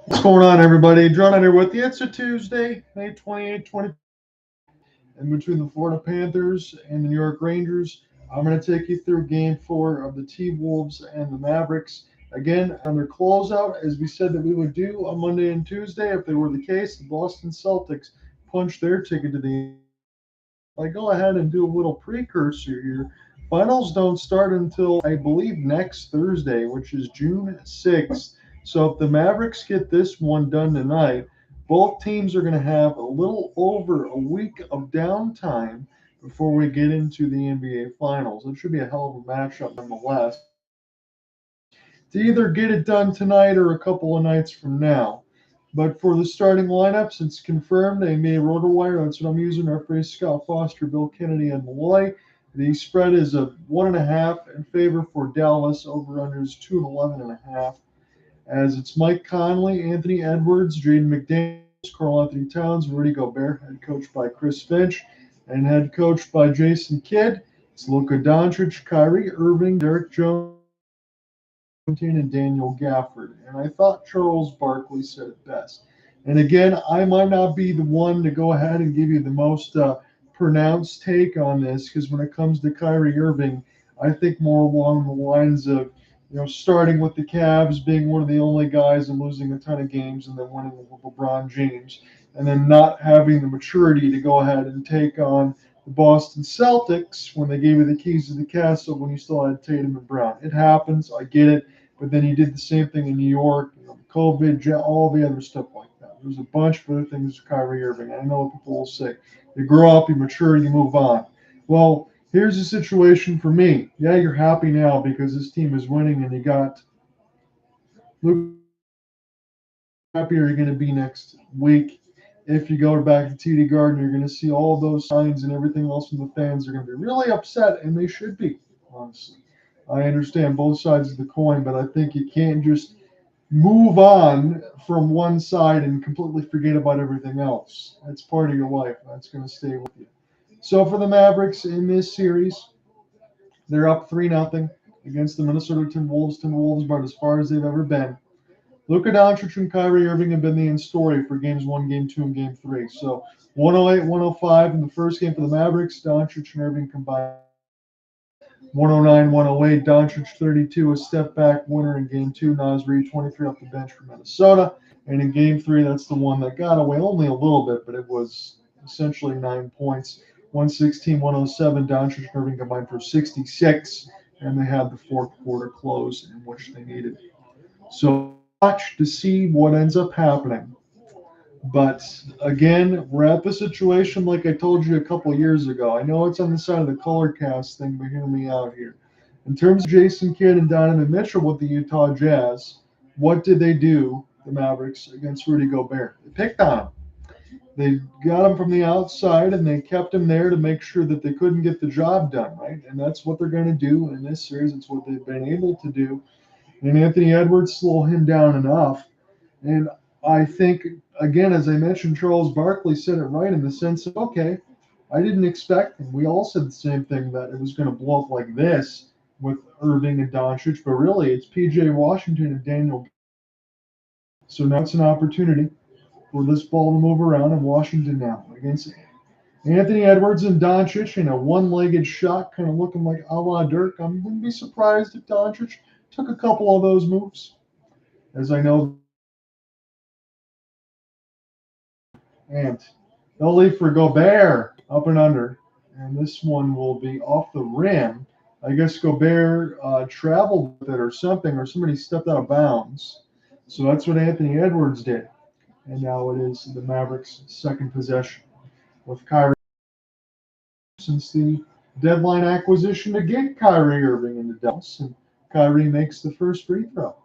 What's going on, everybody? John here with you. It's a Tuesday, May 28, 20. And between the Florida Panthers and the New York Rangers, I'm going to take you through Game 4 of the T-Wolves and the Mavericks. Again, on their closeout, as we said that we would do on Monday and Tuesday, if they were the case, the Boston Celtics punched their ticket to the. I go ahead and do a little precursor here. Finals don't start until, I believe, next Thursday, which is June 6th. So if the Mavericks get this one done tonight, both teams are going to have a little over a week of downtime before we get into the NBA Finals. It should be a hell of a matchup nonetheless. To either get it done tonight or a couple of nights from now. But for the starting lineups, it's confirmed. NBA RotoWire, that's what I'm using. Our phrase Scott Foster, Bill Kennedy, and Malloy. The spread is a 1.5 in favor for Dallas. Over/under is 211.5. As it's Mike Conley, Anthony Edwards, Jaden McDaniels, Karl Anthony Towns, Rudy Gobert, head coached by Chris Finch, and head coached by Jason Kidd. It's Luka, Doncic, Kyrie, Irving, Derrick Jones, and Daniel Gafford. And I thought Charles Barkley said it best. And again, I might not be the one to go ahead and give you the most pronounced take on this, because when it comes to Kyrie Irving, I think more along the lines of, starting with the Cavs, being one of the only guys and losing a ton of games and then winning with LeBron James, and then not having the maturity to go ahead and take on the Boston Celtics when they gave you the keys to the castle when you still had Tatum and Brown. It happens. I get it. But then he did the same thing in New York, COVID, all the other stuff like that. There's a bunch of other things with Kyrie Irving. I know what people will say. You grow up, you mature, you move on. Well, here's the situation for me. Yeah, you're happy now because this team is winning and you got Luka. Happier you're going to be next week. If you go back to TD Garden, you're going to see all those signs and everything else from the fans. Are going to be really upset, and they should be, honestly. I understand both sides of the coin, but I think you can't just move on from one side and completely forget about everything else. That's part of your life. That's going to stay with you. So for the Mavericks in this series, they're up 3-0 against the Minnesota Timberwolves. Timberwolves about as far as they've ever been. Luka Doncic and Kyrie Irving have been the story for games 1, game 2, and game 3. So 108-105 in the first game for the Mavericks. Doncic and Irving combined 109-108. Doncic 32, a step back winner in game 2. Naz Reid 23 off the bench for Minnesota. And in game 3, that's the one that got away only a little bit, but it was essentially 9 points. 116-107. Doncic and Irving combined for 66, and they had the fourth quarter close in which they needed. So watch to see what ends up happening. But again, we're at the situation like I told you a couple of years ago. I know it's on the side of the color cast thing, but hear me out here. In terms of Jason Kidd and Donovan Mitchell with the Utah Jazz, what did they do, the Mavericks, against Rudy Gobert? They picked on him. They got him from the outside, and they kept him there to make sure that they couldn't get the job done, right? And that's what they're going to do in this series. It's what they've been able to do. And Anthony Edwards slow him down enough. And I think, again, as I mentioned, Charles Barkley said it right in the sense of, okay, I didn't expect, and we all said the same thing, that it was going to blow up like this with Irving and Doncic, but really it's P.J. Washington and Daniel. So now it's an opportunity for this ball to move around in Washington now against Anthony Edwards and Doncic in a one-legged shot, kind of looking like a la Dirk. I wouldn't be surprised if Doncic took a couple of those moves, as I know. And they'll leave for Gobert up and under. And this one will be off the rim. I guess Gobert traveled with it or something, or somebody stepped out of bounds. So that's what Anthony Edwards did. And now it is the Mavericks' second possession with Kyrie. Since the deadline acquisition to get Kyrie Irving into Dallas, and Kyrie makes the first free throw.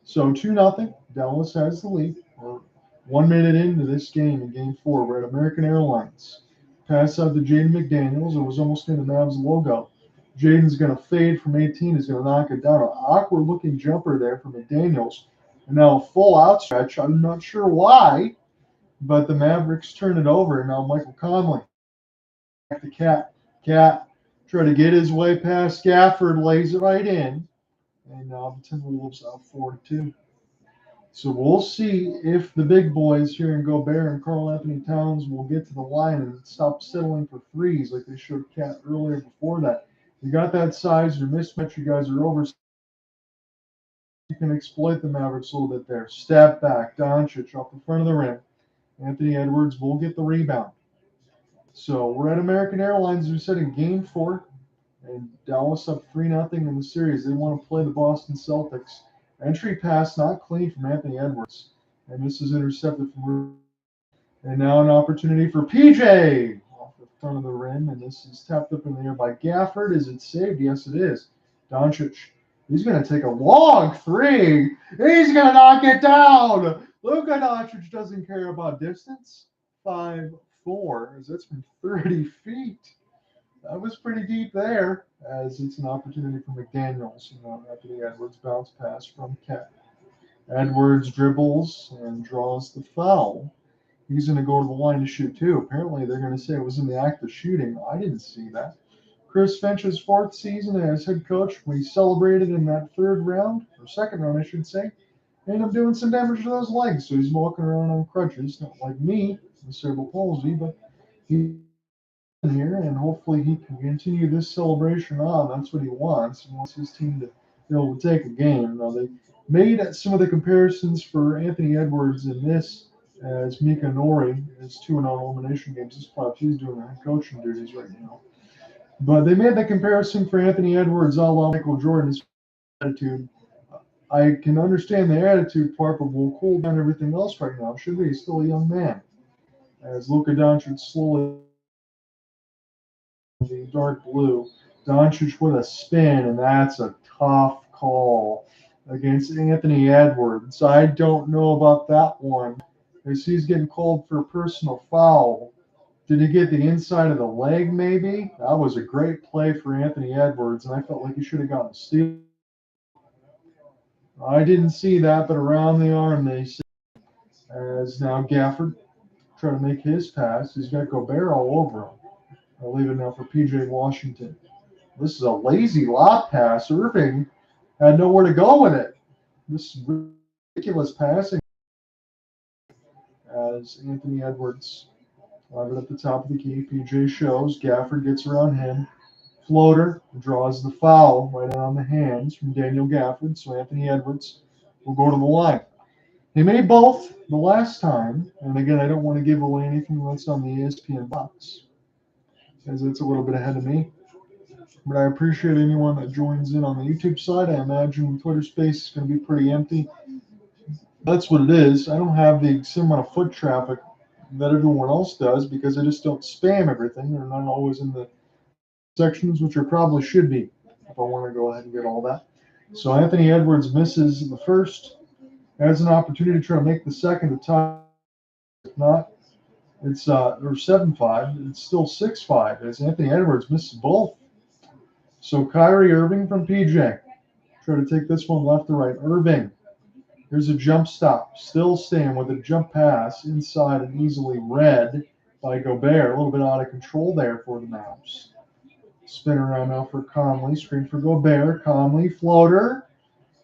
So 2-0. Dallas has the lead. We're 1 minute into this game in game 4. We're at American Airlines. Pass out to Jaden McDaniels. It was almost in the Mavs logo. Jaden's going to fade from 18. He's going to knock it down. An awkward-looking jumper there from McDaniels. And now a full outstretch. I'm not sure why, but the Mavericks turn it over. And now Michael Conley. Back to Cat. Cat try to get his way past Gafford. Lays it right in. and now the Timberwolves up 4-2. So we'll see if the big boys here in Gobert and Karl Anthony Towns will get to the line and stop settling for threes like they showed Cat earlier before that. You got that size, your mismatch, you guys are over. You can exploit the Mavericks a little bit there. Step back, Doncic off the front of the rim. Anthony Edwards will get the rebound. So we're at American Airlines. We said in Game 4, and Dallas up 3-0 in the series. They want to play the Boston Celtics. Entry pass not clean from Anthony Edwards, and this is intercepted from Rudy. And now an opportunity for PJ off the front of the rim, and this is tapped up in the air by Gafford. Is it saved? Yes, it is. Doncic. He's going to take a long three. He's going to knock it down. Luka Doncic doesn't care about distance. 5-4, as that's from 30 feet. That was pretty deep there, as it's an opportunity for McDaniels. After the Edwards bounce pass from Cat. Edwards dribbles and draws the foul. He's going to go to the line to shoot too. Apparently, they're going to say it was in the act of shooting. I didn't see that. Chris Finch's 4th season as head coach. We celebrated in that 3rd round, or 2nd round, I should say. Ended up doing some damage to those legs, so he's walking around on crutches, not like me, with cerebral palsy, but he's in here, and hopefully he can continue this celebration on. That's what he wants. He wants his team to be able to take a game. Now, they made some of the comparisons for Anthony Edwards in this as Mika Nori, his 2-0 elimination games. This spot, he's doing the head coaching duties right now. But they made the comparison for Anthony Edwards, a la Michael Jordan's attitude. I can understand the attitude part, but we'll cool down everything else right now. Should be. He's still a young man. As Luka Doncic slowly the dark blue. Doncic with a spin, and that's a tough call against Anthony Edwards. I don't know about that one, as he's getting called for a personal foul. Did he get the inside of the leg, maybe? That was a great play for Anthony Edwards, and I felt like he should have gotten a steal. I didn't see that, but around the arm, they say. As now Gafford trying to make his pass. He's got Gobert all over him. I'll leave it now for PJ Washington. This is a lazy lob pass. Irving had nowhere to go with it. This is ridiculous passing. As Anthony Edwards have it at the top of the key. PJ shows. Gafford gets around him. Floater draws the foul right on the hands from Daniel Gafford. So Anthony Edwards will go to the line. He made both the last time. And again, I don't want to give away anything that's on the ESPN box, as it's a little bit ahead of me. But I appreciate anyone that joins in on the YouTube side. I imagine Twitter space is going to be pretty empty. That's what it is. I don't have the same amount of foot traffic that everyone else does because I just don't spam everything. They're not always in the sections, which I probably should be if I want to go ahead and get all that. So Anthony Edwards misses the first, has an opportunity to try to make the second to tie. If not, it's or 7-5. It's still 6-5 as Anthony Edwards misses both. So Kyrie Irving from PJ. Try to take this one left to right. Irving. Here's a jump stop. Still staying with a jump pass inside and easily read by Gobert. A little bit out of control there for the Mavs. Spin around now for Conley. Screen for Gobert. Conley floater.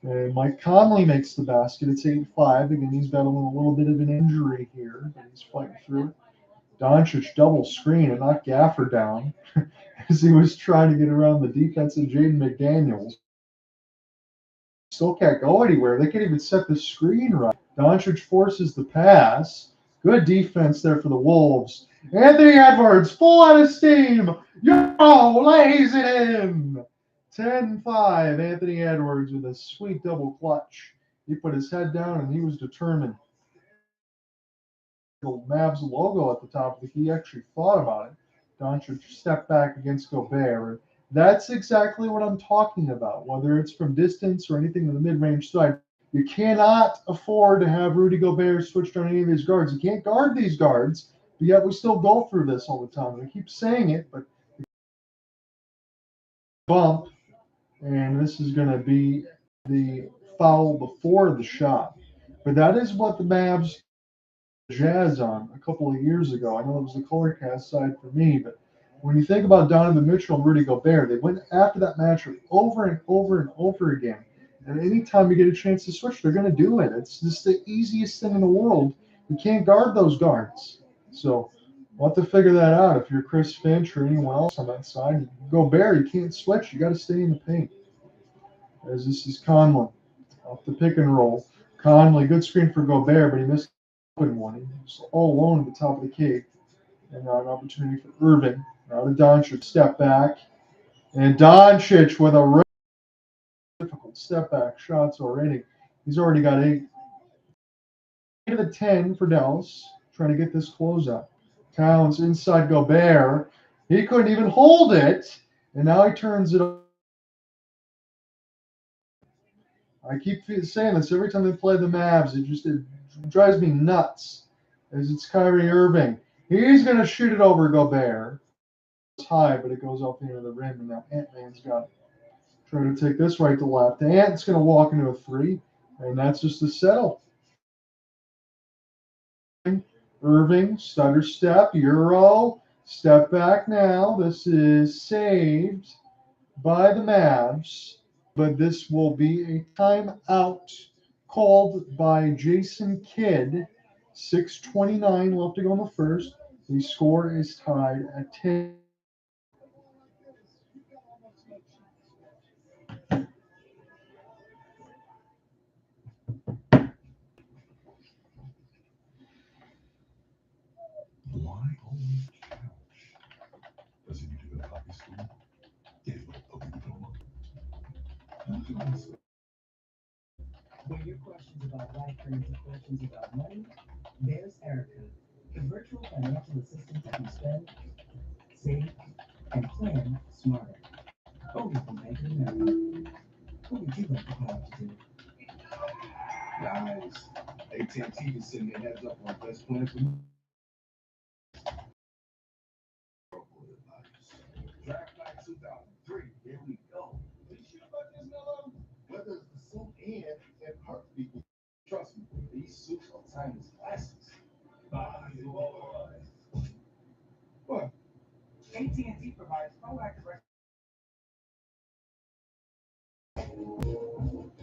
And Mike Conley makes the basket. It's 8-5. Again, he's battling a little bit of an injury here, but he's fighting through it. Doncic double screen and knocked Gafford down as he was trying to get around the defense of Jaden McDaniels. Still can't go anywhere. They can't even set the screen right. Doncic forces the pass. Good defense there for the Wolves. Anthony Edwards, full out of steam. Yo, lays it in. 10-5. Anthony Edwards with a sweet double clutch. He put his head down and he was determined. The Mavs logo at the top of the key, actually thought about it. Doncic stepped back against Gobert. That's exactly what I'm talking about, whether it's from distance or anything in the mid-range side. You cannot afford to have Rudy Gobert switched on any of these guards. You can't guard these guards, but yet we still go through this all the time. I keep saying it, but bump, and this is going to be the foul before the shot. But that is what the Mavs Jazz on a couple of years ago. I know it was the color cast side for me, but when you think about Donovan Mitchell and Rudy Gobert, they went after that matchup over and over and over again. And anytime you get a chance to switch, they're going to do it. It's just the easiest thing in the world. You can't guard those guards. So we'll have to figure that out. If you're Chris Finch or anyone else on that side, Gobert, you can't switch. You got to stay in the paint. As this is Conley off the pick and roll. Conley, good screen for Gobert, but he missed the open one. He was all alone at the top of the key. And now an opportunity for Irving. Now to Doncic, step back. And Doncic with a really difficult step back shots already. He's already got 8. 8 of the 10 for Dallas, trying to get this closeout. Towns inside Gobert. He couldn't even hold it. And now he turns it over. I keep saying this every time they play the Mavs. It drives me nuts. As it's Kyrie Irving. He's going to shoot it over Gobert. It's high, but it goes off the end of the rim, and now Ant-Man's got it. Trying to take this right to left. Ant's going to walk into a 3, and that's just a settle. Irving, stutter step, Euro, step back now. This is saved by the Mavs, but this will be a timeout called by Jason Kidd. 6:29 left to go in the first. The score is tied at 10. Why always challenge? Does he need to go to hockey school? Get a hockey diploma. When your questions about life turn into questions about money, there's Erica, the virtual financial assistant that can spend, save, and plan smarter. Only from Bank of America. What would you like the power to do? Guys, AT&T is sending their heads up on best plan for me. Draft night 2003, here we go. Are you sure about this, Mello? Whether it's the suit and hurt people, trust me, these suits are timeless classics. What? AT&T provides proactive.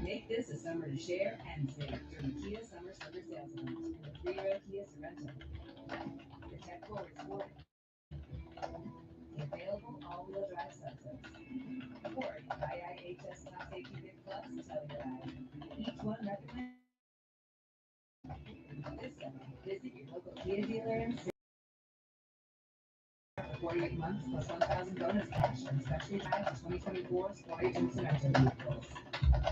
Make this a summer to share and save during the Kia Summer Summer Sales Event and the 3-row Kia Sorento. Protect forward sport. The available all-wheel drive subsets. Or IIHS Top Safety Big Plus Telluride. Each one recommended. This summer, visit your local Kia dealer and save. 48 months plus 1,000 bonus cash and specially tied to 2024 Sportage and Sorento vehicles.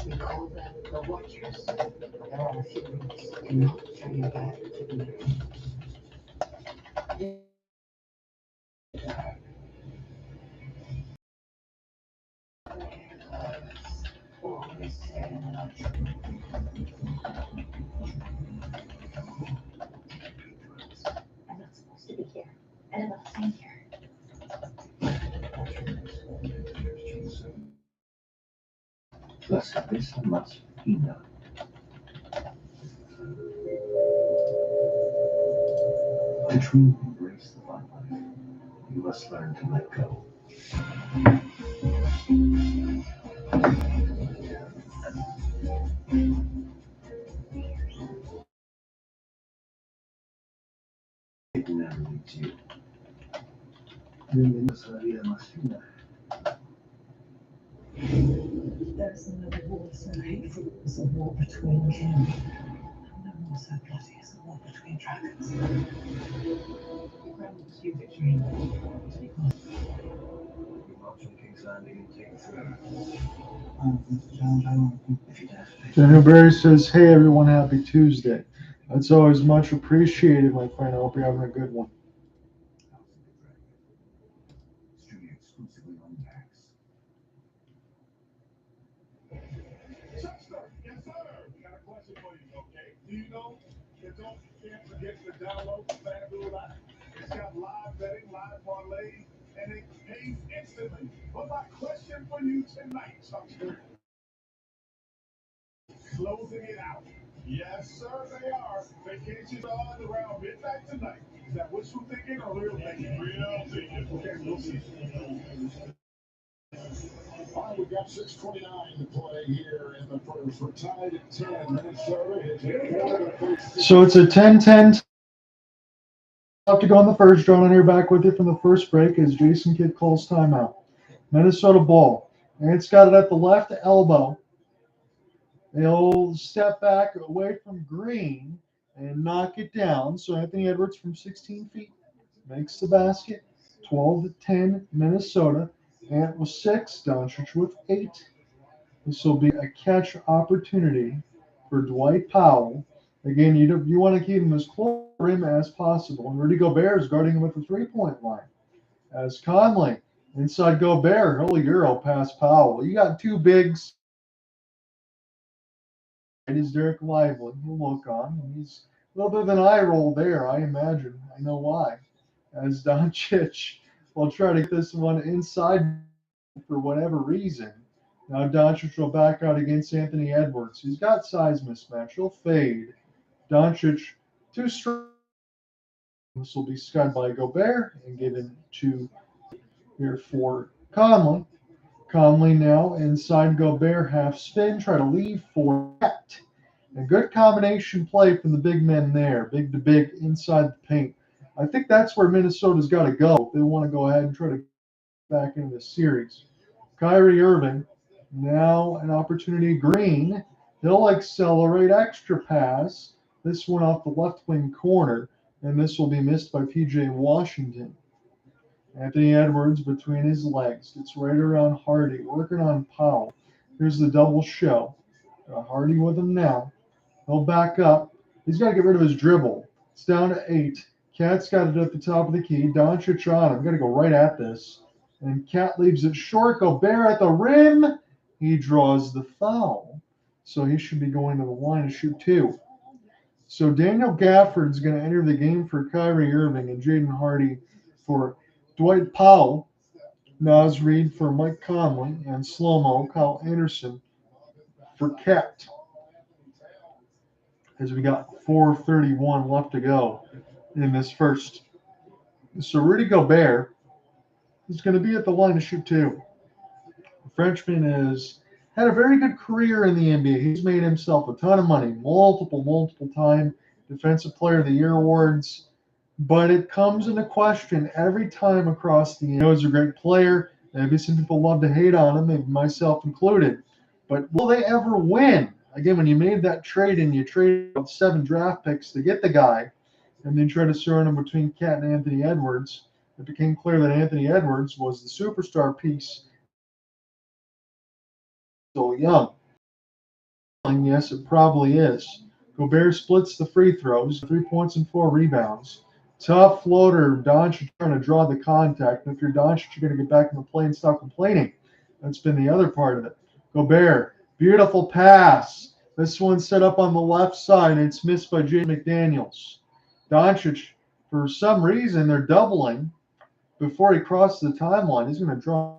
We call them the Watchers. There are a few rules and not turn your back to the mirror. Always stand up. I'm not supposed to be here. And I'm not staying here. Plus, this must be known. To truly embrace the fun life, you must learn to let go. It never leaves you. Bienvenidos a la vida más fina. There's another war so hateful as a war between kin. No more so bloody as a war between dragons. Grandma's you victory. You march on King's Landing and take the throne. If you dare to face Daniel Berry says, hey everyone, happy Tuesday. That's always much appreciated, my friend. I hope you're having a good one. Streaming exclusively on Max. Chester, yes sir. Got a question for you, okay? Do you know that you can't forget to download the FanDuel app? It's got live betting, live parlays, and it pays instantly. But my question for you tonight, Chester, closing it out. Yes, sir, they are. Vacations on around midnight tonight. Is that wishful thinking or real thinking? Real thinking. Okay, we'll see. We got 6:29 to play here in the first. We're tied at 10. Minnesota is in order to face. So it's a 10-10. I'll have to go on the first. John, here back with you from the first break as Jason Kidd calls timeout. Minnesota ball. And it's got it at the left elbow. They'll step back away from Green and knock it down. So Anthony Edwards from 16 feet makes the basket. 12-10 Minnesota. Ant with 6. Doncic with 8. This will be a catch opportunity for Dwight Powell. Again, you want to keep him as close to the rim as possible. And Rudy Gobert is guarding him at the three-point line. As Conley inside Gobert, he'll Euro pass Powell. You got two bigs. It is Derrick Lively. He'll look on. And he's a little bit of an eye roll there, I imagine. I know why. As Doncic will try to get this one inside for whatever reason. Now Doncic will back out against Anthony Edwards. He's got size mismatch. He'll fade. Doncic too strong. This will be scud by Gobert and given to here for Conley. Conley now inside Gobert, half spin, try to leave for that. A good combination play from the big men there, big to big inside the paint. I think that's where Minnesota's got to go if they want to go ahead and try to get back into the series. Kyrie Irving, now an opportunity. Green, he'll accelerate, extra pass. This one off the left wing corner, and this will be missed by P.J. Washington. Anthony Edwards between his legs. Gets right around Hardy, working on Powell. Here's the double show. Hardy with him now. He'll back up. He's got to get rid of his dribble. It's down to 8. Cat's got it at the top of the key. Doncic on him. Got to go right at this. And Cat leaves it short. Gobert at the rim. He draws the foul. So he should be going to the line to shoot 2. So Daniel Gafford is going to enter the game for Kyrie Irving and Jaden Hardy for Dwight Powell, Naz Reid for Mike Conley, and slow-mo Kyle Anderson for Cat. As we got 4:31 left to go in this first. So Rudy Gobert is going to be at the line to shoot 2. The Frenchman has had a very good career in the NBA. He's made himself a ton of money, multiple time Defensive Player of the Year awards. But it comes into question every time across the NBA. He's a great player. Maybe some people love to hate on him, maybe myself included. But will they ever win? Again, when you made that trade and you traded 7 draft picks to get the guy, and then try to surround him between Cat and Anthony Edwards, it became clear that Anthony Edwards was the superstar piece. So young. And yes, it probably is. Gobert splits the free throws, 3 points and 4 rebounds. Tough floater. Doncic trying to draw the contact. And if you're Doncic, you're going to get back in the play and stop complaining. That's been the other part of it. Gobert, beautiful pass. This one's set up on the left side, and it's missed by Jaden McDaniels. Doncic, for some reason, they're doubling before he crosses the timeline. He's going to draw.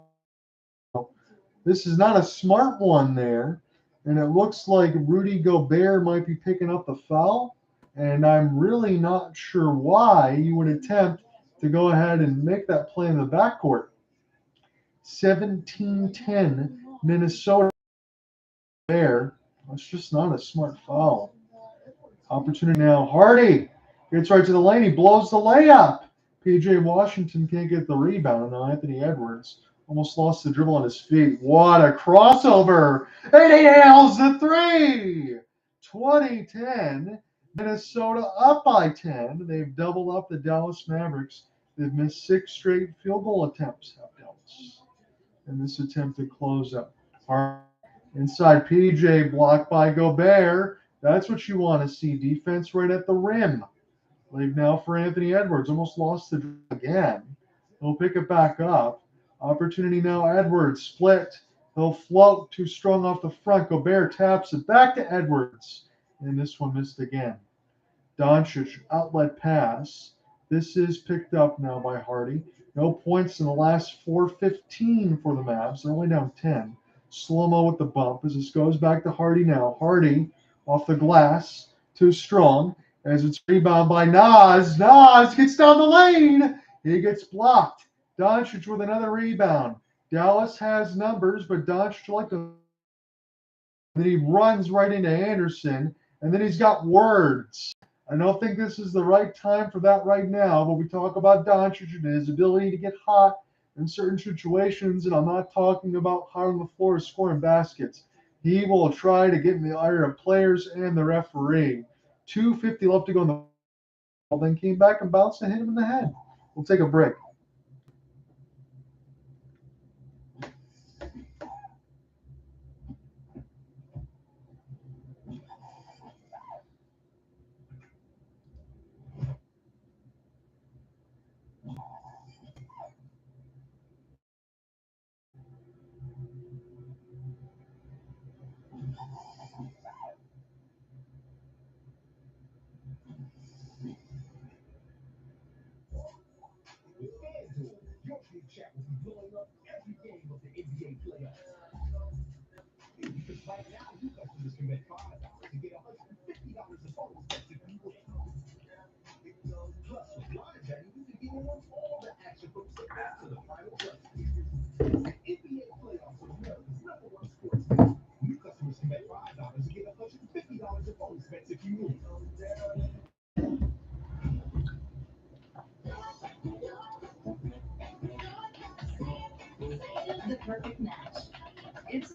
This is not a smart one there, and it looks like Rudy Gobert might be picking up the foul. And I'm really not sure why you would attempt to go ahead and make that play in the backcourt. 17-10 Minnesota there. That's just not a smart foul. Opportunity now. Hardy gets right to the lane. He blows the layup. P.J. Washington can't get the rebound. Now Anthony Edwards almost lost the dribble on his feet. What a crossover. And he nails the 3. 20-10. Minnesota up by 10. They've doubled up the Dallas Mavericks. They've missed 6 straight field goal attempts. Dallas. And this attempt to close up. Inside PJ, blocked by Gobert. That's what you want to see. Defense right at the rim. Leave now for Anthony Edwards. Almost lost the dribble again. He'll pick it back up. Opportunity now. Edwards split. He'll float too strong off the front. Gobert taps it back to Edwards. And this one missed again. Doncic, outlet pass. This is picked up now by Hardy. No points in the last 4:15 for the Mavs. They're only down 10. Slow-mo with the bump as this goes back to Hardy now. Hardy off the glass. Too strong as it's rebound by Naz. Naz gets down the lane. He gets blocked. Doncic with another rebound. Dallas has numbers, but Doncic like to. Then he runs right into Anderson, and then he's got words. I don't think this is the right time for that right now, but we talk about Doncic and his ability to get hot in certain situations, and I'm not talking about hot on the floor scoring baskets. He will try to get in the ire of players and the referee. 2:50 left to go in the ball, then came back and bounced and hit him in the head. We'll take a break. Your big chat will be blowing up every game of the NBA playoffs. Because right now, new customers can bet $5 to get $150 in bonus bets if you win. Plus, with live betting, you can get in on all the action from tip-offs to the final judgment. The NBA playoffs are America's #1 sports bet. New customers can bet $5 to get $150 in bonus bets if you win. The perfect match. It's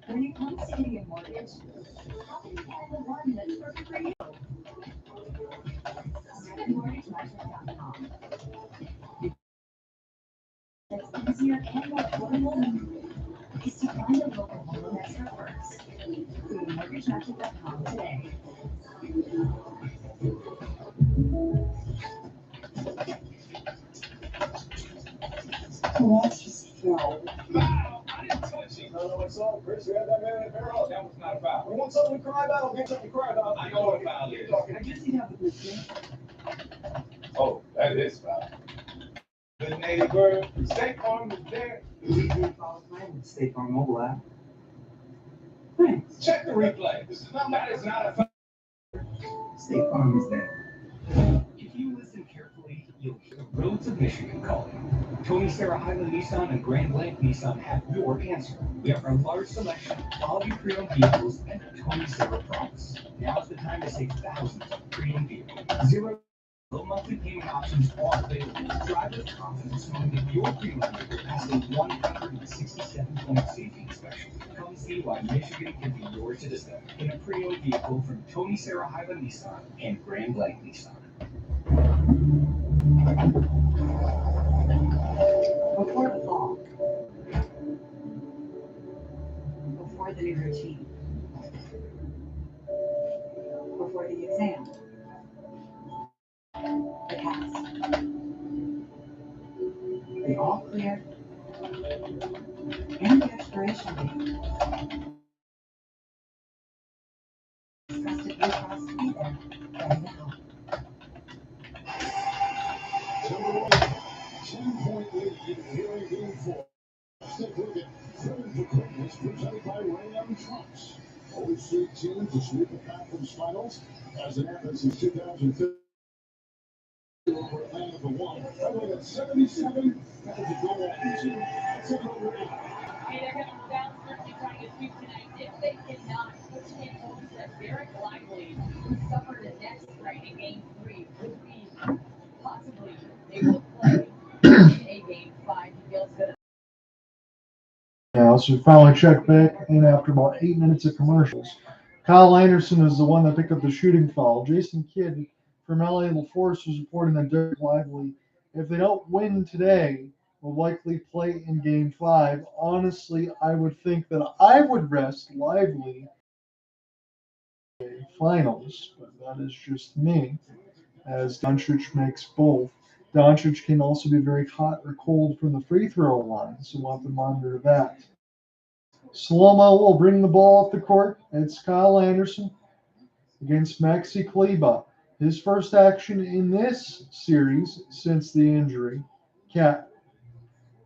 when it comes to getting a mortgage, how can you find the one that's perfect for you? Start at mortgagematch.com. That's easier and more affordable is to find a local home investor first. Go to mortgagematch.com today. Let's just throw. Wow, I didn't touch it. No, what's up, Chris? You had that man in the barrel. That was not a foul. You want something to cry about? Get something to cry about. I know what a foul is. I guess you have a good thing. Oh, that is foul. Good native bird. State Farm is there. State Farm mobile app. Thanks. Check the replay. That is not a foul. State Farm is there. If you listen carefully, you'll hear the roads of Michigan calling. Tony Sarah Highland Nissan and Grand Blanc Nissan have your answer. We offer a large selection of quality pre-owned vehicles and a Tony Sarah promise. Now's the time to save thousands of pre-owned vehicles. Zero low monthly payment options are available. Drive with confidence knowing that your pre-owned vehicle passes a 167-point safety inspection. Come see why Michigan can be yours to decide in a pre-owned vehicle from Tony Sarah Highland Nissan and Grand Blanc Nissan. Before the fall. Before the new routine. Before the exam. The test. The all clear. And the expiration date. Trusted Blue Cross to be there, ready to help. Timberwolves, 10-point lead here in Game 4. Stick with it. Third for greatness presented by Ram Trucks. Only 3 teams to sweep the conference finals as an effort since 2015. Over Atlanta for 1. Federal at 77. That's a goal easy. That's it over now. Hey, they're going to bounce certainly trying to sweep tonight. If they cannot, Coach Ken told us that Derrick Lively, who suffered a neck strain in Game 3, could be possibly able to play in a Game 5. He feels good. Now, so we finally checked back in after about 8 minutes of commercials. Kyle Anderson is the one that picked up the shooting foul. Jason Kidd from LA LaForce was reporting that Derrick Lively, if they don't win today, will likely play in Game 5. Honestly, I would think that I would rest Lively in finals, but that is just me, as Doncic makes both. Doncic can also be very hot or cold from the free throw line, so we'll have to monitor that. Slow-mo will bring the ball up the court. It's Kyle Anderson against Maxi Kleber. His first action in this series since the injury. Cat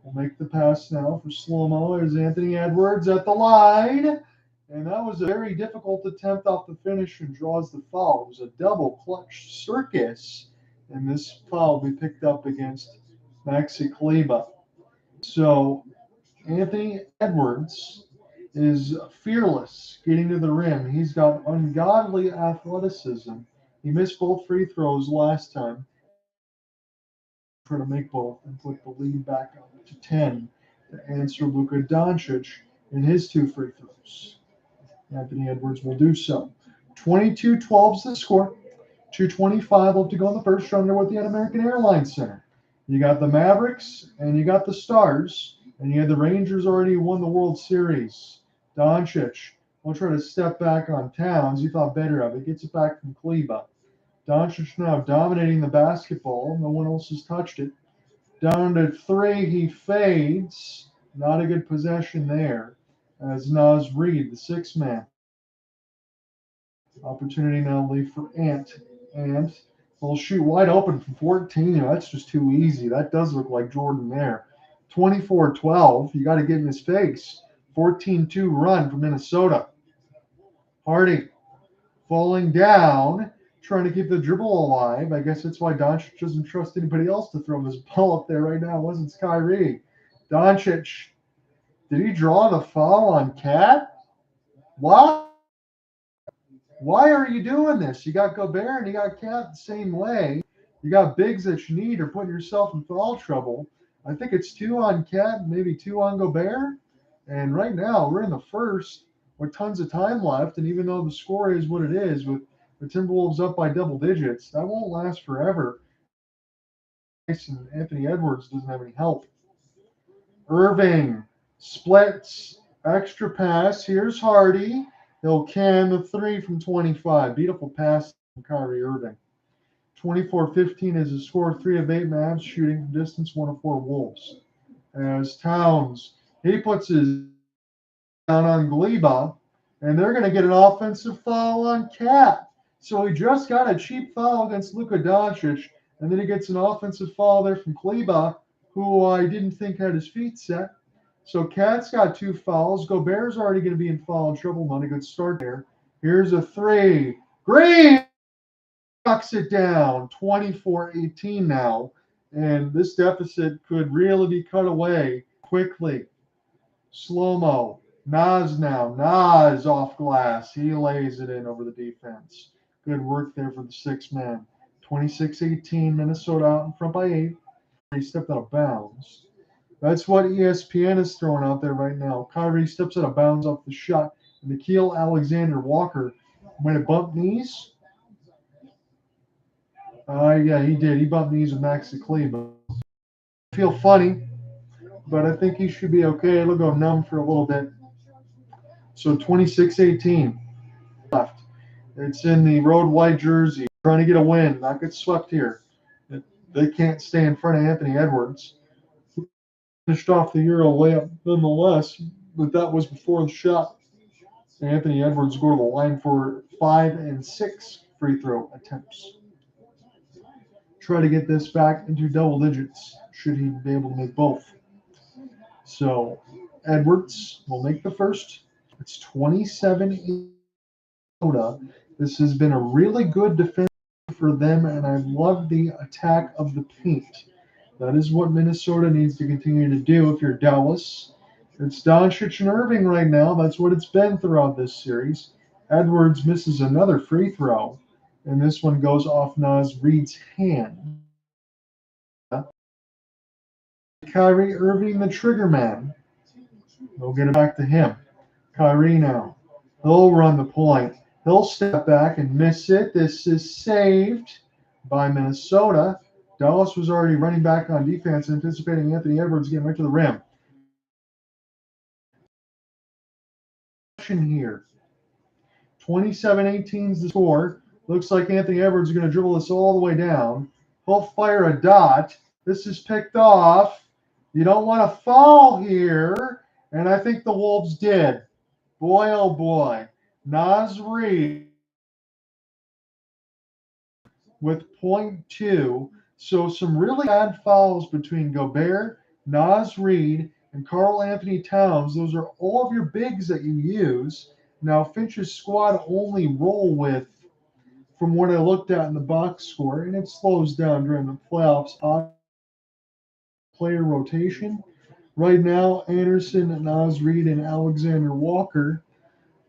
will make the pass now for slow-mo as Anthony Edwards at the line. And that was a very difficult attempt off the finish and draws the foul. It was a double clutch circus. And this foul will be picked up against Maxi Kleber. So Anthony Edwards is fearless getting to the rim. He's got ungodly athleticism. He missed both free throws last time. Try to make both and put the lead back up to 10 to answer Luka Doncic in his 2 free throws. Anthony Edwards will do so. 22-12 is the score. 2:25 left to go in the first round. With the American Airlines Center. You got the Mavericks and you got the Stars, and you had the Rangers already won the World Series. Doncic will try to step back on Towns. He thought better of it. Gets it back from Kleber. Doncic now dominating the basketball. No one else has touched it. Down to 3, he fades. Not a good possession there. As Naz Reid, the 6-man. Opportunity now leave for Ant. And will shoot wide open from 14. That's just too easy. That does look like Jordan there. 24-12. You got to get in his face. 14-2 run from Minnesota. Hardy falling down, trying to keep the dribble alive. I guess that's why Doncic doesn't trust anybody else to throw this ball up there right now. It wasn't Kyrie. Doncic, did he draw the foul on Cat? Why? Why are you doing this? You got Gobert and you got Cat the same way. You got bigs that you need or putting yourself in foul trouble. I think it's 2 on Cat, maybe 2 on Gobert. And right now we're in the first with tons of time left. And even though the score is what it is, with the Timberwolves up by double digits, that won't last forever. And Anthony Edwards doesn't have any help. Irving splits, extra pass. Here's Hardy. He'll can the 3 from 25. Beautiful pass from Kyrie Irving. 24-15 is the score. 3 of 8 Mavs shooting from distance. 1 of 4 Wolves. As Towns, he puts his down on Gleba, and they're going to get an offensive foul on Cat. So he just got a cheap foul against Luka Doncic, and then he gets an offensive foul there from Gleba, who I didn't think had his feet set. So Cat's got 2 fouls. Gobert's already going to be in foul trouble. Not a good start there. Here's a 3. Green knocks it down. 24-18 now. And this deficit could really be cut away quickly. Slow-mo. Naz now. Naz off glass. He lays it in over the defense. Good work there for the 6-man. 26-18. Minnesota out in front by 8. He stepped out of bounds. That's what ESPN is throwing out there right now. Kyrie steps out of bounds off the shot. And Nickeil Alexander-Walker might have bumped knees. Yeah, he did. He bumped knees with Maxi Kleber. I feel funny, but I think he should be okay. It'll go numb for a little bit. So 26-18 left. It's in the road white jersey. Trying to get a win, not get swept here. They can't stay in front of Anthony Edwards. Finished off the Euro layup nonetheless, but that was before the shot. Anthony Edwards go to the line for 5 and 6 free throw attempts. Try to get this back into double digits, should he be able to make both. So Edwards will make the first. It's 27-8. This has been a really good defense for them, and I love the attack of the paint. That is what Minnesota needs to continue to do. If you're Dallas, it's Doncic and Irving right now. That's what it's been throughout this series. Edwards misses another free throw, and this one goes off Naz Reid's hand. Kyrie Irving, the trigger man. We'll get it back to him. Kyrie now. He'll run the point. He'll step back and miss it. This is saved by Minnesota. Dallas was already running back on defense, anticipating Anthony Edwards getting right to the rim. Here. 27-18 is the score. Looks like Anthony Edwards is going to dribble this all the way down. He'll fire a dot. This is picked off. You don't want to foul here. And I think the Wolves did. Boy, oh boy. Naz Reid with 0.2. So some really bad fouls between Gobert, Naz Reid, and Karl Anthony Towns. Those are all of your bigs that you use. Now, Finch's squad only roll with, from what I looked at in the box score, and it slows down during the playoffs. player rotation. Right now, Anderson, Naz Reid, and Alexander Walker,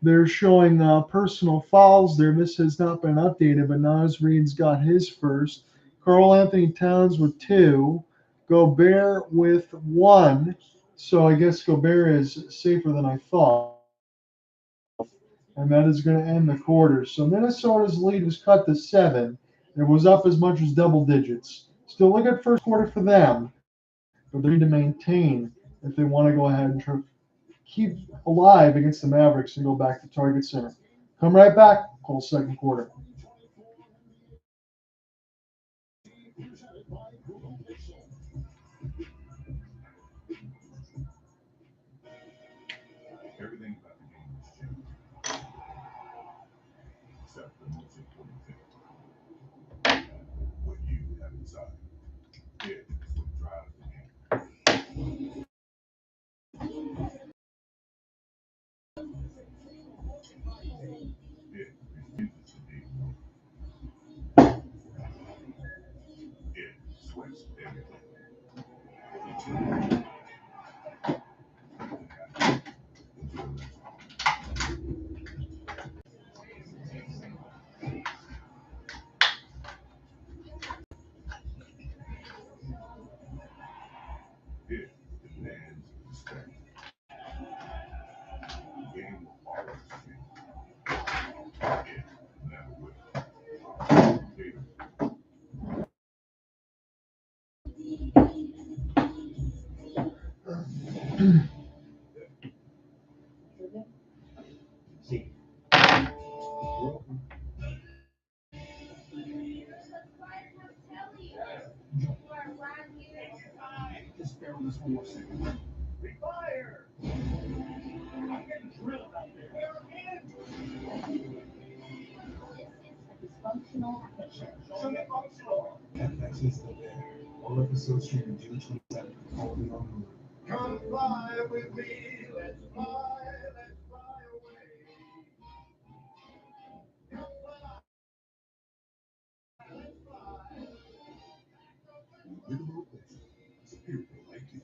they're showing personal fouls there. This has not been updated, but Naz Reid's got his first. Karl Anthony Towns with 2. Gobert with 1. So I guess Gobert is safer than I thought. And that is going to end the quarter. So Minnesota's lead was cut to 7. It was up as much as double digits. Still a good first quarter for them, but they need to maintain if they want to go ahead and try to keep alive against the Mavericks and go back to Target Center. Come right back, whole second quarter. Everything about the game has changed, except the most important thing: what you have inside. It is what drives the game. It refuses to be ignored. It sweats everything. It demands respect. The game will always change. It never will. Later. See. Just bear with us one more second. Fire! I'm getting drilled out there. Dysfunctional kitchen. Show me functional. Vaccine's still there. All episodes streaming June 27th. Only on Hulu. Come fly with me. Let's fly away. Come fly. Let's fly. Rhythm rotation. Superior like you.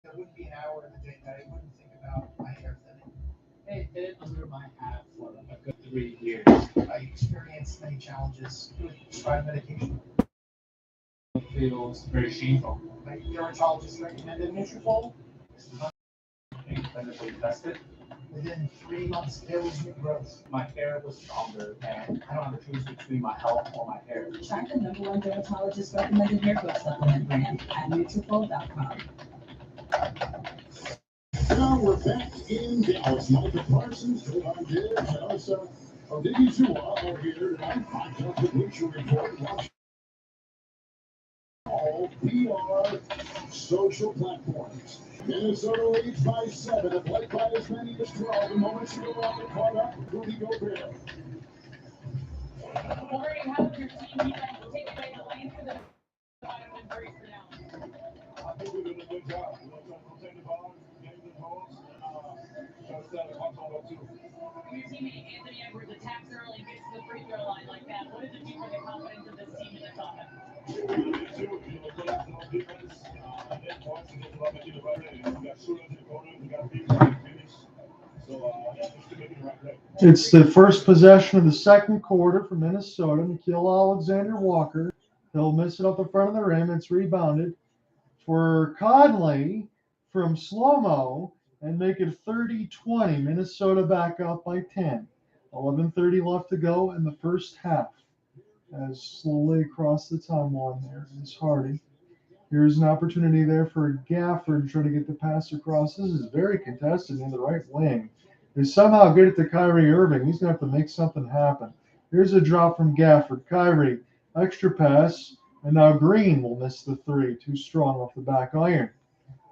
There wouldn't be an hour in the day that I wouldn't think about my hair thinning. It's been under my hat for a good 3 years. I experienced many challenges with prescribed medication. It feels very shameful. My dermatologist recommended Nutrafol. Being clinically tested, Within 3 months, there was new growth. my hair was stronger, and I don't have to choose between my health or my hair. Try the #1 dermatologist recommended hair growth supplement brand at Nutrafol.com. Now we're back in Dallas. Micah Parsons, Jovan Gibbs, and also Odigi Zua are here tonight. Hot Tub the Bleacher Report. Watch all PR social platforms. Minnesota leads by 7 and played by as many as 12. The moments to go on the caught up. Rudy Gobert. Already have your team defense take away the lane for the bottom and very pronounced. I think we're doing a good job. We're trying to protect the ball, getting the goals, and trying to set it up too. When your teammate Anthony Edwards attacks early and gets to the free throw line like that, what does it do for the confidence of this team in this offense? It's the first possession of the second quarter for Minnesota. Nickeil Alexander Walker. He'll miss it up the front of the rim. It's rebounded for Conley from slow-mo and make it 30-20. Minnesota back up by 10. 11:30 left to go in the first half. As slowly across the timeline there is Hardy. Here's an opportunity there for Gafford to try to get the pass across. This is very contested in the right wing. They somehow get it to Kyrie Irving. He's going to have to make something happen. Here's a drop from Gafford. Kyrie, extra pass, and now Green will miss the 3. Too strong off the back iron.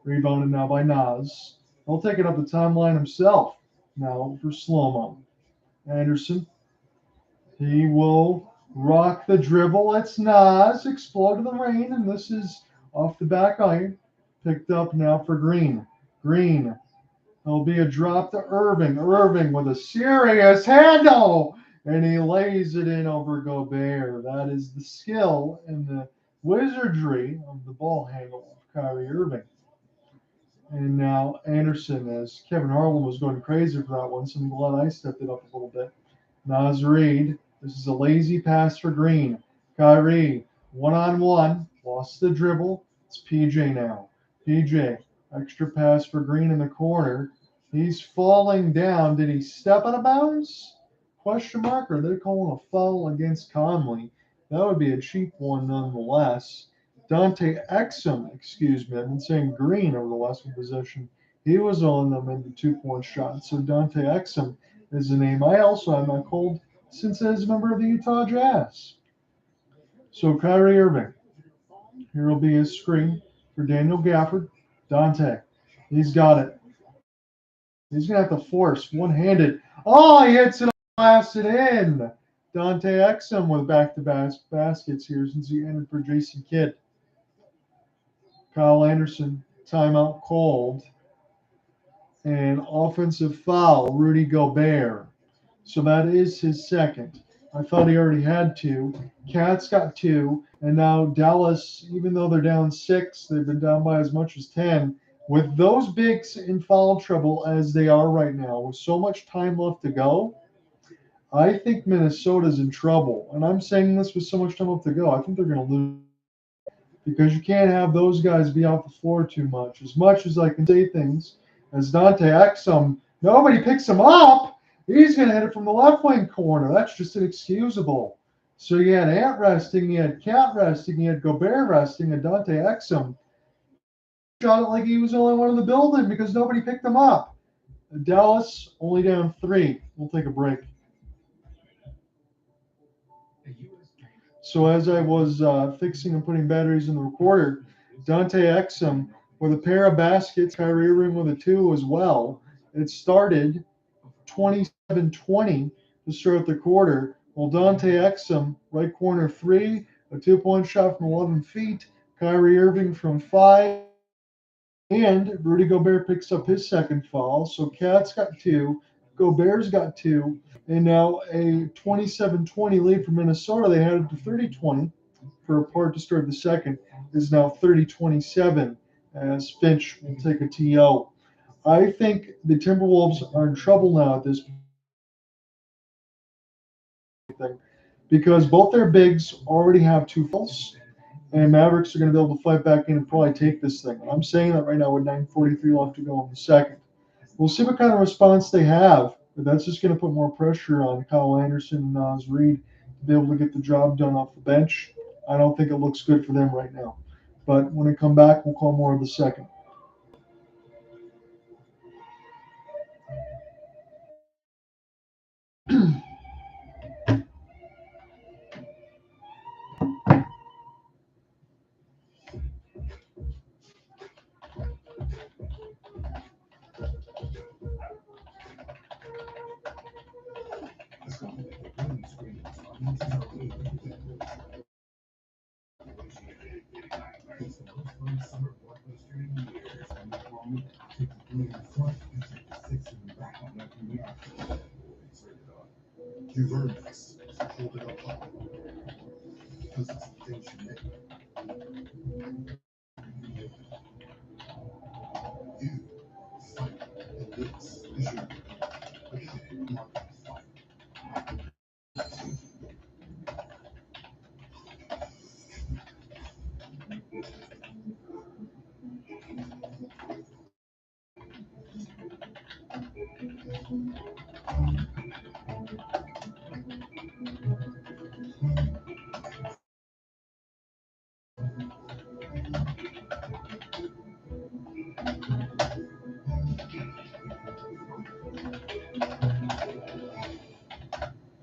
Rebounded now by Naz. He'll take it up the timeline himself now for slow-mo. Anderson. He will rock the dribble. It's Naz. Explode to the rain, and this is off the back iron. Picked up now for Green. Green. There'll be a drop to Irving. Irving with a serious handle. And he lays it in over Gobert. That is the skill and the wizardry of the ball handle of Kyrie Irving. And now Anderson, as Kevin Harlan was going crazy for that one, so I'm glad I stepped it up a little bit. Naz Reid. This is a lazy pass for Green. Kyrie, one-on-one, lost the dribble. It's PJ now. PJ, extra pass for Green in the corner. He's falling down. Did he step out of bounds? Question mark. Are they calling a foul against Conley? That would be a cheap one nonetheless. Dante Exum, excuse me. I've been saying Green over the last one possession. He was on them in the 2-point shot. So Dante Exum is the name I also have not called since as a member of the Utah Jazz. So Kyrie Irving. Here will be his screen for Daniel Gafford. Dante. He's got it. He's going to have to force one-handed. Oh, he hits it, blasted in. Dante Exum with back-to-back baskets here since he entered for Jason Kidd. Kyle Anderson, timeout called. And offensive foul, Rudy Gobert. So that is his second. I thought he already had two. Cats got two. And now Dallas, even though they're down 6, they've been down by as much as 10. With those bigs in foul trouble as they are right now, with so much time left to go, I think Minnesota's in trouble. And I'm saying this with so much time left to go. I think they're going to lose. Because you can't have those guys be off the floor too much. As much as I can say things, as Dante Exum, nobody picks him up. He's going to hit it from the left wing corner. That's just inexcusable. So you had Ant resting, you had Cat resting, you had Gobert resting, and Dante Exum shot it like he was the only one in the building because nobody picked him up. Dallas only down 3. We'll take a break. So as I was fixing and putting batteries in the recorder, Dante Exum with a pair of baskets, Kyrie Irving with a 2 as well. It started 27-20 to start the quarter. Well, Dante Exum, right corner 3, a 2-point shot from 11 feet. Kyrie Irving from 5. And Rudy Gobert picks up his second foul. So Cat's got 2. Gobert's got 2. And now a 27-20 lead for Minnesota. They had it to 30-20 for a part to start the second. Is now 30-27 as Finch will take a TO. I think the Timberwolves are in trouble now at this point because both their bigs already have 2 fouls, and Mavericks are going to be able to fight back in and probably take this thing. And I'm saying that right now with 9:43 left to go in the second. We'll see what kind of response they have, but that's just going to put more pressure on Kyle Anderson and Naz Reid to be able to get the job done off the bench. I don't think it looks good for them right now. But when they come back, we'll call more of the second. Let's go. Green screen. It's the most fun summer blockbuster in years. And the moment, take the 3 in the front and take the 6 in the back. I'm not going to be out. It's rated R. You've earned this. Hold it up. Because it's the things you make. You fight. And this is your Markieff fight.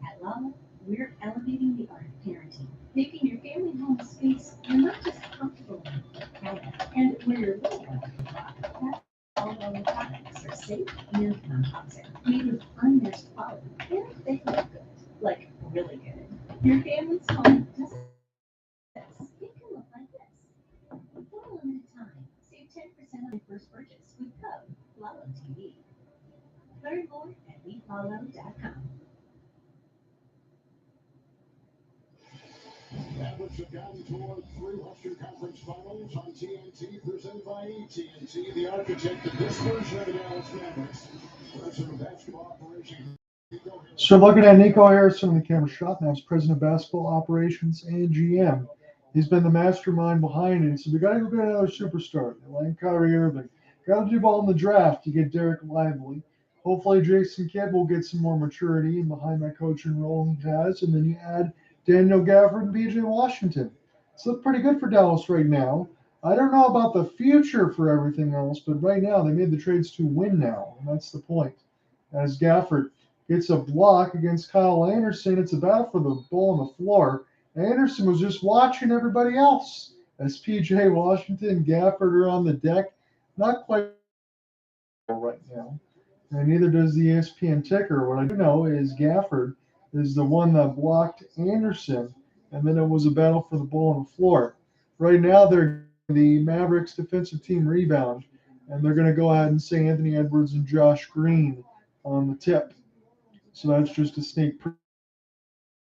At Llama, we're elevating the art of parenting, making your family home space you're not just comfortable in, but proud of, and where your little one can thrive. That's all Llama products are safe and non-toxic, made with unmatched quality, and they look good, like really good. Your family's home doesn't. It can look like this. For a limited time, save 10% Learn more at wefollow.com. Mavericks have gotten toward 3 Western Conference Finals on TNT, presented by AT&T, the architect of this version of the Dallas Mavericks. President of basketball operations. So looking at Nickeil Harrison on the camera shot, now he's president of basketball operations and GM. He's been the mastermind behind it. So we got to go get another superstar, like Kyrie Irving. Got to do well in the draft to get Derrick lively. Hopefully Jason Kidd will get some more maturity in behind that coaching role he has. And then you add Daniel Gafford and PJ Washington. It's looked pretty good for Dallas right now. I don't know about the future for everything else, but right now they made the trades to win now, and that's the point. As Gafford gets a block against Kyle Anderson, it's a battle for the ball on the floor. Anderson was just watching everybody else as PJ Washington and Gafford are on the deck. Not quite right now, and neither does the ESPN ticker. What I do know is Gafford is the one that blocked Anderson, and then it was a battle for the ball on the floor. Right now, they're the Mavericks defensive team rebound, and they're going to go ahead and say Anthony Edwards and Josh Green on the tip. So that's just a sneak preview.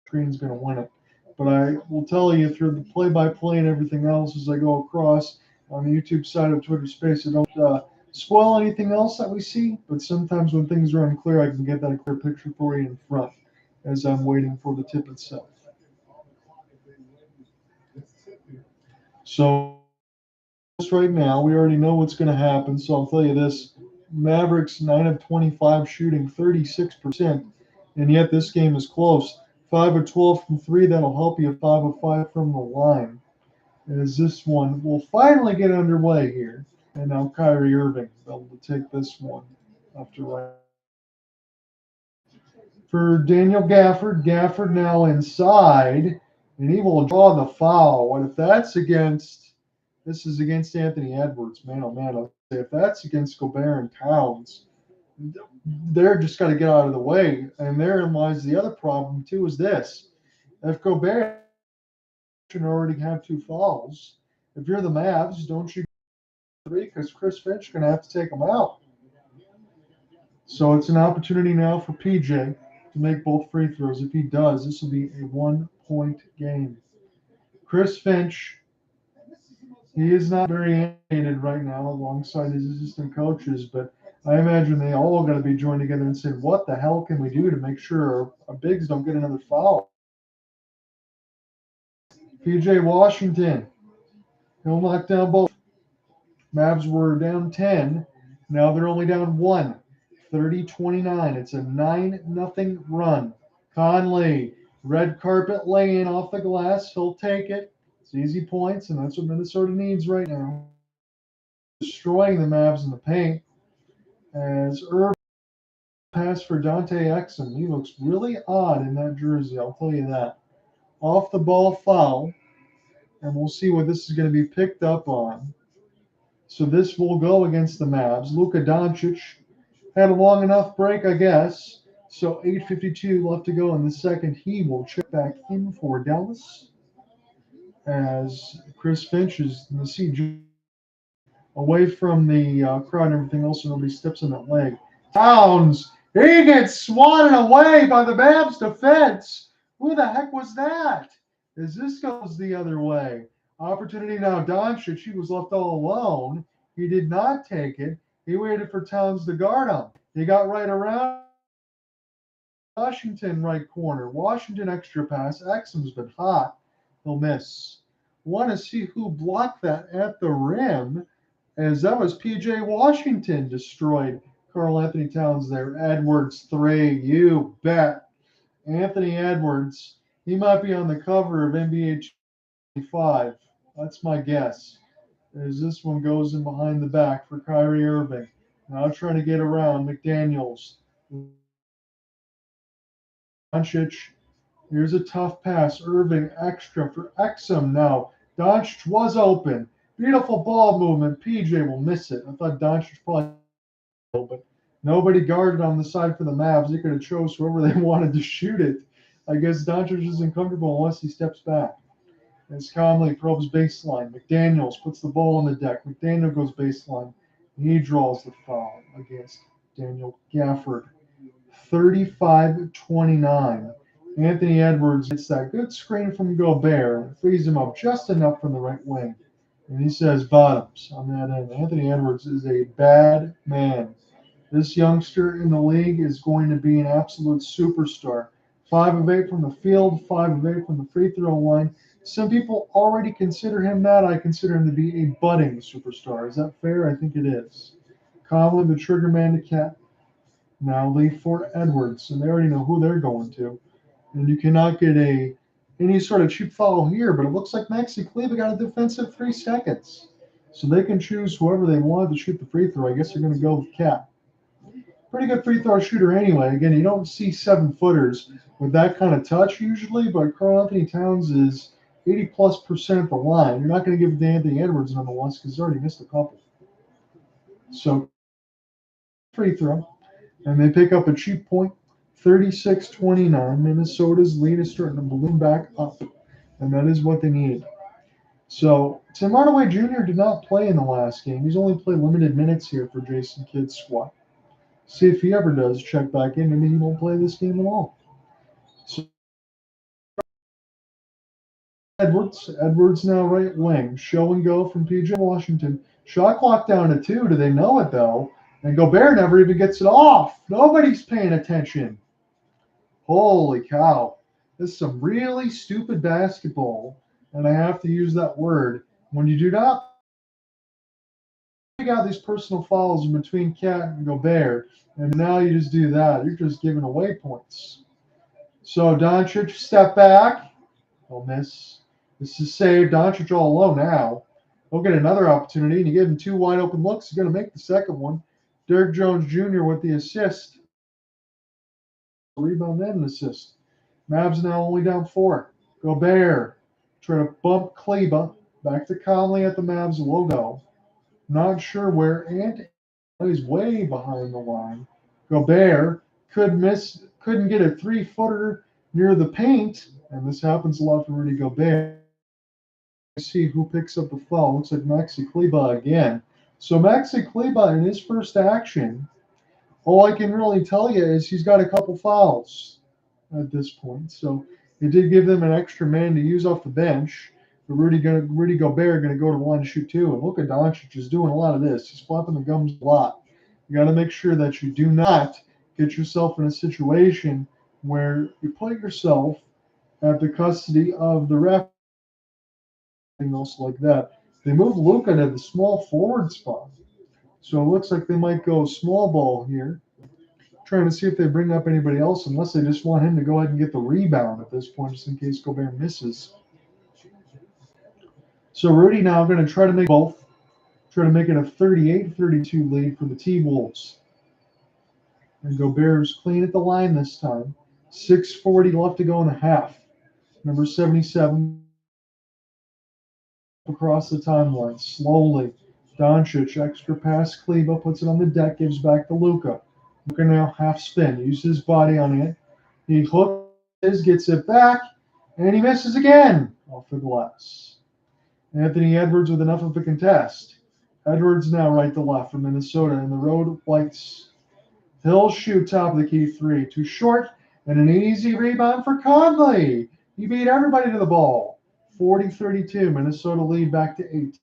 Green's going to win it. But I will tell you through the play-by-play and everything else as I go across on the YouTube side of Twitter Space, I don't spoil anything else that we see, but sometimes when things are unclear, I can get that clear picture for you in front as I'm waiting for the tip itself. So right now, we already know what's going to happen, so I'll tell you this. Mavericks 9 of 25 shooting 36%, and yet this game is close. 5 of 12 from 3, that'll help you. 5 of 5 from the line. As this one will finally get underway here. And now Kyrie Irving able to take this one after right. For Daniel Gafford, Gafford now inside, and he will draw the foul. What if that's against, this is against Anthony Edwards. Man, oh man, if that's against Gobert and Towns, they're just got to get out of the way. And therein lies the other problem, too, is this. If Gobert already have 2 fouls, if you're the Mavs, don't you 3? Because Chris Finch is going to have to take them out. So it's an opportunity now for PJ to make both free throws. If he does, this will be a 1-point game. Chris Finch, he is not very animated right now alongside his assistant coaches, but I imagine they all got to be joined together and say, what the hell can we do to make sure our bigs don't get another foul? PJ Washington, he'll knock down both. Mavs were down 10. Now they're only down 1. 30-29. It's a 9-0 run. Conley, red carpet lane off the glass. He'll take it. It's easy points, and that's what Minnesota needs right now. Destroying the Mavs in the paint. As Irving pass for Dante Exum. He looks really odd in that jersey, I'll tell you that. Off the ball foul. And we'll see what this is going to be picked up on. So this will go against the Mavs. Luka Doncic had a long enough break, I guess. So 8:52 left to go in the second. He will check back in for Dallas as Chris Finch is in the CG away from the crowd and everything else, so nobody steps on that leg. Towns, he gets swatted away by the Mavs defense. Who the heck was that? As this goes the other way. Opportunity now, Doncic, he was left all alone. He did not take it. He waited for Towns to guard him. He got right around Washington right corner. Washington extra pass. Exum's been hot. He'll miss. Want to see who blocked that at the rim, as that was PJ Washington destroyed Karl Anthony Towns there. Edwards 3, you bet. Anthony Edwards, he might be on the cover of NBA 25. That's my guess. As this one goes in behind the back for Kyrie Irving. Now trying to get around McDaniels. Doncic. Here's a tough pass. Irving extra for Exum now. Doncic was open. Beautiful ball movement. PJ will miss it. I thought Doncic probably, but nobody guarded on the side for the Mavs. They could have chose whoever they wanted to shoot it. I guess Doncic isn't comfortable unless he steps back. As Conley probes baseline. McDaniels puts the ball on the deck. McDaniel goes baseline. He draws the foul against Daniel Gafford. 35-29. Anthony Edwards gets that good screen from Gobert, frees him up just enough from the right wing. And he says bottoms on that end. Anthony Edwards is a bad man. This youngster in the league is going to be an absolute superstar. 5 of 8 from the field, 5 of 8 from the free throw line. Some people already consider him that. I consider him to be a budding superstar. Is that fair? I think it is. Conley, the trigger man to Cat. Now leave for Edwards, and they already know who they're going to. And you cannot get any sort of cheap foul here, but it looks like Maxi Kleber got a defensive 3 seconds. So they can choose whoever they want to shoot the free throw. I guess they're going to go with Cat. Pretty good free throw shooter anyway. Again, you don't see 7-footers with that kind of touch usually, but Karl Anthony Towns is 80+% at the line. You're not going to give it to Anthony Edwards nonetheless because he's already missed a couple. So free throw. And they pick up a cheap point, 36-29. Minnesota's lead is starting to balloon back up, and that is what they need. So Tim Hardaway Jr. did not play in the last game. He's only played limited minutes here for Jason Kidd's squad. See if he ever does check back in. Maybe he won't play this game at all. So Edwards now right wing. Show and go from PJ Washington. Shot clock down to 2. Do they know it, though? And Gobert never even gets it off. Nobody's paying attention. Holy cow. This is some really stupid basketball, and I have to use that word. When you do not got these personal fouls in between Cat and Gobert, and now you just do that. You're just giving away points. So Doncic step back. He'll miss. This is saved. Doncic all alone now. He'll get another opportunity, and you give him 2 wide open looks. He's going to make the second one. Derrick Jones Jr. with the assist. Rebound and an assist. Mavs now only down 4. Gobert trying to bump Kleber. Back to Conley at the Mavs logo. Not sure where. And he's way behind the line. Gobert couldn't get a 3-footer near the paint. And this happens a lot for Rudy Gobert. See who picks up the foul. Looks like Maxi Kleber again. So Maxi Kleber in his first action, all I can really tell you is he's got a couple fouls at this point. So it did give them an extra man to use off the bench. But Rudy Gobert going to go to the line to shoot 2. And Luka Doncic is doing a lot of this. He's flopping the gums a lot. You got to make sure that you do not get yourself in a situation where you put yourself at the custody of the ref. Anything else like that. They moved Luka to the small forward spot. So it looks like they might go small ball here. Trying to see if they bring up anybody else, unless they just want him to go ahead and get the rebound at this point, just in case Gobert misses. So Rudy now going to try to make both. Try to make it a 38-32 lead for the T-Wolves. And Gobert's clean at the line this time. 6:40 left to go in the half. Number 77 across the timeline. Slowly. Doncic, extra pass. Kleber puts it on the deck, gives back to Luka. Luka now half spin. Uses his body on it. He hooks, gets it back, and he misses again off the glass. Anthony Edwards with enough of a contest. Edwards now right to left for Minnesota in the road whites. He'll shoot top of the key 3. Too short, and an easy rebound for Conley. He beat everybody to the ball. 40-32. Minnesota lead back to 8.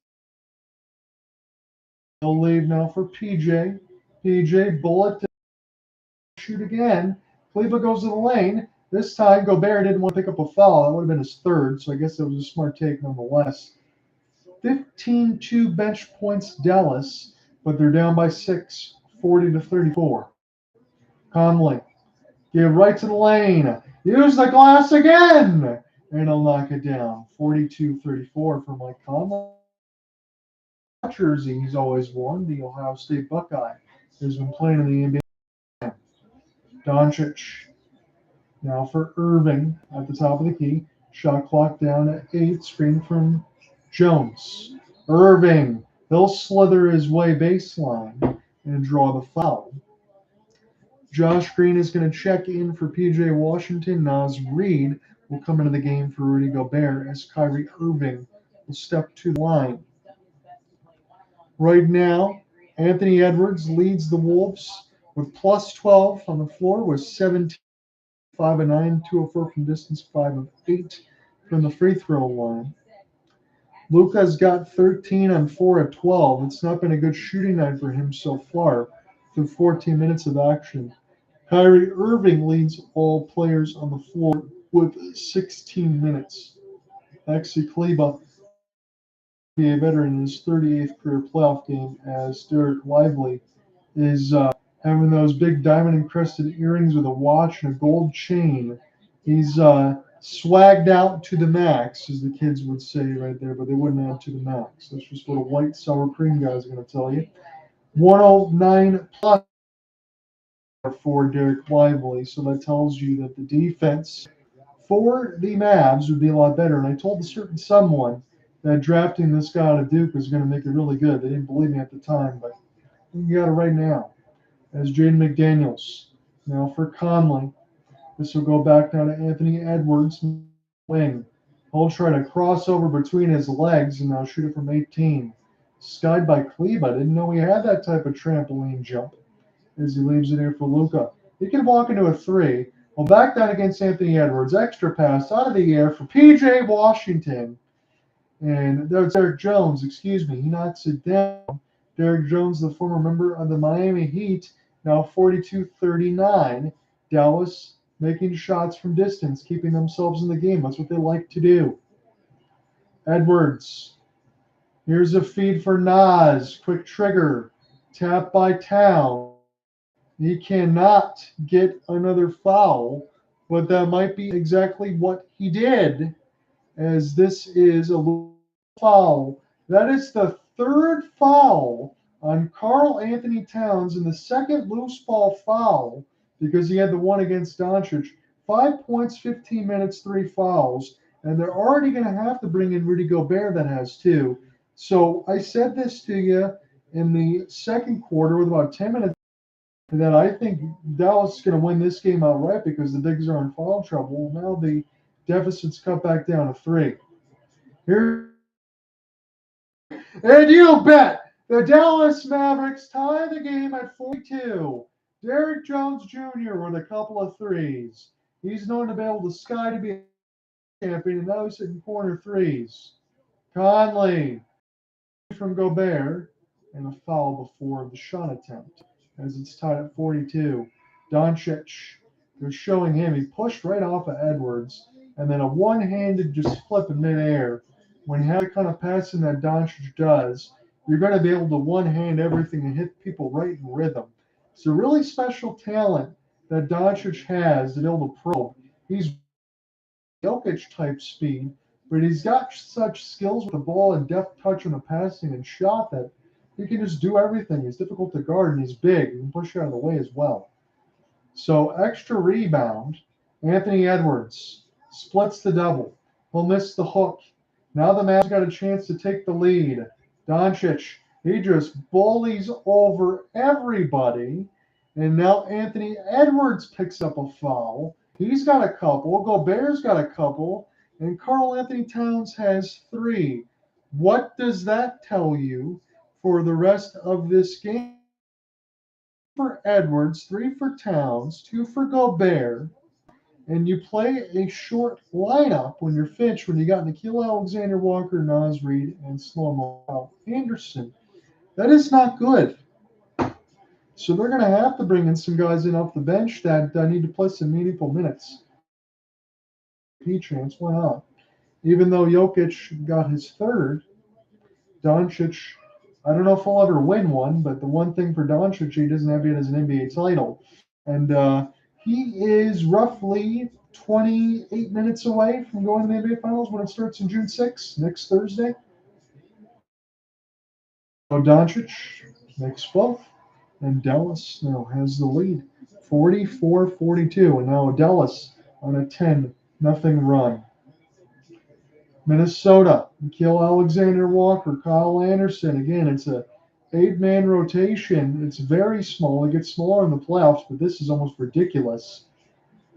He'll leave now for PJ. PJ bullet to shoot again. Kleber goes to the lane. This time Gobert didn't want to pick up a foul. That would have been his 3rd, so I guess that was a smart take nonetheless. 15-2 bench points Dallas, but they're down by 6, 40-34. Conley, give right to the lane. Use the glass again, and he'll knock it down. 42-34 for Mike Conley. Jersey he's always worn, the Ohio State Buckeye, has been playing in the NBA. Doncic now for Irving at the top of the key. Shot clock down at 8. Screen from Jones. Irving. He'll slither his way baseline and draw the foul. Josh Green is going to check in for PJ Washington. Naz Reid will come into the game for Rudy Gobert as Kyrie Irving will step to the line. Right now, Anthony Edwards leads the Wolves with plus 12 on the floor, was 17, 5 of 9, 204 from distance, 5 of 8 from the free throw line. Luka's got 13 on 4 of 12. It's not been a good shooting night for him so far through 14 minutes of action. Kyrie Irving leads all players on the floor with 16 minutes. Maxi Kleber, NBA veteran, in his 38th career playoff game, as Dereck Lively is having those big diamond encrusted earrings with a watch and a gold chain. He's swagged out to the max, as the kids would say right there, but they wouldn't add to the max. That's just what a white sour cream guy is going to tell you. 109 plus for Dereck Lively, so that tells you that the defense for the Mavs would be a lot better. And I told a certain someone that drafting this guy out of Duke was going to make it really good. They didn't believe me at the time, but you got it right now. As Jaden McDaniels. Now for Conley. This will go back down to Anthony Edwards, wing. He'll try to cross over between his legs and now shoot it from 18. Skied by Kleber. I didn't know he had that type of trampoline jump as he leaves it here for Luka. He can walk into a three. Well, back down against Anthony Edwards. Extra pass out of the air for P.J. Washington. And that's Derrick Jones, excuse me. He knocks it down. Derrick Jones, the former member of the Miami Heat, now 42-39. Dallas making shots from distance, keeping themselves in the game. That's what they like to do. Edwards. Here's a feed for Naz. Quick trigger. Tap by Town. He cannot get another foul, but that might be exactly what he did, as this is a foul. That is the third foul on Karl Anthony Towns and the second loose ball foul, because he had the one against Doncic. 5 points, 15 minutes, 3 fouls, and they're already going to have to bring in Rudy Gobert that has 2. So I said this to you in the second quarter with about 10 minutes that I think Dallas is going to win this game outright because the Bigs are in foul trouble. Now the deficit's cut back down to 3. Here, and you bet the Dallas Mavericks tie the game at 42. Derrick Jones Jr. with a couple of threes. He's known to be able to sky to be a champion, and now he's hitting corner threes. Conley from Gobert, and a foul before the shot attempt, as it's tied at 42. Doncic, they're showing him. He pushed right off of Edwards, and then a one-handed just flip in midair. When you have the kind of passing that Doncic does, you're going to be able to one-hand everything and hit people right in rhythm. It's a really special talent that Doncic has to be able to probe. He's Jokic type speed, but he's got such skills with the ball and deft touch on the passing and shot that he can just do everything. He's difficult to guard, and he's big. He can push you out of the way as well. So extra rebound. Anthony Edwards splits the double. He'll miss the hook. Now the Mavs got a chance to take the lead. Doncic, he just bullies over everybody. And now Anthony Edwards picks up a foul. He's got a couple. Gobert's got a couple. And Karl Anthony Towns has 3. What does that tell you for the rest of this game? For Edwards, 3 for Towns, 2 for Gobert. And you play a short lineup when you're Finch, when you got Nickeil Alexander-Walker, Naz Reid, and Slow-Mo Anderson. That is not good. So they're going to have to bring in some guys in off the bench that need to play some meaningful minutes. Chance, why not? Even though Jokic got his 3rd, Doncic, I don't know if he'll ever win one, but the one thing for Doncic, he doesn't have yet is an NBA title. And he is roughly 28 minutes away from going to the NBA Finals when it starts on June 6th, next Thursday. So Doncic makes both, and Dallas now has the lead, 44-42, and now Dallas on a 10-0 run. Minnesota, Nickeil Alexander-Walker, Kyle Anderson. Again, it's a 8-man rotation. It's very small. It gets smaller in the playoffs, but this is almost ridiculous.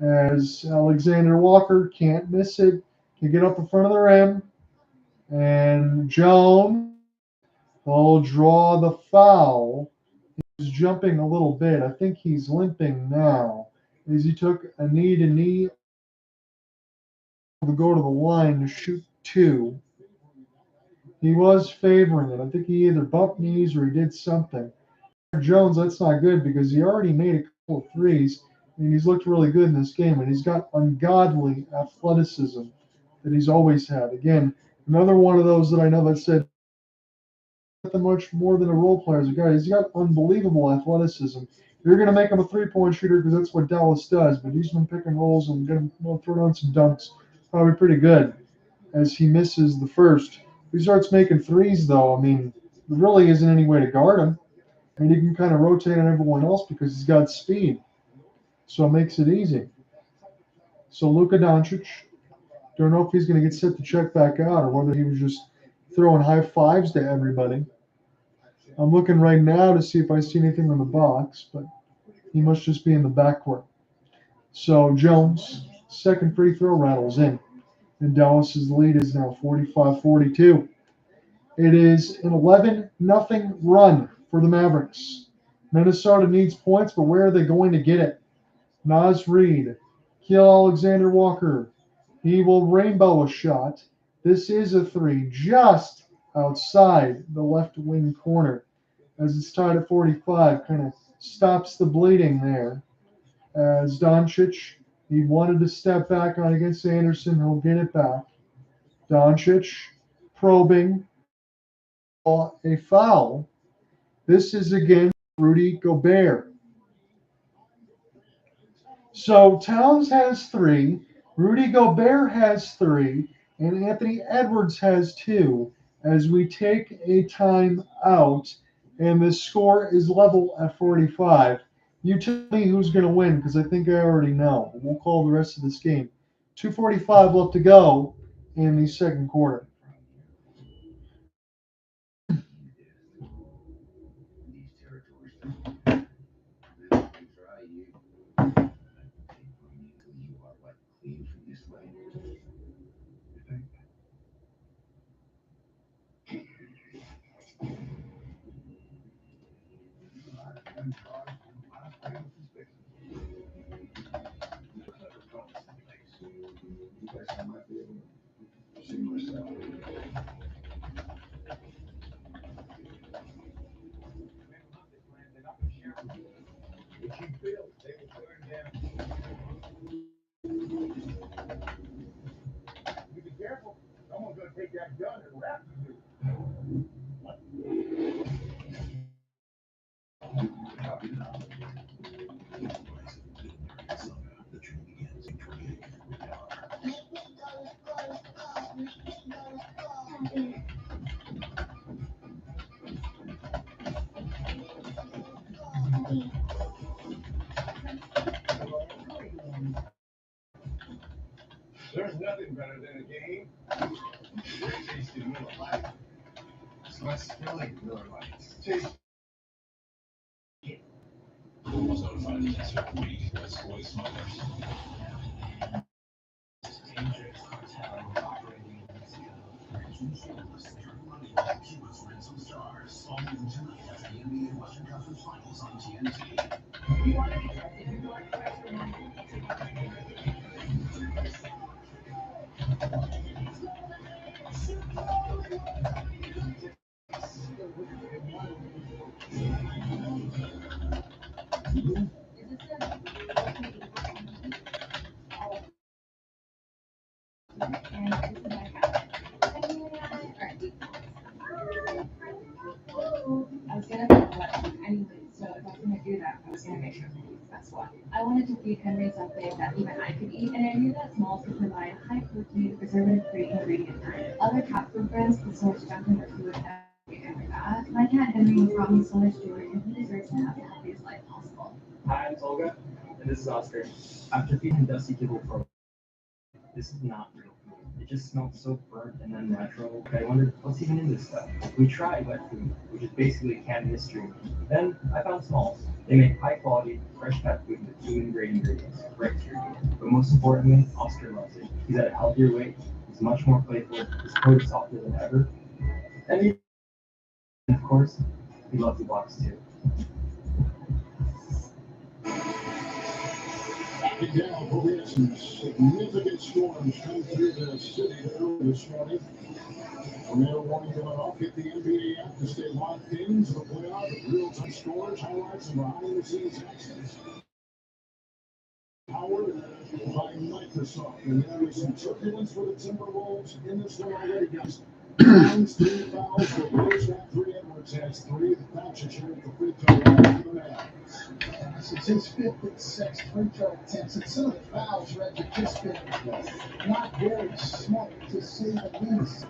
As Alexander-Walker can't miss it, can get up in front of the rim. And Jones will draw the foul. He's jumping a little bit. I think he's limping now, as he took a knee to go to the line to shoot 2. He was favoring it. I think he either bumped knees or he did something. Jones, that's not good because he already made a couple of threes and he's looked really good in this game, and he's got ungodly athleticism that he's always had. Again, another one of those that I know that said nothing much more than a role player as a guy. He's got unbelievable athleticism. You're going to make him a three-point shooter because that's what Dallas does, but he's been picking rolls and going to throw down some dunks. Probably pretty good as he misses the first. If he starts making threes, though, I mean, there really isn't any way to guard him. And he can kind of rotate on everyone else because he's got speed. So it makes it easy. So Luka Doncic, don't know if he's going to get set to check back out or whether he was just throwing high fives to everybody. I'm looking right now to see if I see anything on the box, but he must just be in the backcourt. So Jones, second free throw rattles in. And Dallas's lead is now 45-42. It is an 11-0 run for the Mavericks. Minnesota needs points, but where are they going to get it? Naz Reid, Nickeil Alexander-Walker. He will rainbow a shot. This is a 3 just outside the left wing corner. As it's tied at 45, kind of stops the bleeding there. As Doncic, he wanted to step back on against Anderson. He'll get it back. Doncic probing a foul. This is against Rudy Gobert. So Towns has 3, Rudy Gobert has 3, and Anthony Edwards has 2 as we take a time out, and the score is level at 45. You tell me who's going to win because I think I already know. We'll call the rest of this game. 2:45 left to go in the second quarter. Be careful. Someone's going to take that gun and wrap you. There's nothing better than a game. Great tasting Miller Lite. It's less filling Miller Lights. Taste. Was notified that that's what we was voice smokers. Dangerous cartel operating in Mexico. Cuba's ransom stars. All new tonight after the NBA Western Conference Finals on TNT. You want to be tested in blood pressure. I was gonna pick that anyway, so if I was gonna do that, I was gonna make sure that's what. I wanted to feed Henry something that even I could eat, and I knew that smalls could provide high protein, preservative-free ingredient. Other cat food brands could source junk in their food and everything like that. My cat Henry has brought me so much joy, and he deserves to have the healthiest life possible. Hi, I'm Olga, and this is Oscar. After feeding Dusty Kibble for this is not real food. It just smelled so burnt and unnatural. I wondered what's even in this stuff. We tried wet food, which is basically canned mystery. Then I found Smalls. They make high quality, fresh cat food with human grade ingredients, right to your door. But most importantly, Oscar loves it. He's at a healthier weight. He's much more playful. His coat is softer than ever. And of course, he loves the box too. Tracking down for the Exum. Significant storms come through the city early this morning. Tornado warning going off. Get the NBA app to stay locked in to the playoff with real-time scores, highlights, and behind-the-scenes access. Powered by Microsoft. And there is some turbulence for the Timberwolves in this one already, guys. Browns, 3 fouls. The Bulls got 3. Edwards has 3. Doncic here at the free throw line for the Mavs. It's his 5th and 6th free throw attempts, and some of the fouls, Reg, have just been not very smart, to say the least.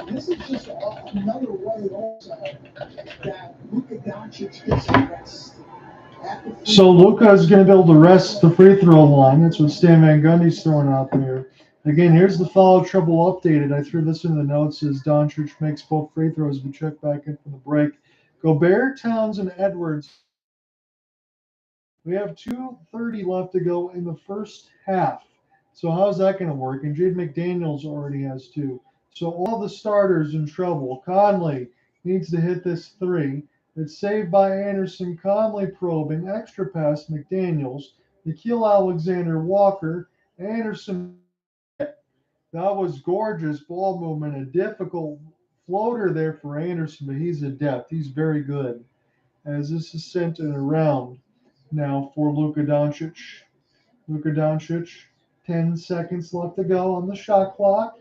This is just another way also that Luka Doncic gets a rest. So Luka is going to be able to rest the free throw line. That's what Stan Van Gundy's throwing out there. Again, here's the foul trouble updated. I threw this in the notes as Doncic makes both free throws. We check back in for the break. Gobert, Towns, and Edwards. We have 2:30 left to go in the first half. So how's that going to work? And Jaden McDaniels already has 2. So all the starters in trouble. Conley needs to hit this 3. It's saved by Anderson. Conley probing. Extra pass McDaniels. Nickeil Alexander Walker. Anderson. That was gorgeous ball movement. A difficult floater there for Anderson, but he's adept. He's very good. As this is sent in around now for Luka Doncic. Luka Doncic, 10 seconds left to go on the shot clock.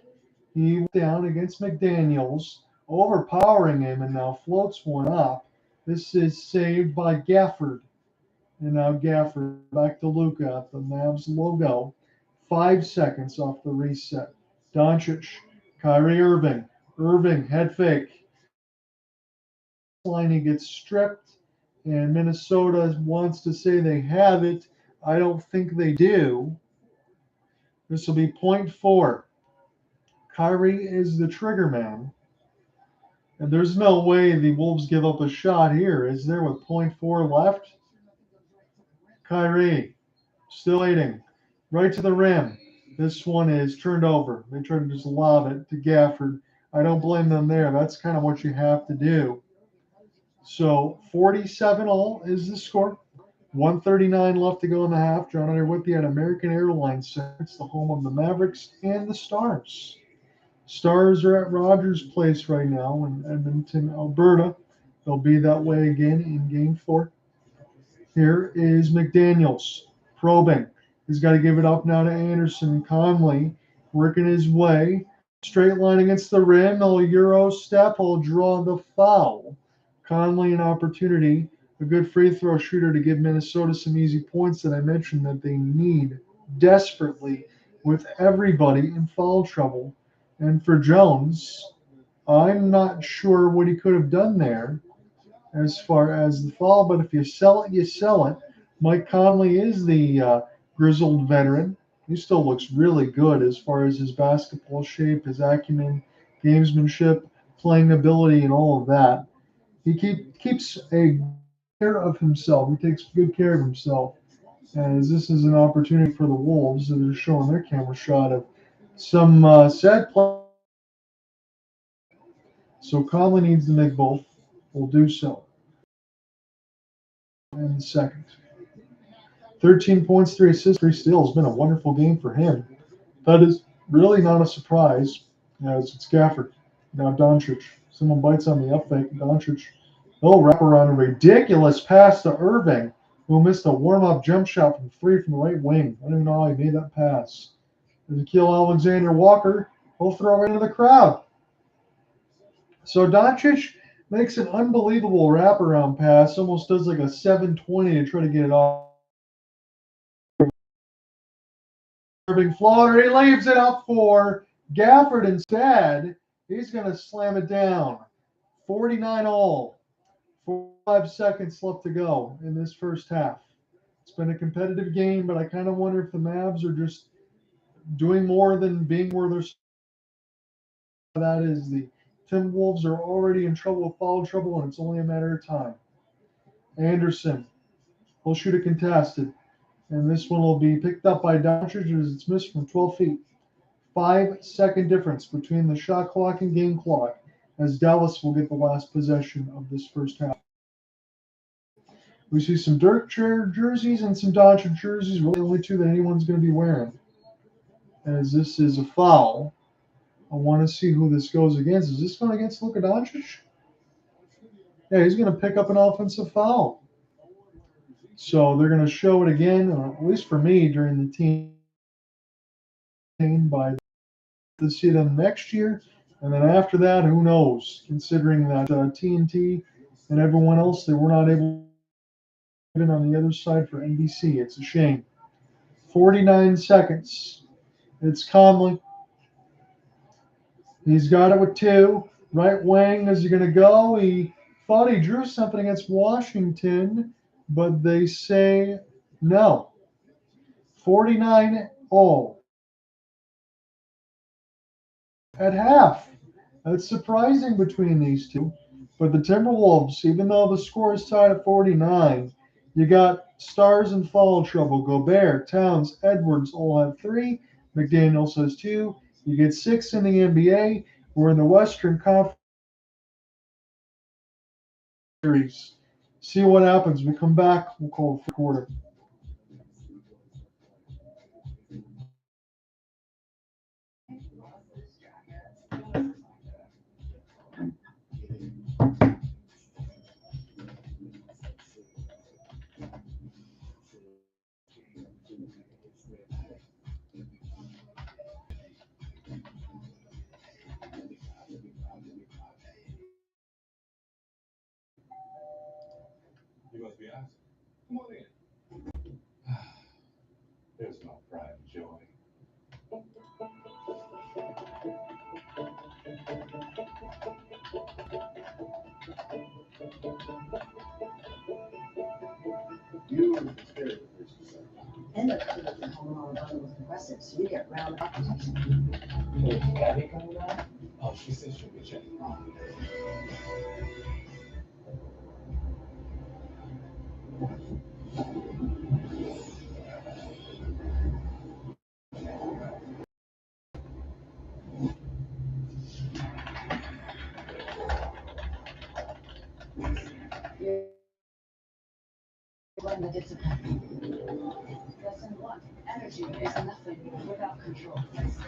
He went down against McDaniels, overpowering him, and now floats one up. This is saved by Gafford. And now Gafford back to Luka at the Mavs logo. 5 seconds off the reset. Doncic, Kyrie Irving. Irving, head fake. Line, he gets stripped, and Minnesota wants to say they have it. I don't think they do. This will be 0.4. Kyrie is the trigger man. And there's no way the Wolves give up a shot here, is there, with 0.4 left? Kyrie, still waiting. Right to the rim. This one is turned over. They try to just lob it to Gafford. I don't blame them there. That's kind of what you have to do. So 47 all is the score. 139 left to go in the half. John Underwood at American Airlines Center. It's the home of the Mavericks and the Stars. Stars are at Rogers Place right now in Edmonton, Alberta. They'll be that way again in Game 4. Here is McDaniels probing. He's got to give it up now to Anderson. Conley working his way. Straight line against the rim. He'll Euro step. He'll draw the foul. Conley an opportunity. A good free throw shooter to give Minnesota some easy points that I mentioned that they need desperately with everybody in foul trouble. And for Jones, I'm not sure what he could have done there as far as the foul, but if you sell it, you sell it. Mike Conley is the grizzled veteran. He still looks really good as far as his basketball shape, his acumen, gamesmanship, playing ability, and all of that. He keeps a care of himself. He takes good care of himself. As this is an opportunity for the Wolves, and they're showing their camera shot of some sad play. So Conley needs to make both. We'll do so. And the second. 13 points, 3 assists, 3 steals. Been a wonderful game for him. That is really not a surprise, as it's Gafford. Now Doncic. Someone bites on the up fake. Doncic. Oh, wrap around a ridiculous pass to Irving, who missed a warm-up jump shot from 3 from the right wing. I don't even know how he made that pass. Nickeil Alexander Walker will throw it into the crowd. So Doncic makes an unbelievable wraparound pass, almost does like a 720 to try to get it off. Irving floater, he leaves it up for Gafford instead. He's going to slam it down. 49 all. 5 seconds left to go in this first half. It's been a competitive game, but I kind of wonder if the Mavs are just doing more than being where they're. That is, the Timberwolves are already in trouble with foul trouble, and it's only a matter of time. Anderson will shoot a contested, and this one will be picked up by Doncic as it's missed from 12 feet. 5-second difference between the shot clock and game clock, as Dallas will get the last possession of this first half. We see some Dirk jerseys and some Doncic jerseys. Really, the only two that anyone's going to be wearing. As this is a foul. I want to see who this goes against. Is this going against Luka Doncic? Yeah, he's going to pick up an offensive foul. So they're going to show it again, at least for me, during the team by to see them next year. And then after that, who knows? Considering that TNT and everyone else, they were not able to get on the other side for NBC. It's a shame. 49 seconds. It's Conley. He's got it with 2. Right wing, is he going to go? He thought he drew something against Washington, but they say no. 49 all. At half. That's surprising between these two. But the Timberwolves, even though the score is tied at 49, you got stars in foul trouble. Gobert, Towns, Edwards all have 3. McDaniels has 2. You get 6 in the NBA. We're in the Western Conference Series. See what happens. We come back. We'll call the quarter. You must be asking. Come on in. There's no pride and joy. You scared the first second. And the color of the home all bundle was impressive, so you get round up protection. Gabby coming down? Oh, she said she'll be checking. Learn the discipline. Lesson 1. Energy is nothing without control. Lesson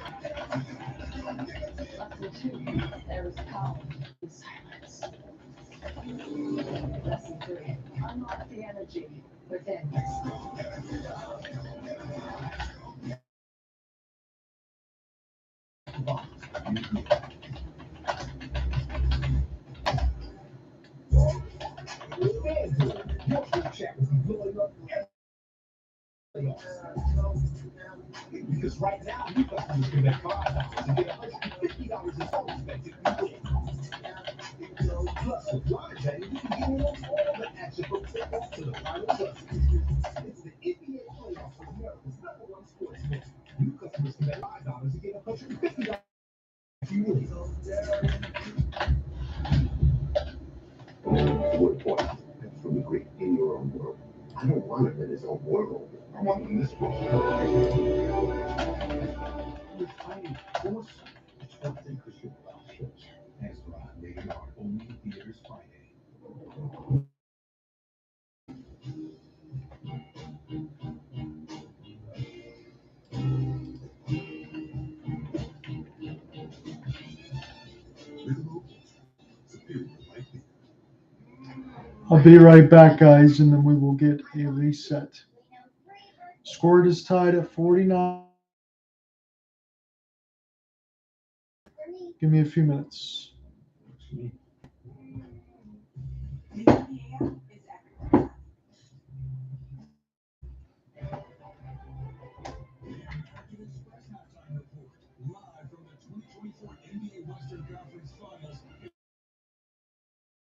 2. There is power in silence. Lesson 3. Unlock the energy within. Your group chat will be blowing up every because right now, new customers can bet $5 and get $150 in bonus bets if you win. Plus, with live betting, you can get in on all the action from football to the final buzzer. It's the NBA playoffs of America's #1 sports book. New customers can bet $5 and get $150 if you win. Word point comes from the Greek in your own world. I don't want him in his own world. I want him in this world. With tiny force, it's what they could do about ships. Ezra, rated R, only in theaters Friday. I'll be right back, guys, and then we will get a reset. Score is tied at 49. Give me a few minutes. Live from the 2024 NBA Western Conference Finals,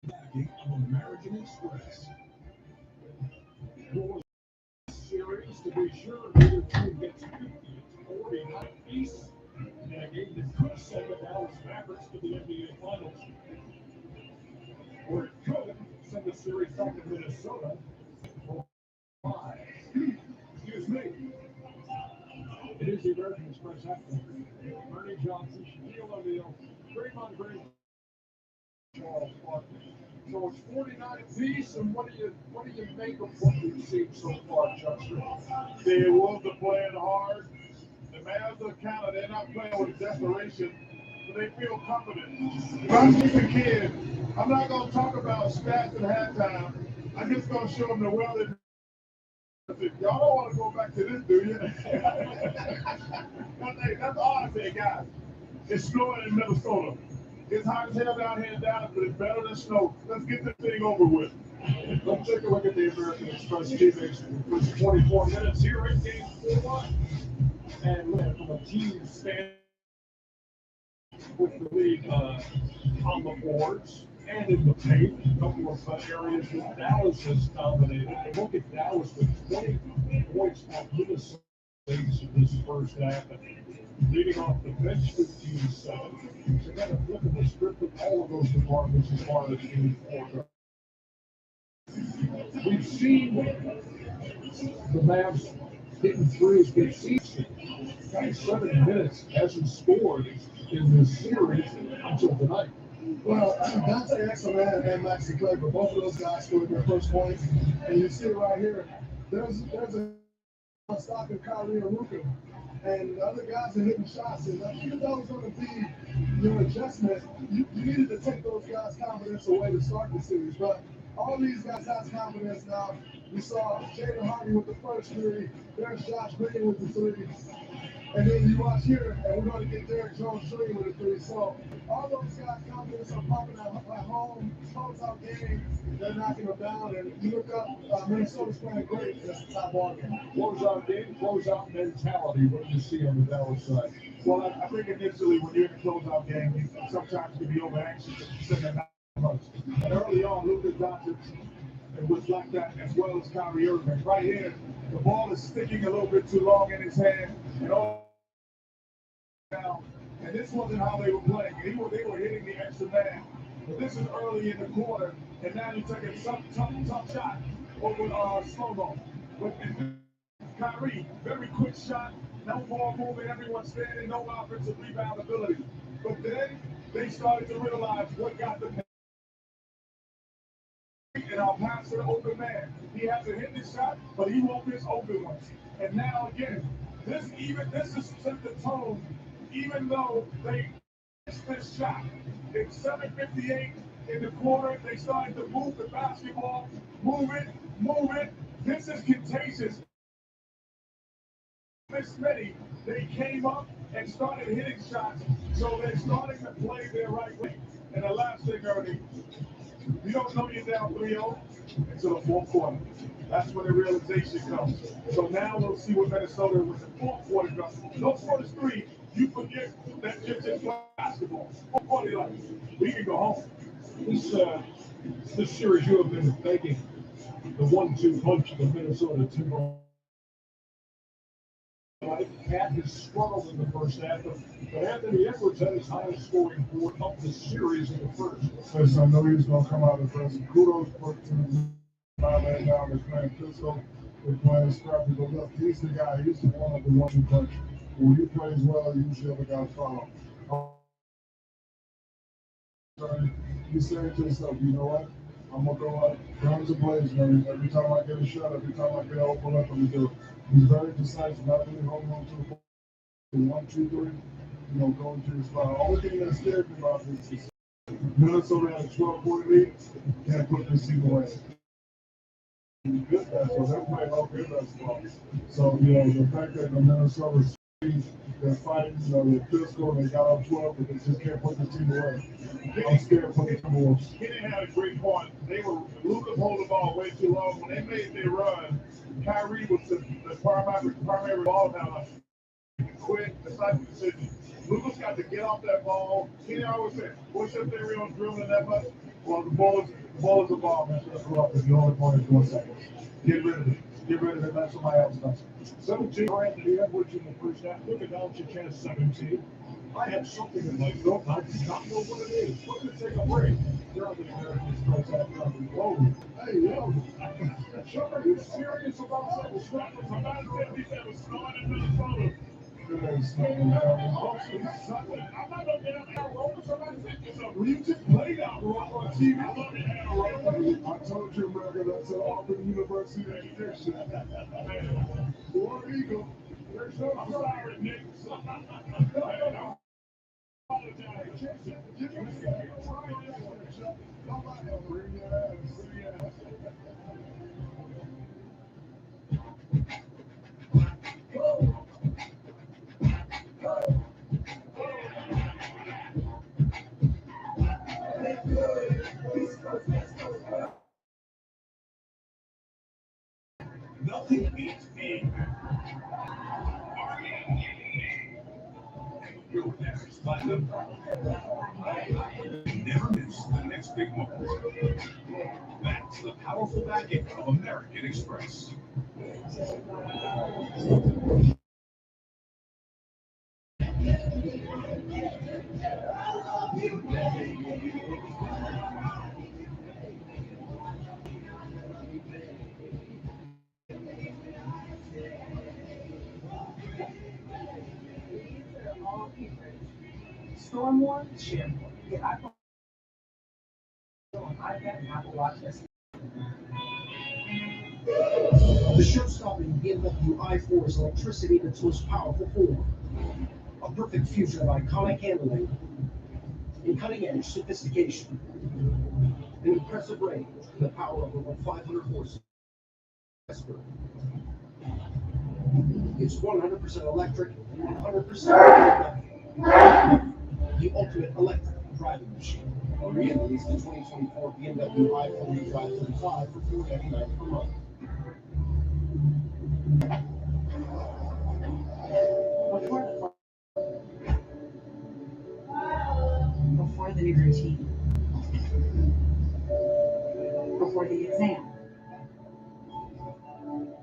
backing of American Express. Your series to be sure neither team gets 50 to 49 apiece in a game that could send the Dallas Mavericks to the NBA Finals. Or it could send the series back to Minnesota for 5. Excuse me. It is the American Express Hotline. Ernie Johnson, Shaquille O'Neal, Draymond Green, Charles Barkley. So it's 49 apiece, and what do you make of what we've seen so far, Chuckster? The Wolves are playing hard. The Mavs are they're not playing with desperation, but they feel confident. If I was a kid, I'm not going to talk about stats at halftime. I'm just going to show them the well. Y'all don't want to go back to this, do you? That's all I say, guys. It's snowing in Minnesota. It's hot as hell down here in Dallas, but it's better than snow. Let's get this thing over with. Let's take a look at the American Express teammates for 24 minutes here in Game 4. And from a team stand with the lead on the boards and in the paint, a couple of areas that Dallas has dominated. And look at Dallas with 20 points on Minnesota in this first half. Leading off the bench 15-7. So kind of look at the script of all of those departments as far as Game 4 goes. We've seen the Mavs hitting threes, get seats. Got 7 minutes, hasn't scored in this series until tonight. Well, Dante, Exum, and Nickeil, but both of those guys scored their first points. And you see it right here. There's a stopping Kyrie and Luka. And the other guys are hitting shots. And I think that was going to be your adjustment. You needed to take those guys' confidence away to start the series. But all these guys have confidence now. We saw Jaden with the first three. There's Josh Green with the three. And then you watch here, and we're going to get Derrick Jones shooting with a three. So all those guys' confidence are pumping at home, close-out game. They're knocking them down. And you look up, Minnesota's playing great. That's the top ball game. Close-out game, close-out mentality. What do you see on the Dallas side? Well, I think initially when you're in a close-out game, you sometimes can be over-anxious and send that much. And early on, Luka, Doncic, it was like that, as well as Kyrie Irving. Right here, the ball is sticking a little bit too long in his hand, and all down. And this wasn't how they were playing. They were hitting the extra man. But this is early in the quarter, and now you're taking some tough shot over slow-mo. But Kyrie, very quick shot, no ball moving, everyone standing, no offensive rebound ability. But then they started to realize what got them. And I'll pass to the open man. He has to hit the shot, but he won't miss open ones. And now again, this is set the tone, even though they missed this shot. It's 7:58 in the quarter. They started to move the basketball, move it. This is contagious. This many, they came up and started hitting shots, so they're starting to play their right way. And the last thing, Ernie, you don't know you're down 3-0 until the fourth quarter. That's when the realization comes. So now we'll see what Minnesota with the fourth quarter does. Those first three, you forget that you're just playing basketball. Fourth quarter, like, we can go home. This series you have been making the 1-2 punch of the Minnesota Timberwolves. Cat has struggled in the first half, but Anthony Edwards had his highest scoring board of the series in the first. Listen, I know he was going to come out of the first. Kudos to him. Down, they're playing pistol, they're playing scrappy, but look, he's the guy, he's the one of the 1-2 punch. When he plays well, you usually have a guy to follow. You say to yourself, you know what? I'm going to go out, guns blazing. Every time I get a shot, every time I get open up, I'm going to do it. He's very decisive, not really holding on to the ball. 1, 2, 3, going to his spot. Only thing that scared me about this is Minnesota had a 12-point lead, can't put this team away. Good basketball, they're playing all good basketball. So, the fact that the Minnesota they're fighting, they're physical, they got up 12, but they just can't put the team away. I'm scared for the Timberwolves. Kenny had a great point. Luka pulled the ball way too long. When they made their run, Kyrie was the primary ball handler. Quick, decisive decision. Luka's got to get off that ball. Kenny always said, what's your theory on dribbling that much? Well, the ball is a ball, man. It's go up. The only point is 1 second. Get rid of it. Get rid of it. Let somebody else touch it. 17 for Anthony Edwards in the first half. Look at Doncic has 17. I have something in my throat. I do not know what it is. We're going to take a break. Here on the American Sports After Whoa. Hey, yo. Chuck, are you serious about something? I'm not saying he said it was snowing in Minnesota. I'm not going to get out roll. Somebody said it's a you just played out roll on TV. I love it, Harold. Jim record that's an Auburn University education. War Eagle. There's no sorry, Nick. Nothing beats being your next platinum. Never miss the next big moment. That's the powerful backing of American Express. Store more, share more. Get iPhone on iPad and Apple Watch this. The show-stopping BMW i4's electricity in its most powerful form. A perfect fusion of iconic handling and cutting-edge sophistication. An impressive range and the power of over 500 horses. It's 100% electric and 100% BMW. The ultimate electric driving machine. Released the 2024 BMW i4 535 for $499 per month. Before the new routine. Before the exam.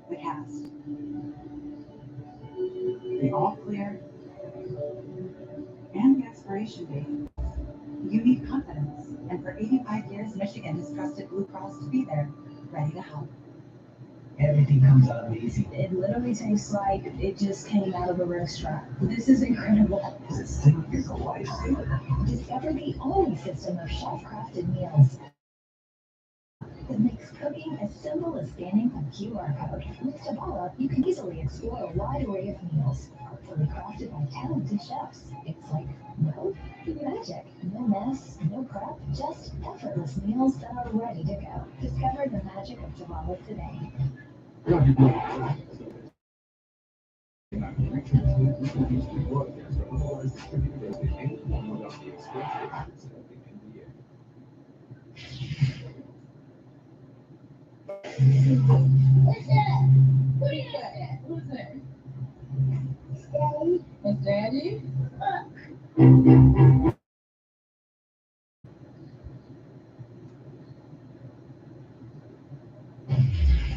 The cast. The all clear. And the expiration date. You need confidence. And for 85 years, Michigan has trusted Blue Cross to be there, ready to help. Everything comes out amazing. It literally tastes like it just came out of a restaurant. This is incredible. This thing is a lifesaver. Discover the only system of chef-crafted meals that makes cooking as simple as scanning a QR code. With Tabala, you can easily explore a wide array of meals, artfully crafted by talented chefs. It's like, well, magic. No mess, no prep, just effortless meals that are ready to go. Discover the magic of Tabala today. What's that? What are you looking at? Who's there? Daddy. It's Daddy?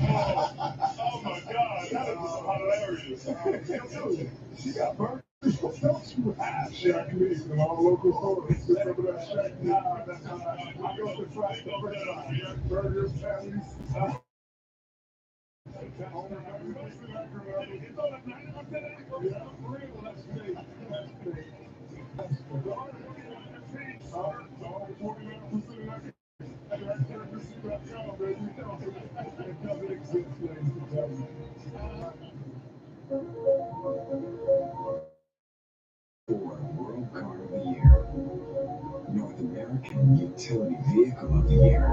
Oh my God, that is hilarious. She got burgers. What else you have? Shack meat from all local stores. Some of that shack meat. I go to try burgers, patties. World Car of the Year, North American Utility Vehicle of the Year,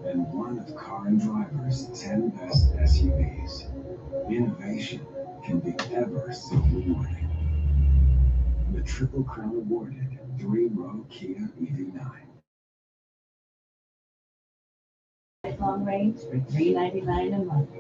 and one of Car and Driver's 10 best SUVs. Innovation can be ever so rewarding. The Triple Crown awarded 3-row Kia EV9. Long range for $399 a month.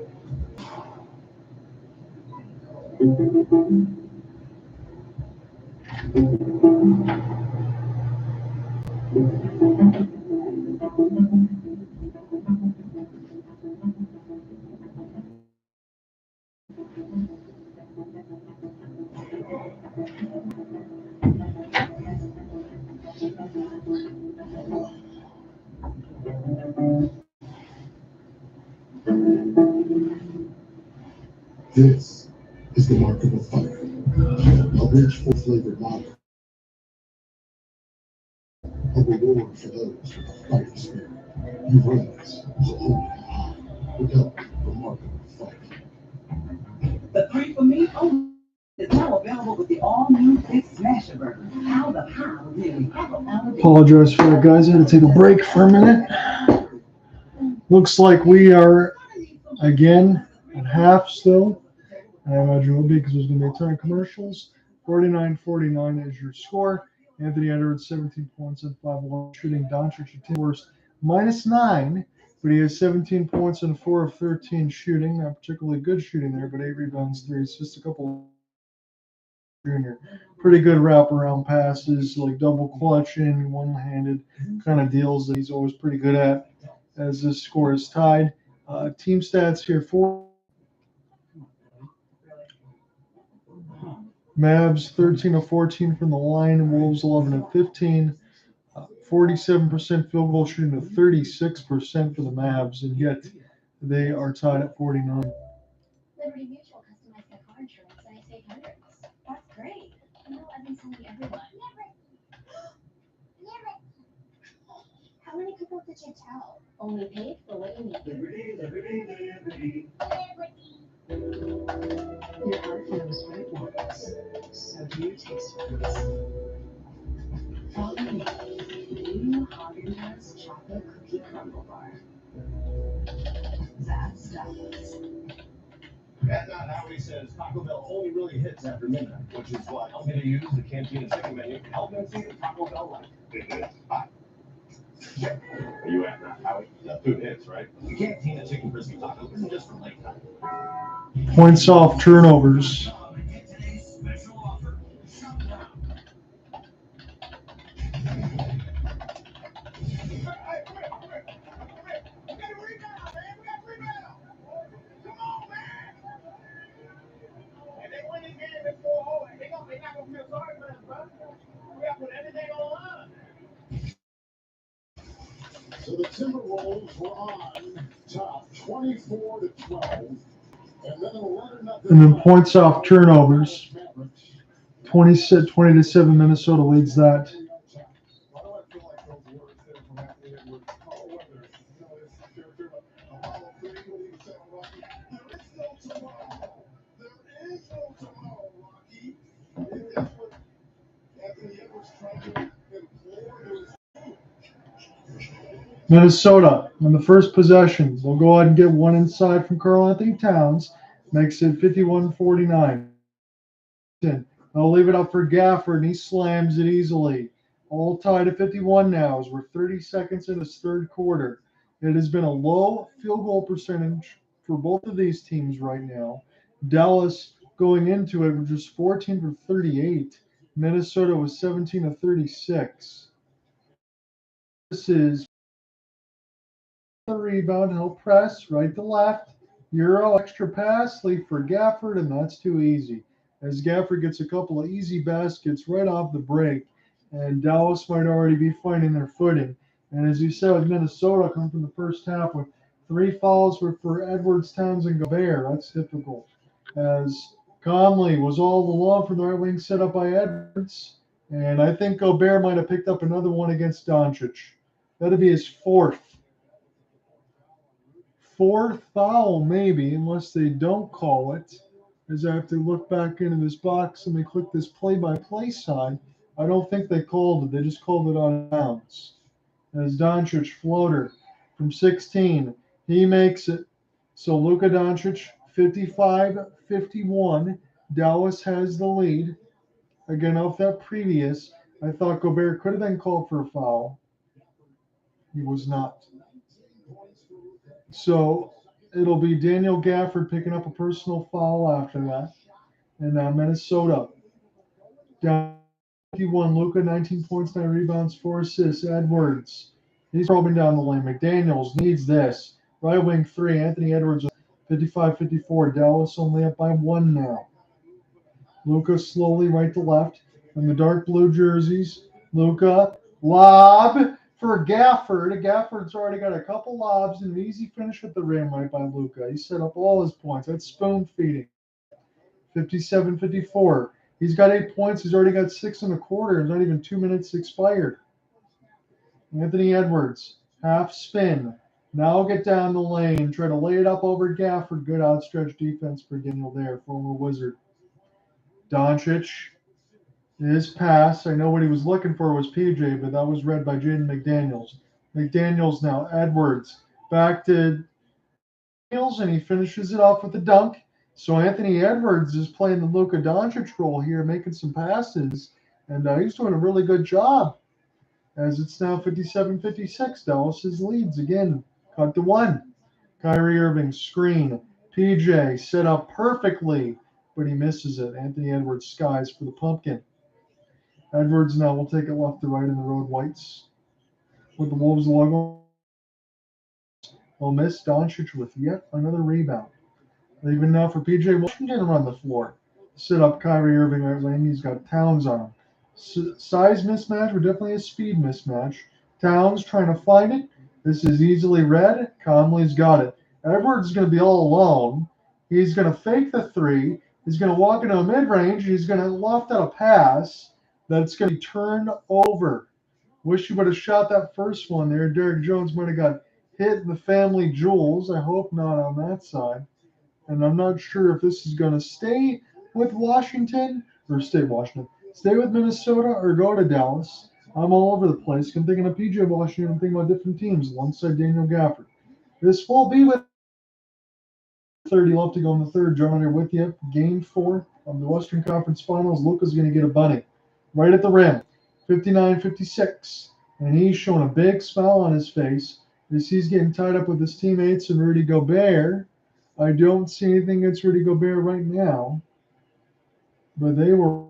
This is the mark of a fighter. A rich, full-flavored model. A reward for those with a fighting spirit. You realize the whole without remarkable fight. The 3 for Me only is now available with the all-new Big Smasher Burger. How the pound really elevates. Apologize for that, guys. I had to take a break for a minute. Looks like we are again at half still. I imagine it will be because there's going to be a ton of commercials. 49-49 is your score. Anthony Edwards, 17 points and 5-1 shooting. Doncic, your team worst, -9, but he has 17 points and 4 of 13 shooting. Not particularly good shooting there, but 8 rebounds, 3 assists, a couple. Junior, pretty good wraparound passes, like double clutching, one-handed kind of deals that he's always pretty good at. As this score is tied, team stats here for Mavs 13 of 14 from the line, Wolves 11 of 15, 47% field goal shooting to 36% for the Mavs, and yet they are tied at 49. Liberty Mutual customized my car insurance and I saved hundreds. That's great. You know, I've been telling everyone. How many people did you tell? Only paid for what you need. Liberty, liberty, liberty. Your heart knows what it wants. So do your taste buds. Follow me. New Haagen-Dazs chocolate cookie crumble bar. That's stuff. That's not how he says Taco Bell only really hits after midnight, which is why I'm going to use the Cantina chicken menu to help them see the Taco Bell life. It is. Hi. Are you at that, Howie? That food hits, right? The Cantina chicken crispy taco isn't just for late night. Points off turnovers. So the Timberwolves were on top 24-12. And then points off turnovers. 20-7 Minnesota leads that. Minnesota on the first possession. They'll go ahead and get one inside from Karl Anthony Towns. Makes it 51-49. They'll leave it up for Gafford, and he slams it easily. All tied at 51 now as we're 30 seconds in this third quarter. It has been a low field goal percentage for both of these teams right now. Dallas going into it was just 14 for 38. Minnesota was 17 of 36. This is the rebound. He'll press right to left. Euro extra pass, leave for Gafford, and that's too easy. As Gafford gets a couple of easy baskets right off the break, and Dallas might already be finding their footing. And as you said with Minnesota, coming from the first half with 3 fouls for Edwards, Towns, and Gobert. That's difficult. As Conley was all alone from the right wing set up by Edwards, and I think Gobert might have picked up another one against Doncic. That'd be his fourth foul, maybe, unless they don't call it. As I have to look back into this box and they click this play-by-play side. I don't think they called it. They just called it on bounds. As Doncic floater from 16, he makes it. So Luka Doncic, 55-51. Dallas has the lead. Again, off that previous, I thought Gobert could have been called for a foul. He was not. So it'll be Daniel Gafford picking up a personal foul after that. And now Minnesota down 51. Luka, 19 points, 9 rebounds, 4 assists. Edwards, he's probing down the lane. McDaniels needs this. Right wing 3. Anthony Edwards, 55-54. Dallas only up by 1 now. Luka slowly right to left. And the dark blue jerseys. Luka, lob for Gafford. Gafford's already got a couple lobs and an easy finish at the rim right by Luka. He set up all his points. That's spoon feeding. 57-54. He's got 8 points. He's already got 6 1/4. Not even 2 minutes expired. Anthony Edwards Half spin. Now get down the lane. Try to lay it up over Gafford. Good outstretched defense for Daniel there, former Wizard. Doncic. His pass. I know what he was looking for was PJ, but that was read by Jaden McDaniels. McDaniels now. Edwards. Back to Daniels, and he finishes it off with a dunk. So Anthony Edwards is playing the Luka Doncic role here, making some passes, and he's doing a really good job. As it's now 57-56, Dallas leads again. Cut to one. Kyrie Irving screen. PJ set up perfectly, but he misses it. Anthony Edwards skies for the pumpkin. Edwards now will take it left to right in the road whites with the Wolves logo. Will miss. Doncic with yet another rebound. Leaving now for PJ Washington on the floor. Set up Kyrie Irving right lane. He's got Towns on him. Size mismatch, or definitely a speed mismatch. Towns trying to find it. This is easily read. Conley's got it. Edwards is going to be all alone. He's going to fake the three. He's going to walk into a mid-range. He's going to loft out a pass that's going to be turned over. Wish he would have shot that first one there. Derrick Jones might have got hit in the family jewels. I hope not on that side. And I'm not sure if this is going to stay with Washington or stay with Minnesota or go to Dallas. I'm all over the place. I'm thinking of PJ Washington. I'm thinking about different teams alongside Daniel Gafford. This will be with 30 left to go in the third. John here with you. Game 4 of the Western Conference Finals. Luka's going to get a bunny right at the rim. 59-56. And he's showing a big smile on his face as he's getting tied up with his teammates and Rudy Gobert. I don't see anything against Rudy Gobert right now, but they were.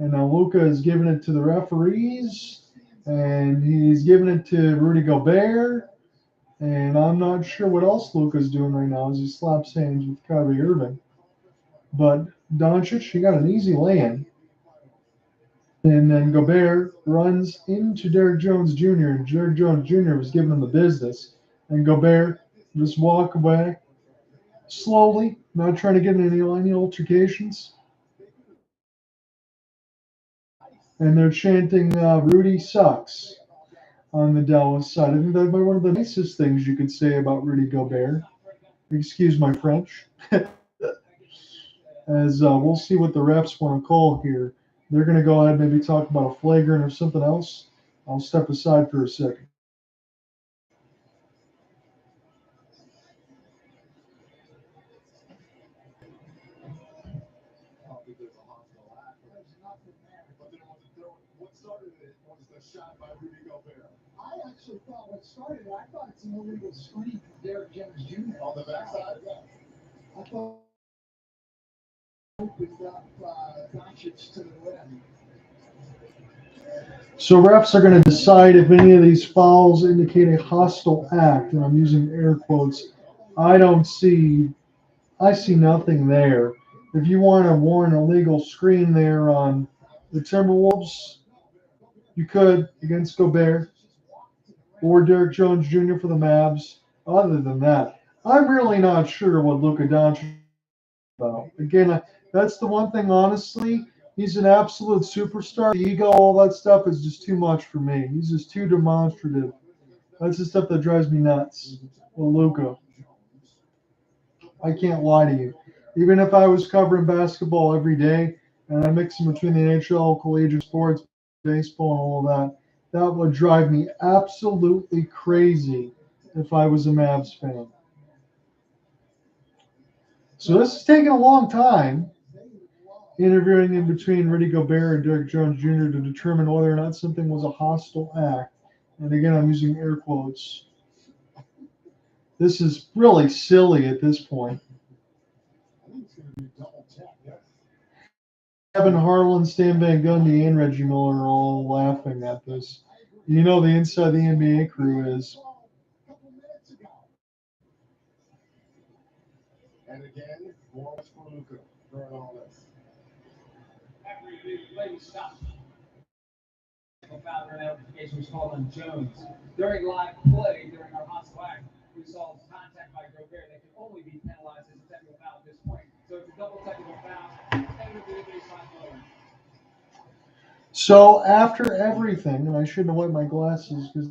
And now Luka is giving it to the referees, and he's giving it to Rudy Gobert. And I'm not sure what else Luka's doing right now as he slaps hands with Kyrie Irving. But Doncic, he got an easy lay-in. And then Gobert runs into Derrick Jones Jr., and Derrick Jones Jr. was giving him the business. And Gobert just walk away. Slowly, not trying to get into any altercations. And they're chanting, Rudy sucks on the Dallas side. I think that's one of the nicest things you could say about Rudy Gobert. Excuse my French. As we'll see what the refs want to call here. They're going to go ahead and maybe talk about a flagrant or something else. I'll step aside for a second. What started it was the shot by Rudy Gobert. I actually thought what started it, I thought it's an illegal screen from Derrick Jones Jr. On the backside? Yeah. I thought opened up Doncic to the rim. So refs are going to decide if any of these fouls indicate a hostile act, and I'm using air quotes. I see nothing there. If you want to warrant a legal screen there on the Timberwolves, you could against Gobert or Derrick Jones Jr. for the Mavs. Other than that, I'm really not sure what Luka Doncic is about. Again, that's the one thing, honestly. He's an absolute superstar. The ego, all that stuff is just too much for me. He's just too demonstrative. That's the stuff that drives me nuts. Well, Luka, I can't lie to you. Even if I was covering basketball every day and I mix in between the NHL, collegiate sports, baseball, and all of that, that would drive me absolutely crazy if I was a Mavs fan. So this is taking a long time, interviewing in between Rudy Gobert and Derrick Jones Jr. to determine whether or not something was a hostile act. And again, I'm using air quotes. This is really silly at this point. Kevin Harlan, Stan Van Gundy, and Reggie Miller are all laughing at this. You know the inside the NBA crew is. And again, more for Luka during all this. After the play stopped, foul notification was called on Jones. During live play, during our hostile act, we saw contact by Gobert that can only be penalized as a technical foul at this point. So it's a double technical foul, and it would be a baseline blower. So after everything, and I shouldn't have wet my glasses because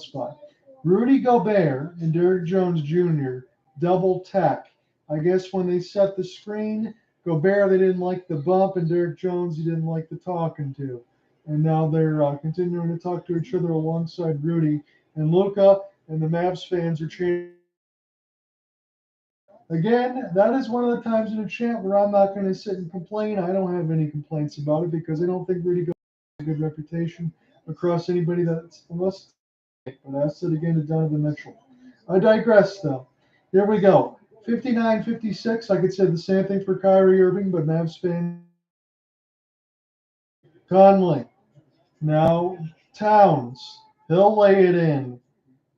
spot. Rudy Gobert and Derrick Jones Jr. double tech. I guess when they set the screen, Gobert they didn't like the bump, and Derrick Jones he didn't like the talking to. And now they're continuing to talk to each other alongside Rudy and Luka, and the Mavs fans are chanting. Again, that is one of the times in a chant where I'm not going to sit and complain. I don't have any complaints about it because I don't think Rudy Gobert has a good reputation across anybody that's unless. But I said again to Donovan Mitchell. I digress, though. Here we go. 59-56. I could say the same thing for Kyrie Irving, but Mavs fan. Conley. Now Towns. He'll lay it in.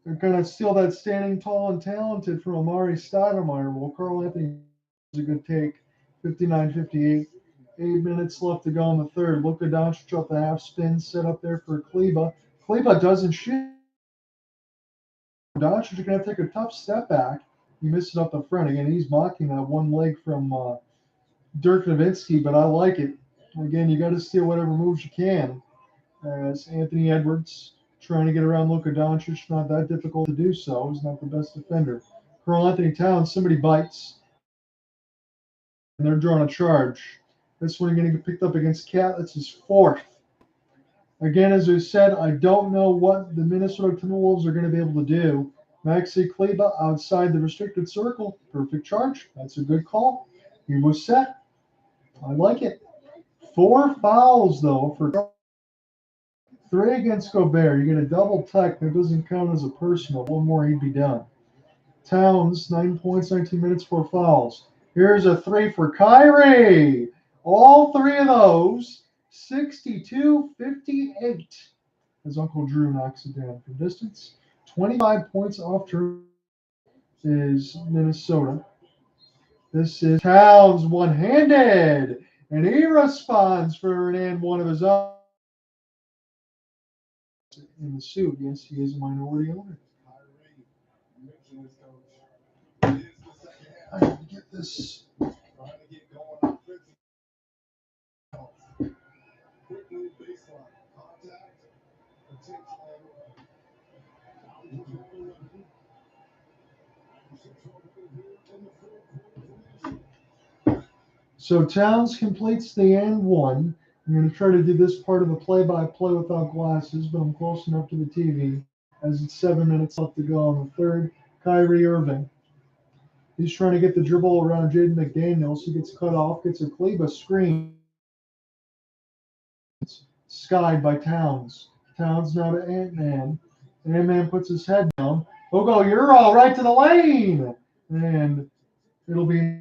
They're going to steal that standing tall and talented from Amari Stoudemire. Well, Karl Anthony is a good take. 59-58. 8 minutes left to go in the third. Luka Doncic off the half spin set up there for Kleba. Kleba doesn't shoot. Doncic is going to take a tough step back. He missed it up the front. Again, he's mocking that one leg from Dirk Nowitzki, but I like it. Again, you got to steal whatever moves you can. As Anthony Edwards trying to get around Luka Doncic, not that difficult to do so. He's not the best defender. Karl Anthony Towns, somebody bites. And they're drawing a charge. This one going to get picked up against Cat. That's his fourth. Again, as I said, I don't know what the Minnesota Timberwolves are going to be able to do. Maxi Kleba outside the restricted circle. Perfect charge. That's a good call. He was set. I like it. 4 fouls, though, for 3 against Gobert. You get a double tech. That doesn't count as a personal. One more, he'd be done. Towns, 9 points, 19 minutes, 4 fouls. Here's a 3 for Kyrie. All 3 of those. 62-58. As Uncle Drew knocks it down from distance. 25 points off to is Minnesota. This is Towns one-handed. And he responds for an and one of his own. In the suit, yes, he is a minority owner. I have to get this. So Towns completes the and one. I'm going to try to do this part of the play-by-play without glasses, but I'm close enough to the TV as it's 7 minutes left to go on the third. Kyrie Irving. He's trying to get the dribble around Jaden McDaniels. He gets cut off, gets a Kleba screen. Skied by Towns. Towns now to Ant-Man. Ant-Man puts his head down. Go, you're all right to the lane. And it'll be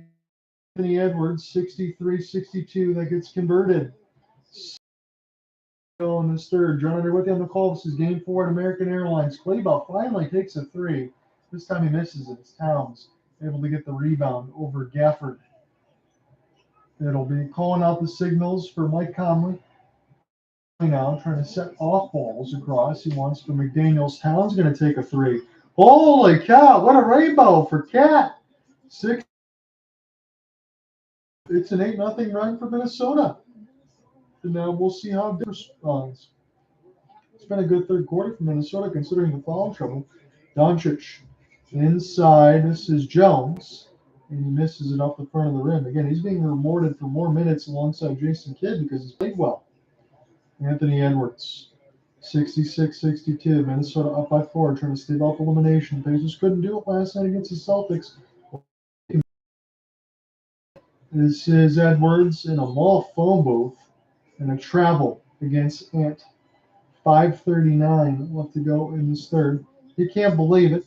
Anthony Edwards, 63-62, that gets converted. In this third. John Underwood on the call. This is game 4 at American Airlines. Kleba finally takes a 3. This time he misses it. It's Towns able to get the rebound over Gafford. It'll be calling out the signals for Mike Conley. Now trying to set off balls across. He wants for McDaniels. Towns going to take a 3. Holy cow! What a rainbow for Cat. 6. It's an 8-0 run for Minnesota. And now we'll see how it responds. It's been a good third quarter for Minnesota considering the foul trouble. Doncic inside. This is Jones. And he misses it off the front of the rim. Again, he's being rewarded for more minutes alongside Jason Kidd because he's played well. Anthony Edwards, 66-62. Minnesota up by 4, trying to stave off elimination. Pacers couldn't do it last night against the Celtics. This is Edwards in a mall phone booth and a travel against Ant. 5:39 left to go in this third. He can't believe it.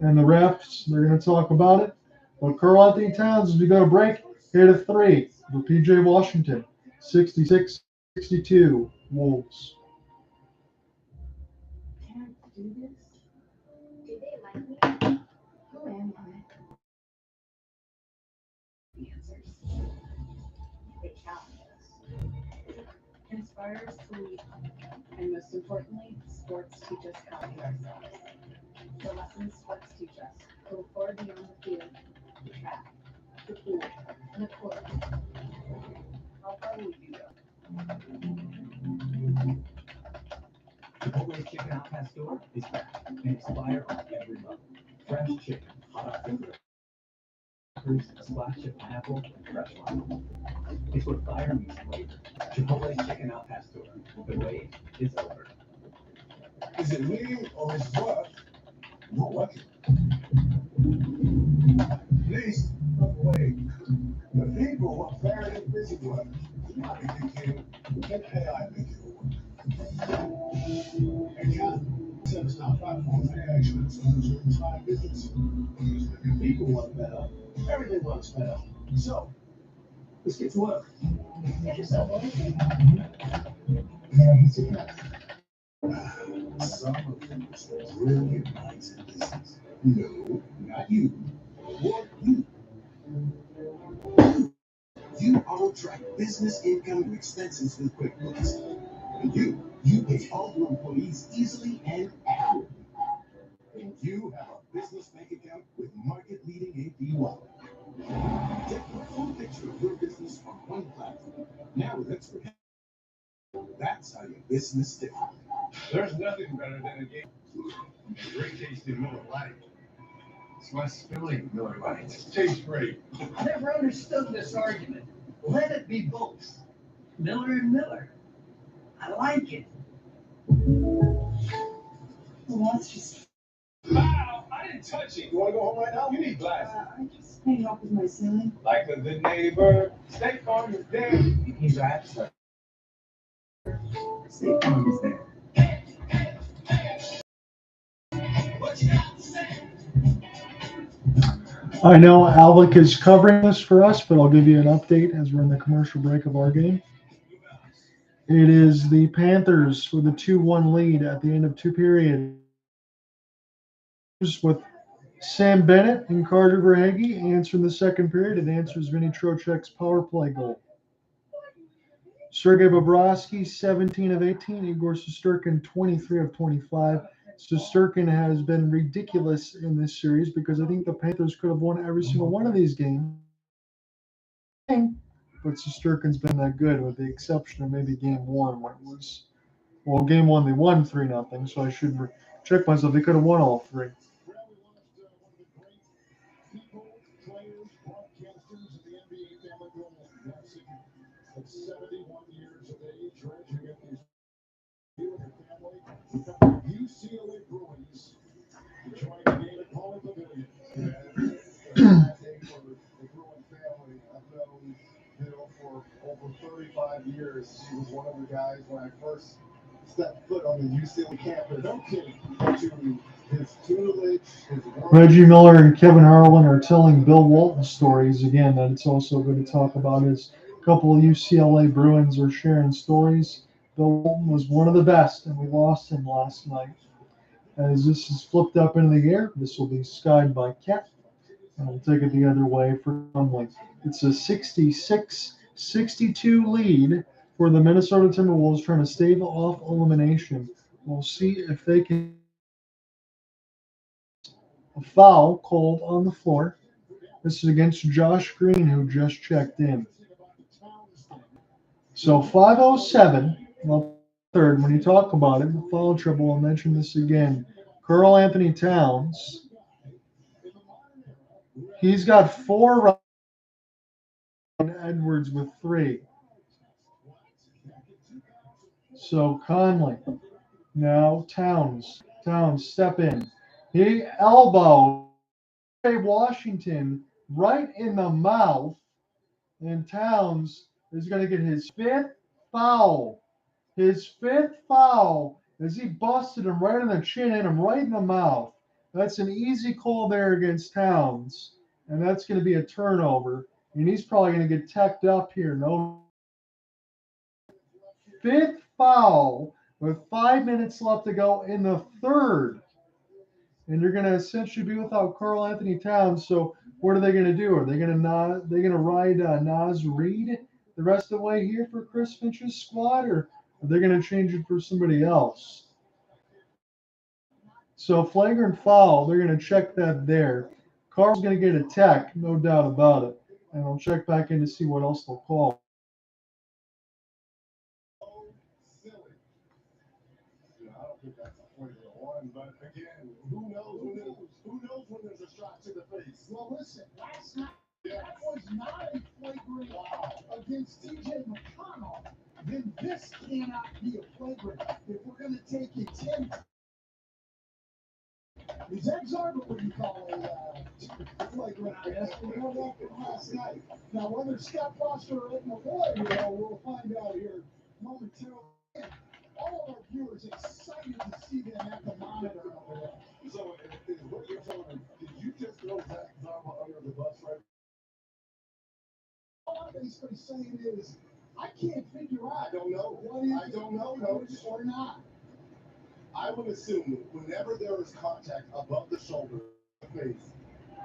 And the refs, they're going to talk about it. But Karl Anthony Towns, as we go to break, hit a 3 for P.J. Washington. 66-62 Wolves. Can't do this. Do they like me? Who am I? The answers. They challenge us. Inspire us to lead. And most importantly, sports teach us how to be ourselves. The lessons sports teach us go far beyond the field, the track, the pool, and the court. How far will you go? Chipotle's Chicken Al Pastor is back. fresh chicken, hot off the grill. A splash of pineapple and fresh lime. It's what fire meets flavor. Chipotle's chicken al pastor. The wait is over. Is it me or is what? No lucky. Please, wait. The people are very busy work. Not thinking, can AI make it work? And yeah, service now platforms for excellence on certain side business. Because when your people work better, everything works better. So, let's get to work. Get yourself over. Some of things that brilliant minds in business. No, not you. Or you. You auto-track business income and expenses with QuickBooks. And you pay all your employees easily and accurately. And you have a business bank account with market-leading APY. Get the full picture of your business on one platform. Now with expert help. That's how your business sticks. There's nothing better than a game. A great tasting Miller Lite. It's my spilling Miller Lite. Tastes great. I never understood this argument. Let it be both. Miller and Miller. I like it. Well, that's just. Wow, I didn't touch it. You want to go home right now? You need glasses. I just hang up with my ceiling. Like a good neighbor, State Farm is there. He's right. State Farm is there. I know Alec is covering this for us, but I'll give you an update as we're in the commercial break of our game. It is the Panthers with a 2-1 lead at the end of two periods, with Sam Bennett and Carter Verhaeghe answering the second period. It answers Vinny Trocheck's power play goal. Sergei Bobrovsky, 17 of 18. Igor Shesterkin, 23 of 25. Shesterkin has been ridiculous in this series because I think the Panthers could have won every single one of these games. But Shesterkin's been that good, with the exception of maybe game one when it was, well, game one they won 3-0, so I should check myself. They could have won all three. At 71 years of age, dredging at his you and your family, UCLA Bruins enjoying the game at Paul Pavilion. And that day for the Bruin family, I've known for over 35 years. He was one of the guys when I first stepped foot on the UCLA campus. No kidding. To his tutelage, his work. Reggie Miller and Kevin Harlan are telling Bill Walton stories again. That it's also good to talk about is a couple of UCLA Bruins are sharing stories. Bill Walton was one of the best, and we lost him last night. As this is flipped up into the air, this will be skied by Ket, and we'll take it the other way for Conley. It's a 66-62 lead for the Minnesota Timberwolves, trying to stave off elimination. We'll see if they can. A foul called on the floor. This is against Josh Green, who just checked in. So 5:07, well, third. When you talk about it, the foul trouble, I'll mention this again. Karl Anthony Towns, he's got 4 and Edwards with 3. So Conley, now Towns, step in. He elbowed Washington right in the mouth, and Towns is going to get his 5th foul. His 5th foul as he busted him right in the chin, hit him right in the mouth. That's an easy call there against Towns, and that's going to be a turnover, and he's probably going to get teched up here. No. 5th foul with 5 minutes left to go in the third. And you're going to essentially be without Karl Anthony Towns. So what are they going to do? Are they going to ride Naz Reid the rest of the way here for Chris Finch's squad, or are they going to change it for somebody else? So flagrant foul, they're going to check that there. Karl's going to get a tech, no doubt about it. And I'll check back in to see what else they'll call. I don't think that's a 20-1, but again, who knows when Well, listen, last night that was not a flagrant against TJ McConnell. Then this cannot be a flagrant. If we're going to take it 10, is Exum what you call a flagrant? Yes, we know that from last night. Now, whether Scott Foster or Ed McCoy, we'll find out here momentarily. All of our viewers excited to see them at the monitor. So, what you're telling me, did you just throw Zach Zarma under the bus right? All I'm basically saying is, I can't figure out. I don't know. What is I don't know, coach Coach. or not. I would assume whenever there is contact above the shoulder, face,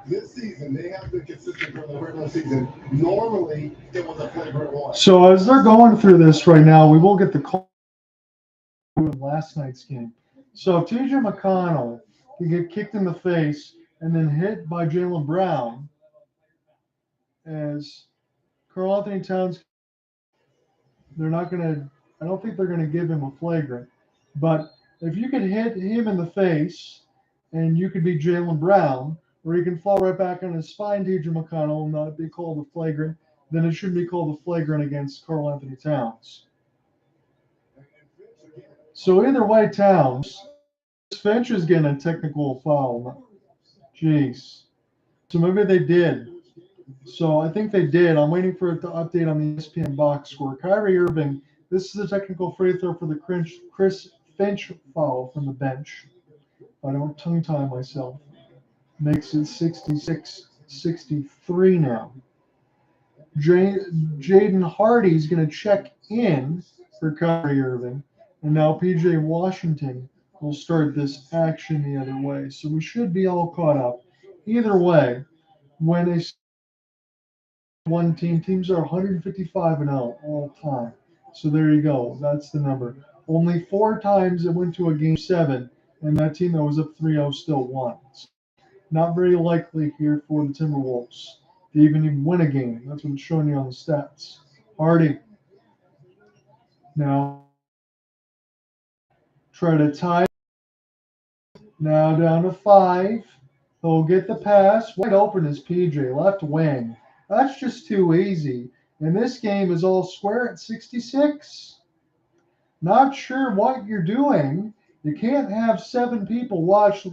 this season they have been consistent during the regular season. Normally, it was a flagrant one. So as they're going through this right now, we will get the call in last night's game. So if TJ McConnell can get kicked in the face and then hit by Jaylen Brown, as Karl Anthony Towns, they're not going to, I don't think they're going to give him a flagrant. But if you could hit him in the face and you could be Jaylen Brown, or you can fall right back on his spine, TJ McConnell, and not be called a flagrant, then it shouldn't be called a flagrant against Karl Anthony Towns. So either way, Towns, Finch is getting a technical foul. Jeez. So maybe they did. So I think they did. I'm waiting for it to update on the ESPN box score. Kyrie Irving, this is a technical free throw for the Chris Finch foul from the bench. I don't tongue tie myself. Makes it 66-63 now. Jaden Hardy's going to check in for Kyrie Irving. And now PJ Washington will start this action the other way. So we should be all caught up. Either way, when a one teams are 155-0 all time. So there you go. That's the number. Only 4 times it went to a game 7, and that team that was up 3-0 still won. So not very likely here for the Timberwolves to even win a game. That's what it's showing you on the stats. Hardy. Now try to tie. Now down to 5. He'll get the pass. Wide open is PJ, left wing. That's just too easy. And this game is all square at 66. Not sure what you're doing. You can't have 7 people watch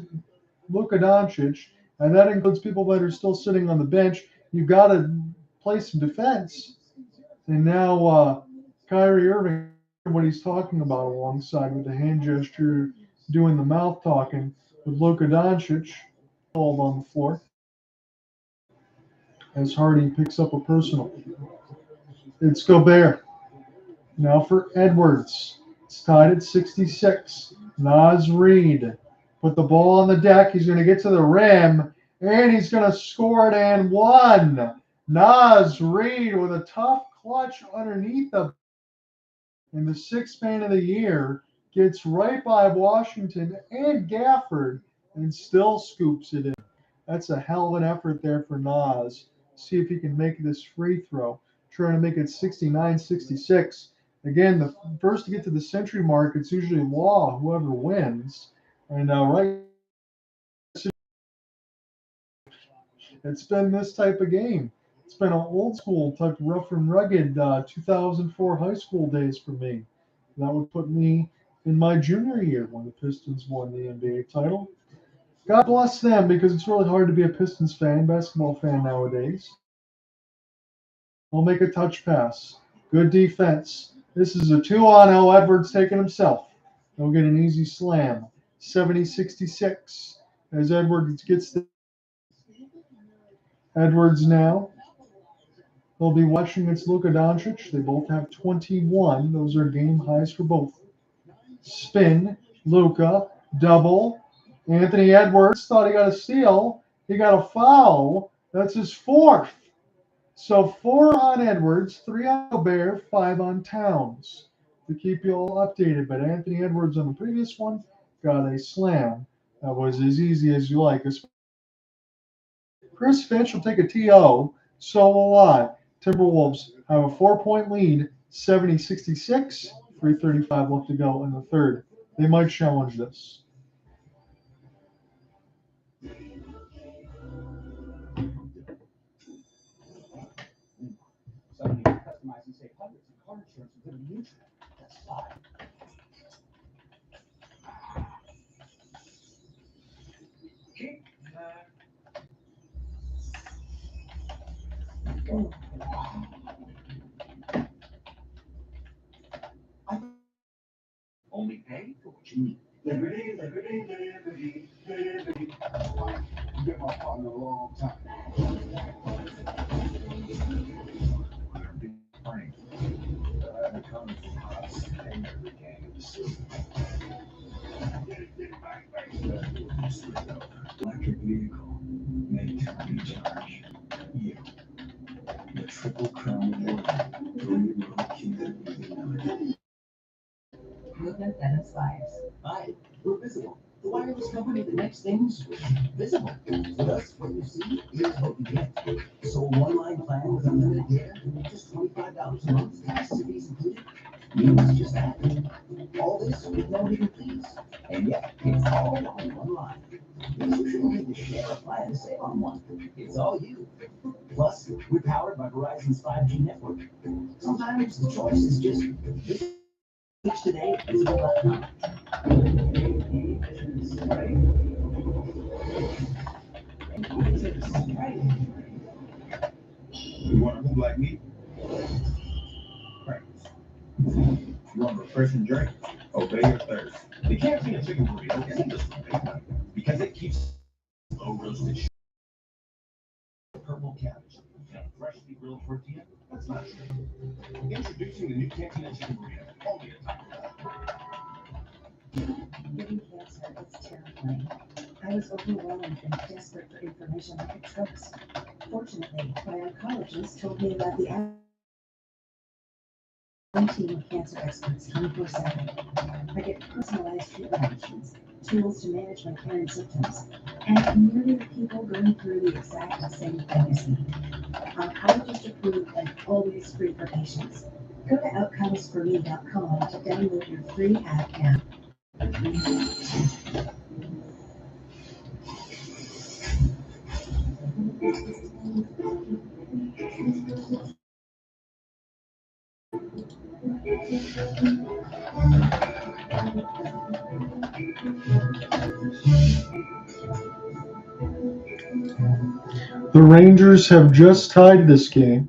Luka Doncic, and that includes people that are still sitting on the bench. You've got to play some defense. And now Kyrie Irving, what he's talking about alongside with the hand gesture, doing the mouth talking with Luka Doncic, all on the floor. As Hardy picks up a personal. It's Gobert. Now for Edwards. It's tied at 66. Naz Reid put the ball on the deck. He's going to get to the rim, and he's going to score it and one. Naz Reid with a tough clutch underneath the in the 6th man of the year gets right by Washington and Gafford and still scoops it in. That's a hell of an effort there for Naz. See if he can make this free throw. Trying to make it 69-66. Again, the first to get to the century mark, it's usually law, whoever wins. And right, it's been this type of game. It's been an old school type of rough and rugged 2004 high school days for me. That would put me in my junior year when the Pistons won the NBA title. God bless them, because it's really hard to be a Pistons fan, basketball fan nowadays. He'll make a touch pass. Good defense. This is a 2-on-0. Edwards taking himself. He'll get an easy slam. 70-66 as Edwards gets the Edwards now. They'll be watching against Luka Doncic. They both have 21. Those are game highs for both. Spin. Luka. Double. Anthony Edwards thought he got a steal. He got a foul. That's his 4th. So 4 on Edwards, 3 on Gobert, 5 on Towns to keep you all updated. But Anthony Edwards on the previous one got a slam. That was as easy as you like. Chris Finch will take a TO. So will I. Timberwolves have a 4-point lead, 70-66. 3:35 left to go in the 3rd. They might challenge this. That's fine. Kick back. Only pay for what you need. Liberty, liberty, liberty, liberty. You've been my partner a long time. Frank, I have coming from us and every gang in the city. Electric vehicle, made to recharge. You, the triple crown award, 3-year-old kid that really knows. Movement that inspires. Hi, we're Visible, the wireless company that makes things visible. With us, what you see, here's what you get. So one line plan with unlimited data, just $25 a month, tax and fees included, means just that. All this with no hidden fees. And yet, it's all on one line. So you don't need to share a plan to save on one. It's all you. Plus, we're powered by Verizon's 5G network. Sometimes the choice is just Switch today at Visible.com. You want to move like me? Practice. You want a refreshing drink? Obey your thirst. The Cantina chicken burrito isn't just for big night because it keeps low roasted purple cabbage and a freshly grilled tortilla. That's not true. Introducing the new Cantina chicken burrito, only at Taco Bell. Getting cancer is terrifying. I was overwhelmed and desperate for information I could trust. Fortunately, my oncologist told me about the team of cancer experts 24/7. I get personalized treatment options, tools to manage my current symptoms, and a community of people going through the exact same thing as me. Oncologist approved and always free for patients. Go to outcomesforme.com to download your free app now. The Rangers have just tied this game.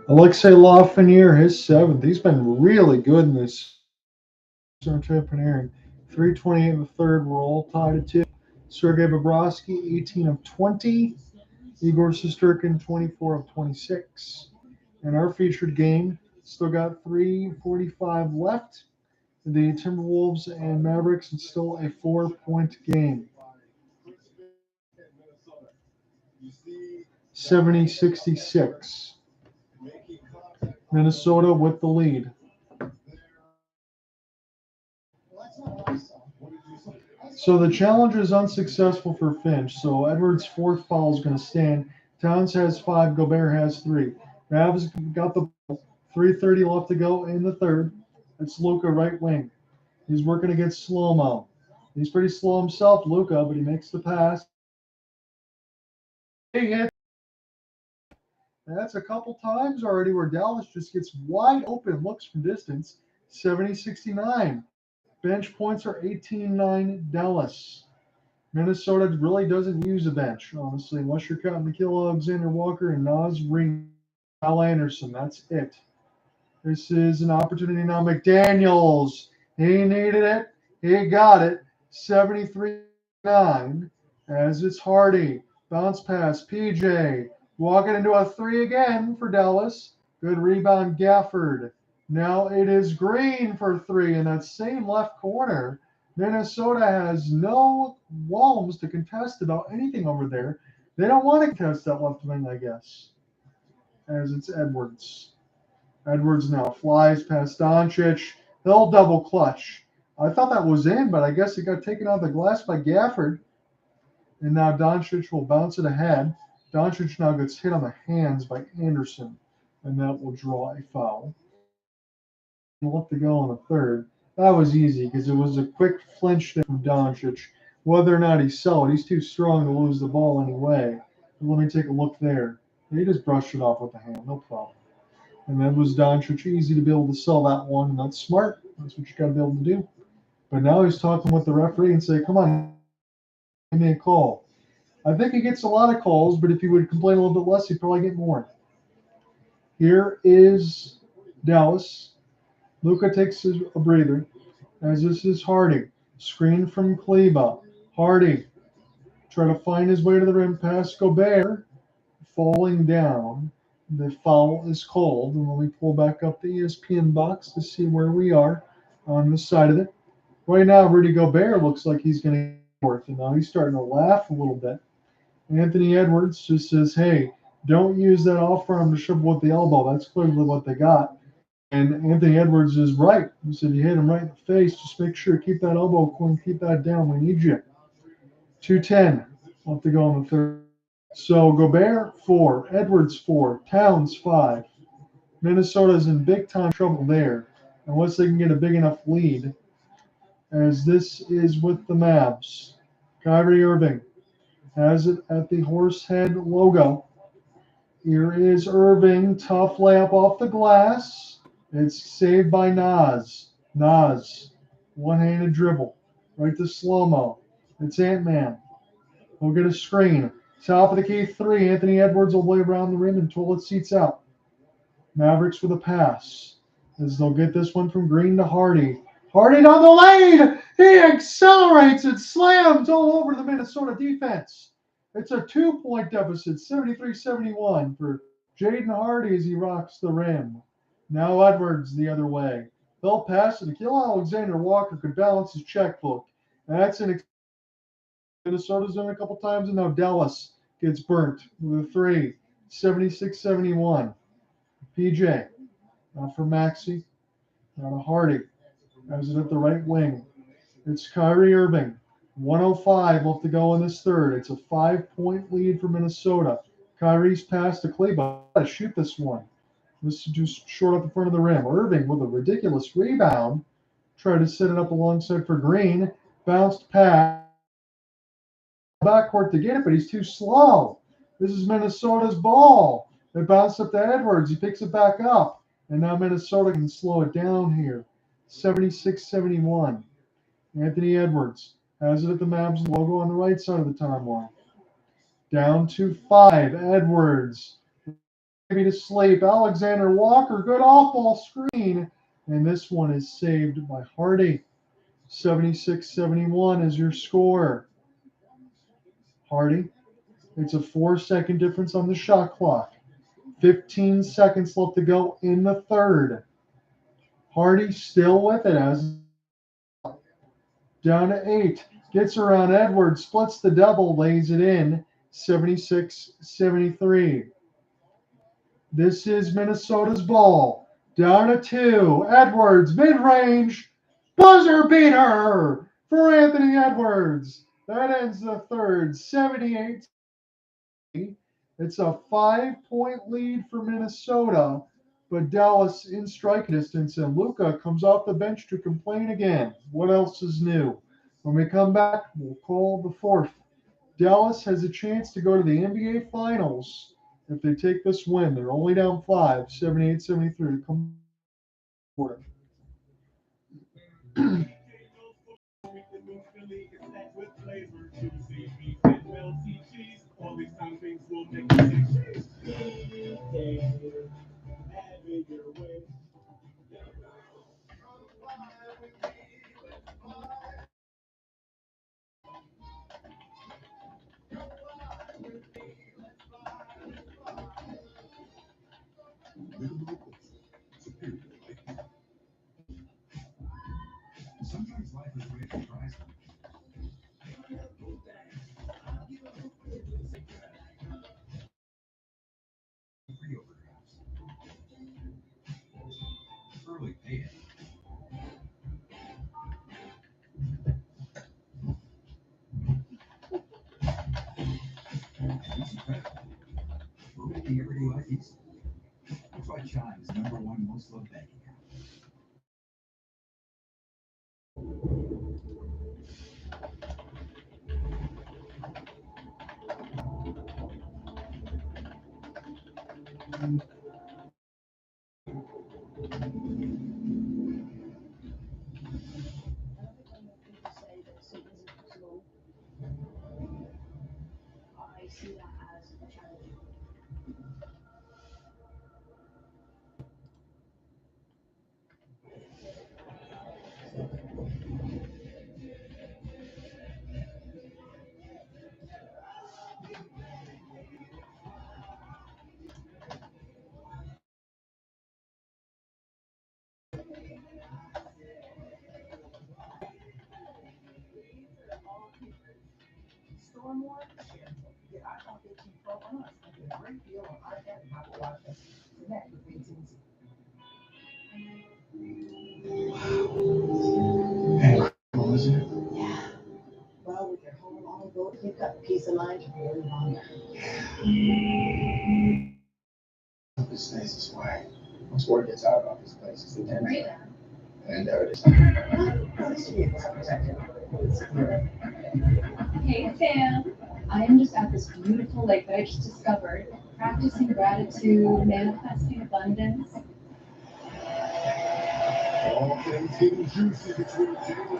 Alexei Lafreniere, his seventh. He's been really good in this. Panarin, 3:28 in the third. We're all tied at 2. Sergei Bobrovsky, 18 of 20. Igor Shesterkin, 24 of 26. In our featured game, still got 3:45 left. The Timberwolves and Mavericks, it's still a 4-point game. 70-66. Minnesota with the lead. So the challenge is unsuccessful for Finch. So Edwards' fourth foul is going to stand. Towns has 5. Gobert has 3. Mavs got the 3:30 left to go in the third. It's Luka, right wing. He's working against slow-mo. He's pretty slow himself, Luka, but he makes the pass. That's a couple times already where Dallas just gets wide open, looks from distance. 70-69. Bench points are 18-9 Dallas. Minnesota really doesn't use a bench, honestly, unless you're counting Nickeil Alexander-Walker and Naz Reid, Kyle Anderson. That's it. This is an opportunity now. McDaniels. He needed it. He got it. 73-9 as it's Hardy. Bounce pass. PJ. Walking into a 3 again for Dallas. Good rebound, Gafford. Now it is Green for 3 in that same left corner. Minnesota has no walls to contest about anything over there. They don't want to contest that left wing, I guess, as it's Edwards. Edwards now flies past Doncic. He'll double clutch. I thought that was in, but I guess it got taken out of the glass by Gafford. And now Doncic will bounce it ahead. Doncic now gets hit on the hands by Anderson, and that will draw a foul. Left to go on the third. That was easy because it was a quick flinch from Doncic. Whether or not he saw it, he's too strong to lose the ball anyway. But let me take a look there. He just brushed it off with the hand, no problem. And that was Doncic. Easy to be able to sell that one, and that's smart. That's what you got to be able to do. But now he's talking with the referee and say, come on, give me a call. I think he gets a lot of calls, but if he would complain a little bit less, he'd probably get more. Here is Dallas. Luka takes a breather, as this is Hardy. Screen from Kleba. Hardy trying to find his way to the rim past Gobert. Falling down. The foul is called. And let me pull back up the ESPN box to see where we are on this side of it. Right now, Rudy Gobert looks like he's going to get fourth. And now he's starting to laugh a little bit. Anthony Edwards just says, hey, don't use that off arm to shove with the elbow. That's clearly what they got. And Anthony Edwards is right. He said, you hit him right in the face. Just make sure, keep that elbow clean, keep that down. We need you. 2:10. We'll have to go on the third. So Gobert, 4. Edwards, 4. Towns, 5. Minnesota's in big time trouble there, unless they can get a big enough lead, as this is with the Mavs. Kyrie Irving has it at the Horsehead logo. Here is Irving. Tough layup off the glass. It's saved by Naz. Naz. One-handed dribble. Right to slow-mo. It's Ant-Man. He'll get a screen. Top of the key 3. Anthony Edwards will lay around the rim and toilet seats out. Mavericks with a pass. As they'll get this one from Green to Hardy. Hardy down the lane! He accelerates and slams all over the Minnesota defense. It's a 2-point deficit, 73-71 for Jaden Hardy as he rocks the rim. Now Edwards the other way. They'll pass it. Nickeil Alexander-Walker could balance his checkbook. That's an Minnesota's done a couple times, and now Dallas gets burnt with a 3. 76-71. PJ. Now for Maxey. Now to Hardy. Has it at the right wing. It's Kyrie Irving. 105 left to go in this third. It's a 5-point lead for Minnesota. Kyrie's pass to Kleba. Got to shoot this one. This is just short off the front of the rim. Irving with a ridiculous rebound. Tried to set it up alongside for Green. Bounced pass. Backcourt to get it, but he's too slow. This is Minnesota's ball. It bounced up to Edwards. He picks it back up. And now Minnesota can slow it down here. 76-71. Anthony Edwards has it at the Mavs logo on the right side of the timeline. Down to 5. Edwards. Maybe to sleep. Alexander Walker. Good off-ball screen. And this one is saved by Hardy. 76-71 is your score. Hardy. It's a 4-second difference on the shot clock. 15 seconds left to go in the third. Hardy still with it as down to 8. Gets around Edwards, splits the double, lays it in. 76-73. This is Minnesota's ball. Down to 2. Edwards, mid-range, buzzer beater for Anthony Edwards. That ends the third. 78. It's a 5-point lead for Minnesota, but Dallas in strike distance, and Luka comes off the bench to complain again. What else is new? When we come back, we'll call the fourth. Dallas has a chance to go to the NBA Finals if they take this win. They're only down 5, 78-73. Come for it. Sometimes life is really surprising. Free overdrafts. Early payday. Easy credit. We're making everyday life easy. That's why Chime is #1 most loved bank account. or more? Yeah, I thought they keep 12 on us. I get a great deal on iPad and Apple Watch. Connect with AT&T. Incredible, isn't it? Yeah. Well, with your home all vote, you've got peace of mind for really longer. Hope it stays this way. Once word gets out about this place, it's the ten. Right now. And there it is. Let's see if it's protected. Hey, Sam. I am just at this beautiful lake that I just discovered, practicing gratitude, manifesting abundance. All things getting juicy between Jaden and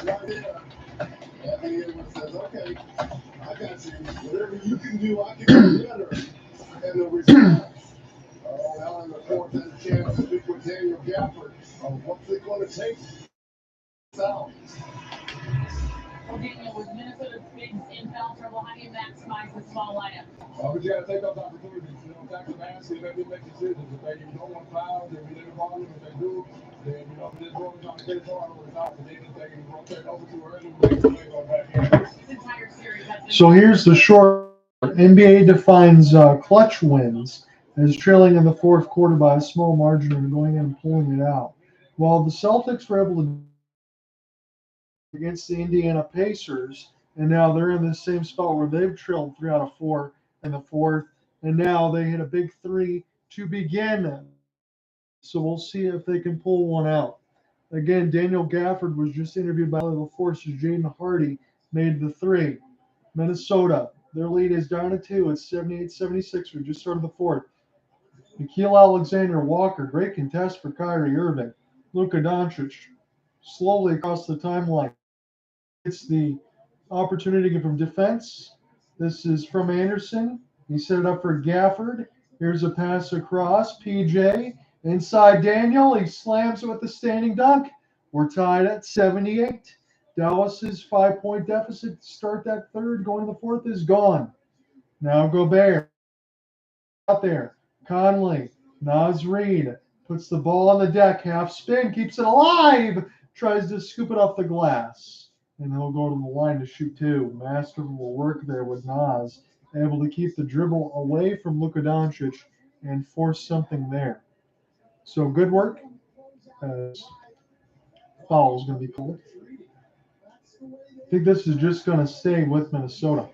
right here. Anthony Edwards says, okay, I got you. Whatever you can do, I can do better. And the response. Oh, now in the fourth, had a chance to speak with Daniel Gafford on what's it going to take out. Well, Daniel, with Minnesota's bigs in foul trouble, how do you maximize the small lineup? But you got to take those opportunities. Attack the basket, let them make decisions. If they don't want to foul, then we didn't bother. If they do, then, this one trying to get it hard over the top. But then if they can rotate over too early, we can go back in. This entire series has been. So here's the short. NBA defines clutch wins as trailing in the fourth quarter by a small margin and going in and pulling it out. While the Celtics were able to against the Indiana Pacers, and now they're in the same spot where they've trailed 3 out of 4 in the fourth, and now they hit a big 3 to begin. So we'll see if they can pull one out. Again, Daniel Gafford was just interviewed by the Forces. Jaden Hardy made the 3. Minnesota, their lead is down to 2. It's 78-76. We just started the fourth. Nickeil Alexander-Walker, great contest for Kyrie Irving. Luka Doncic, slowly across the timeline. It's the opportunity from defense. This is from Anderson. He set it up for Gafford. Here's a pass across. PJ inside Daniel. He slams it with the standing dunk. We're tied at 78. Dallas's 5-point deficit to start that third, going to the fourth, is gone. Now Gobert out there. Conley, Naz Reid puts the ball on the deck, half spin, keeps it alive, tries to scoop it off the glass, and he'll go to the line to shoot 2. Masterful work there with Naz, able to keep the dribble away from Luka Doncic and force something there. So good work. Foul is going to be called. I think this is just going to stay with Minnesota.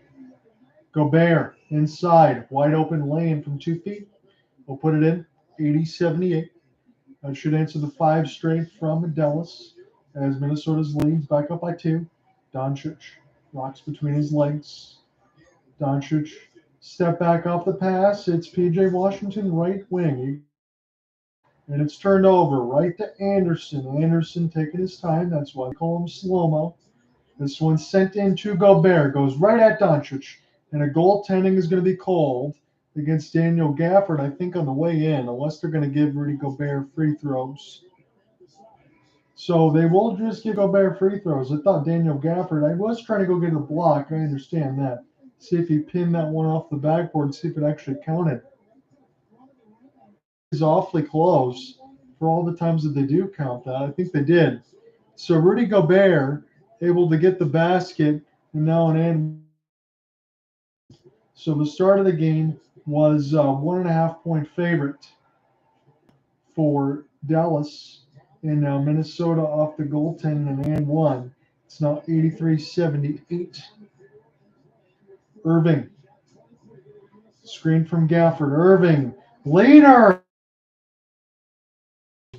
Gobert inside, wide open lane from 2 feet. We'll put it in, 80-78. That should answer the 5 straight from Dallas as Minnesota's leads back up by 2. Doncic rocks between his legs. Doncic step back off the pass. It's PJ Washington, right wing. And it's turned over right to Anderson. Anderson taking his time. That's why I call him slow-mo. This one's sent in to Gobert. Goes right at Doncic. And a goaltending is going to be called against Daniel Gafford, I think, on the way in, unless they're going to give Rudy Gobert free throws. So they will just give Gobert free throws. I thought Daniel Gafford, I was trying to go get a block. I understand that. See if he pinned that one off the backboard, see if it actually counted. It's awfully close for all the times that they do count that. I think they did. So Rudy Gobert able to get the basket, and now an end. So the start of the game was 1.5 point favorite for Dallas, and now Minnesota off the goaltending and 1. It's now 83-78. Irving, screen from Gafford. Irving, leader.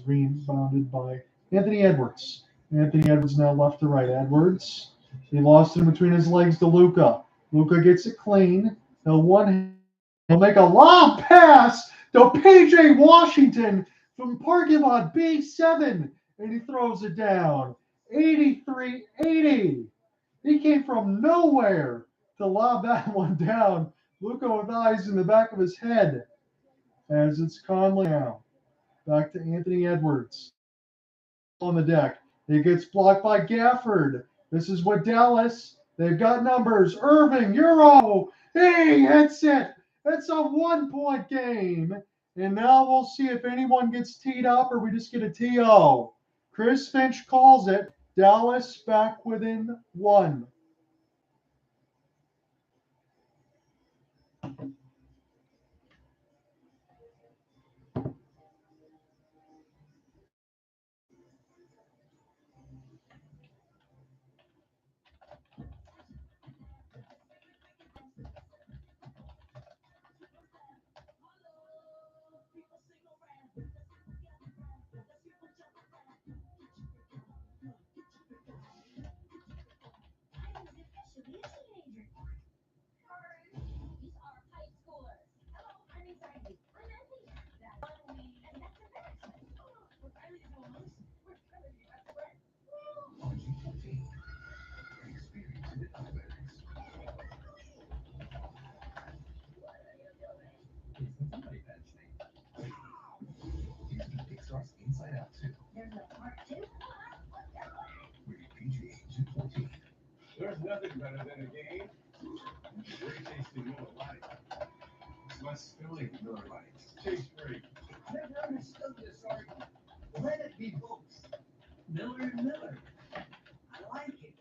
Rebounded by Anthony Edwards. Anthony Edwards now left to right. Edwards, he lost it in between his legs to Luka. Luka gets it clean. He'll make a long pass to PJ Washington from parking lot B7, and he throws it down. 83-80. He came from nowhere to lob that one down. Luka with eyes in the back of his head as it's Conley now. Back to Anthony Edwards on the deck. It gets blocked by Gafford. This is what Dallas, they've got numbers. Irving, Euro. Hey, hits it. It's a 1-point game. And now we'll see if anyone gets teed up or we just get a TO. Chris Finch calls it. Dallas back within 1. Inside Out 2. There's a part 2. Rated PG-14. There's nothing better than a game. Great tasting Miller Lite. It's less filling Miller Lite. Tastes great. Never understood this argument. Let it be both. Miller and Miller. I like it.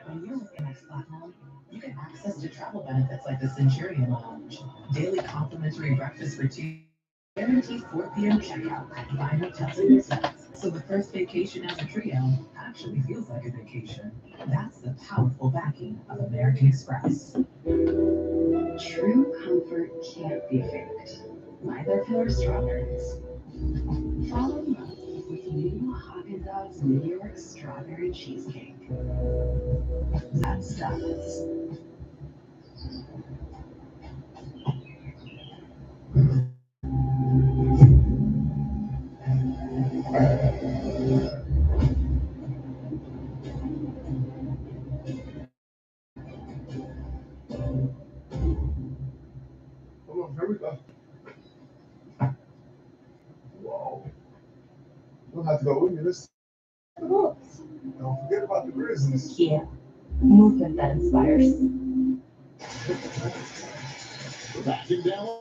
When you're looking at Stockholm, you get access to travel benefits like the Centurion Lounge, daily complimentary breakfast for 2, guaranteed 4 p.m. checkout at fine hotels and resorts. So the first vacation as a trio actually feels like a vacation. That's the powerful backing of American Express. True comfort can't be faked. Neither can our strawberries. Fall in love with new Haagen-Dazs New York strawberry cheesecake. That stuff is. Come on, here we go. Whoa. We'll have to go with me this. The Wolves. Don't forget about the Grizzlies. Yeah. Movement that inspires. Back in Dallas.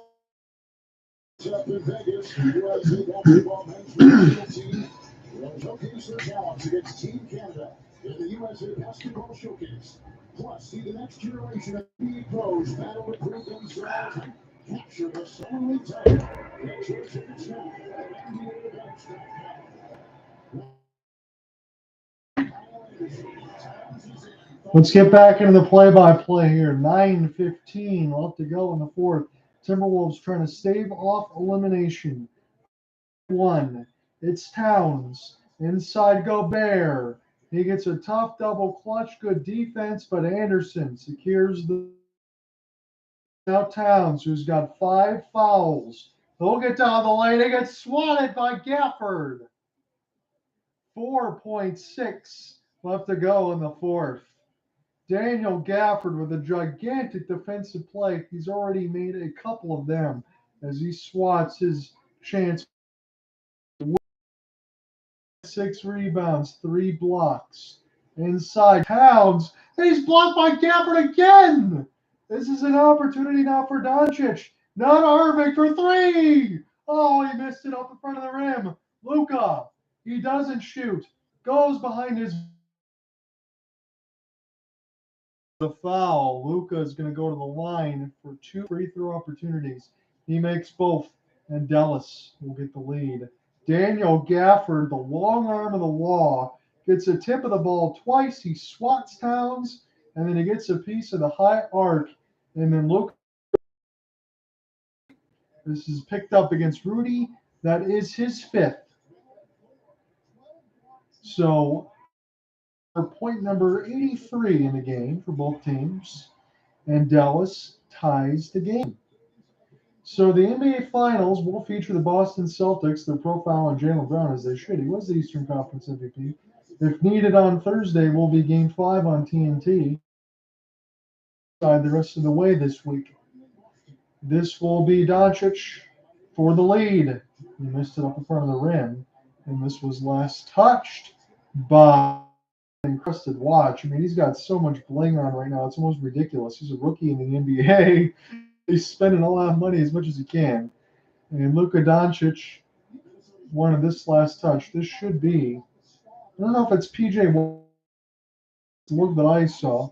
Up in Vegas, USA basketball men's national team will showcase their talents against Team Canada in the USA Basketball Showcase. Plus, see the next generation of NBA pros battle to prove themselves and capture the Summer title. Get your tickets now at NBAevents.com. Let's get back into the play-by-play here. 9:15 left to go in the fourth. Timberwolves trying to stave off elimination. 1. It's Towns. Inside Gobert. He gets a tough double clutch. Good defense, but Anderson secures the. Now Towns, who's got 5 fouls. He'll get down the lane. He gets swatted by Gafford. 4.6 left to go in the fourth. Daniel Gafford with a gigantic defensive play. He's already made a couple of them as he swats his chance. 6 rebounds, 3 blocks. Inside Towns. He's blocked by Gafford again. This is an opportunity now for Doncic. Not Irving for 3. Oh, he missed it off the front of the rim. Luka. He doesn't shoot. Goes behind his. The foul. Luka is going to go to the line for 2 free throw opportunities. He makes both, and Dallas will get the lead. Daniel Gafford, the long arm of the law, gets a tip of the ball twice. He swats Towns. and then he gets a piece of the high arc, and then Luka. This is picked up against Rudy. That is his 5th. So, for point number 83 in the game for both teams, and Dallas ties the game. So the NBA Finals will feature the Boston Celtics. Their profile on Jaylen Brown as they should. He was the Eastern Conference MVP. If needed on Thursday, will be Game 5 on TNT. The rest of the way this week. This will be Doncic for the lead. He missed it up in front of the rim, and this was last touched by encrusted watch. I mean, he's got so much bling on right now. It's almost ridiculous. He's a rookie in the NBA. He's spending a lot of money as much as he can. And Luka Doncic wanted this last touch. This should be, I don't know if it's PJ look that I saw.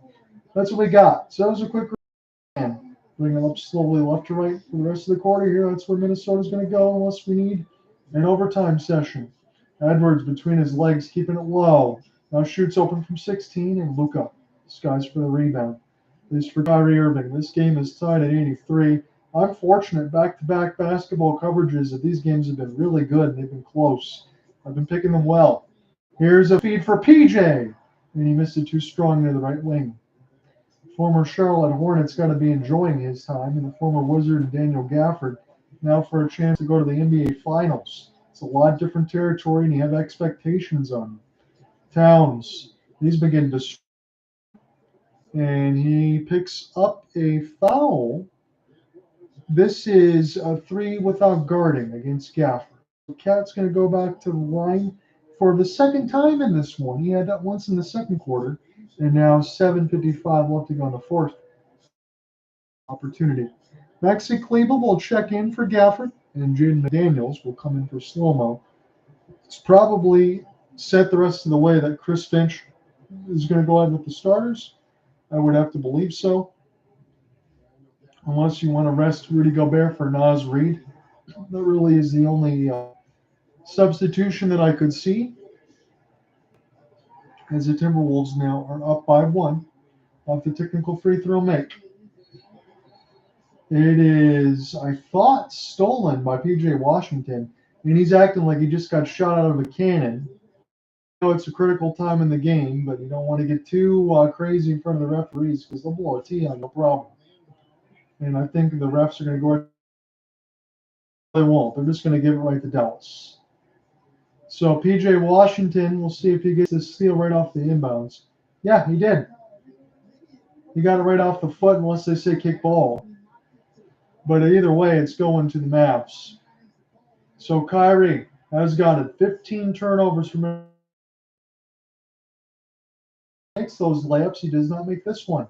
That's what we got. So that was a quick run. Bring it up slowly left to right for the rest of the quarter here. That's where Minnesota's going to go unless we need an overtime session. Edwards between his legs, keeping it low. Now shoots open from 16, and Luka skies for the rebound. This for Kyrie Irving. This game is tied at 83. I'm fortunate back-to-back basketball coverages of these games have been really good and they've been close. I've been picking them well. Here's a feed for PJ, and he missed it too strong near the right wing. Former Charlotte Hornets got to be enjoying his time, and the former Wizard Daniel Gafford now for a chance to go to the NBA Finals. It's a lot different territory, and you have expectations on him. Towns, he's been getting destroyed, and he picks up a foul. This is a 3 without guarding against Gafford. Cat's going to go back to the line for the second time in this one. He had that once in the second quarter, and now 7:55 left to go in the fourth. Opportunity. Maxi Kleber will check in for Gafford, and Jaden McDaniels will come in for slow-mo. It's probably set the rest of the way that Chris Finch is going to go ahead with the starters. I would have to believe so. Unless you want to rest Rudy Gobert for Naz Reid. That really is the only substitution that I could see. As the Timberwolves now are up by 1 off the technical free throw make. It is, I thought, stolen by P.J. Washington, and he's acting like he just got shot out of a cannon. I know it's a critical time in the game, but you don't want to get too crazy in front of the referees because they'll blow a tee on no problem. And I think the refs are going to go. They won't. They're just going to give it right to Dallas. So P.J. Washington, we'll see if he gets this steal right off the inbounds. Yeah, he did. He got it right off the foot unless they say kick ball. But either way, it's going to the Mavs. So Kyrie has got it. 15 turnovers from him. Makes those layups. He does not make this one.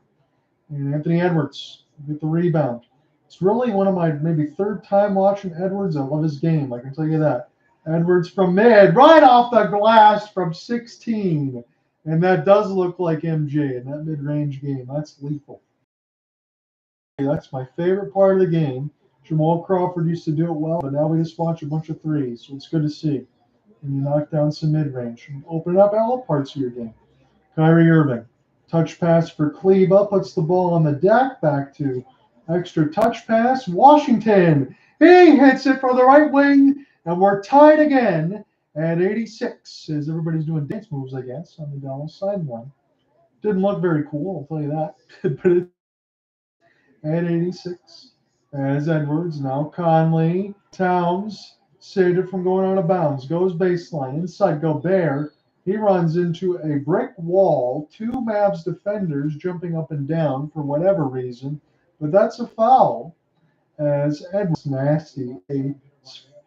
And Anthony Edwards with the rebound. It's really one of my maybe third time watching Edwards. I love his game. I can tell you that. Edwards from mid, right off the glass from 16. And that does look like MJ in that mid-range game. That's lethal. That's my favorite part of the game. Jamal Crawford used to do it well, but now we just watch a bunch of threes. So it's good to see. And you knock down some mid-range. And open up all parts of your game. Kyrie Irving. Touch pass for Kleber. Puts the ball on the deck. Back to extra touch pass. Washington. He hits it for the right wing. And we're tied again at 86 as everybody's doing dance moves, I guess, on the Dallas sideline. Didn't look very cool, I'll tell you that. But it's at 86 as Edwards, now Conley, Towns, saved it from going out of bounds. Goes baseline, inside Gobert. He runs into a brick wall. 2 Mavs defenders jumping up and down for whatever reason. But that's a foul as Edwards nasty. A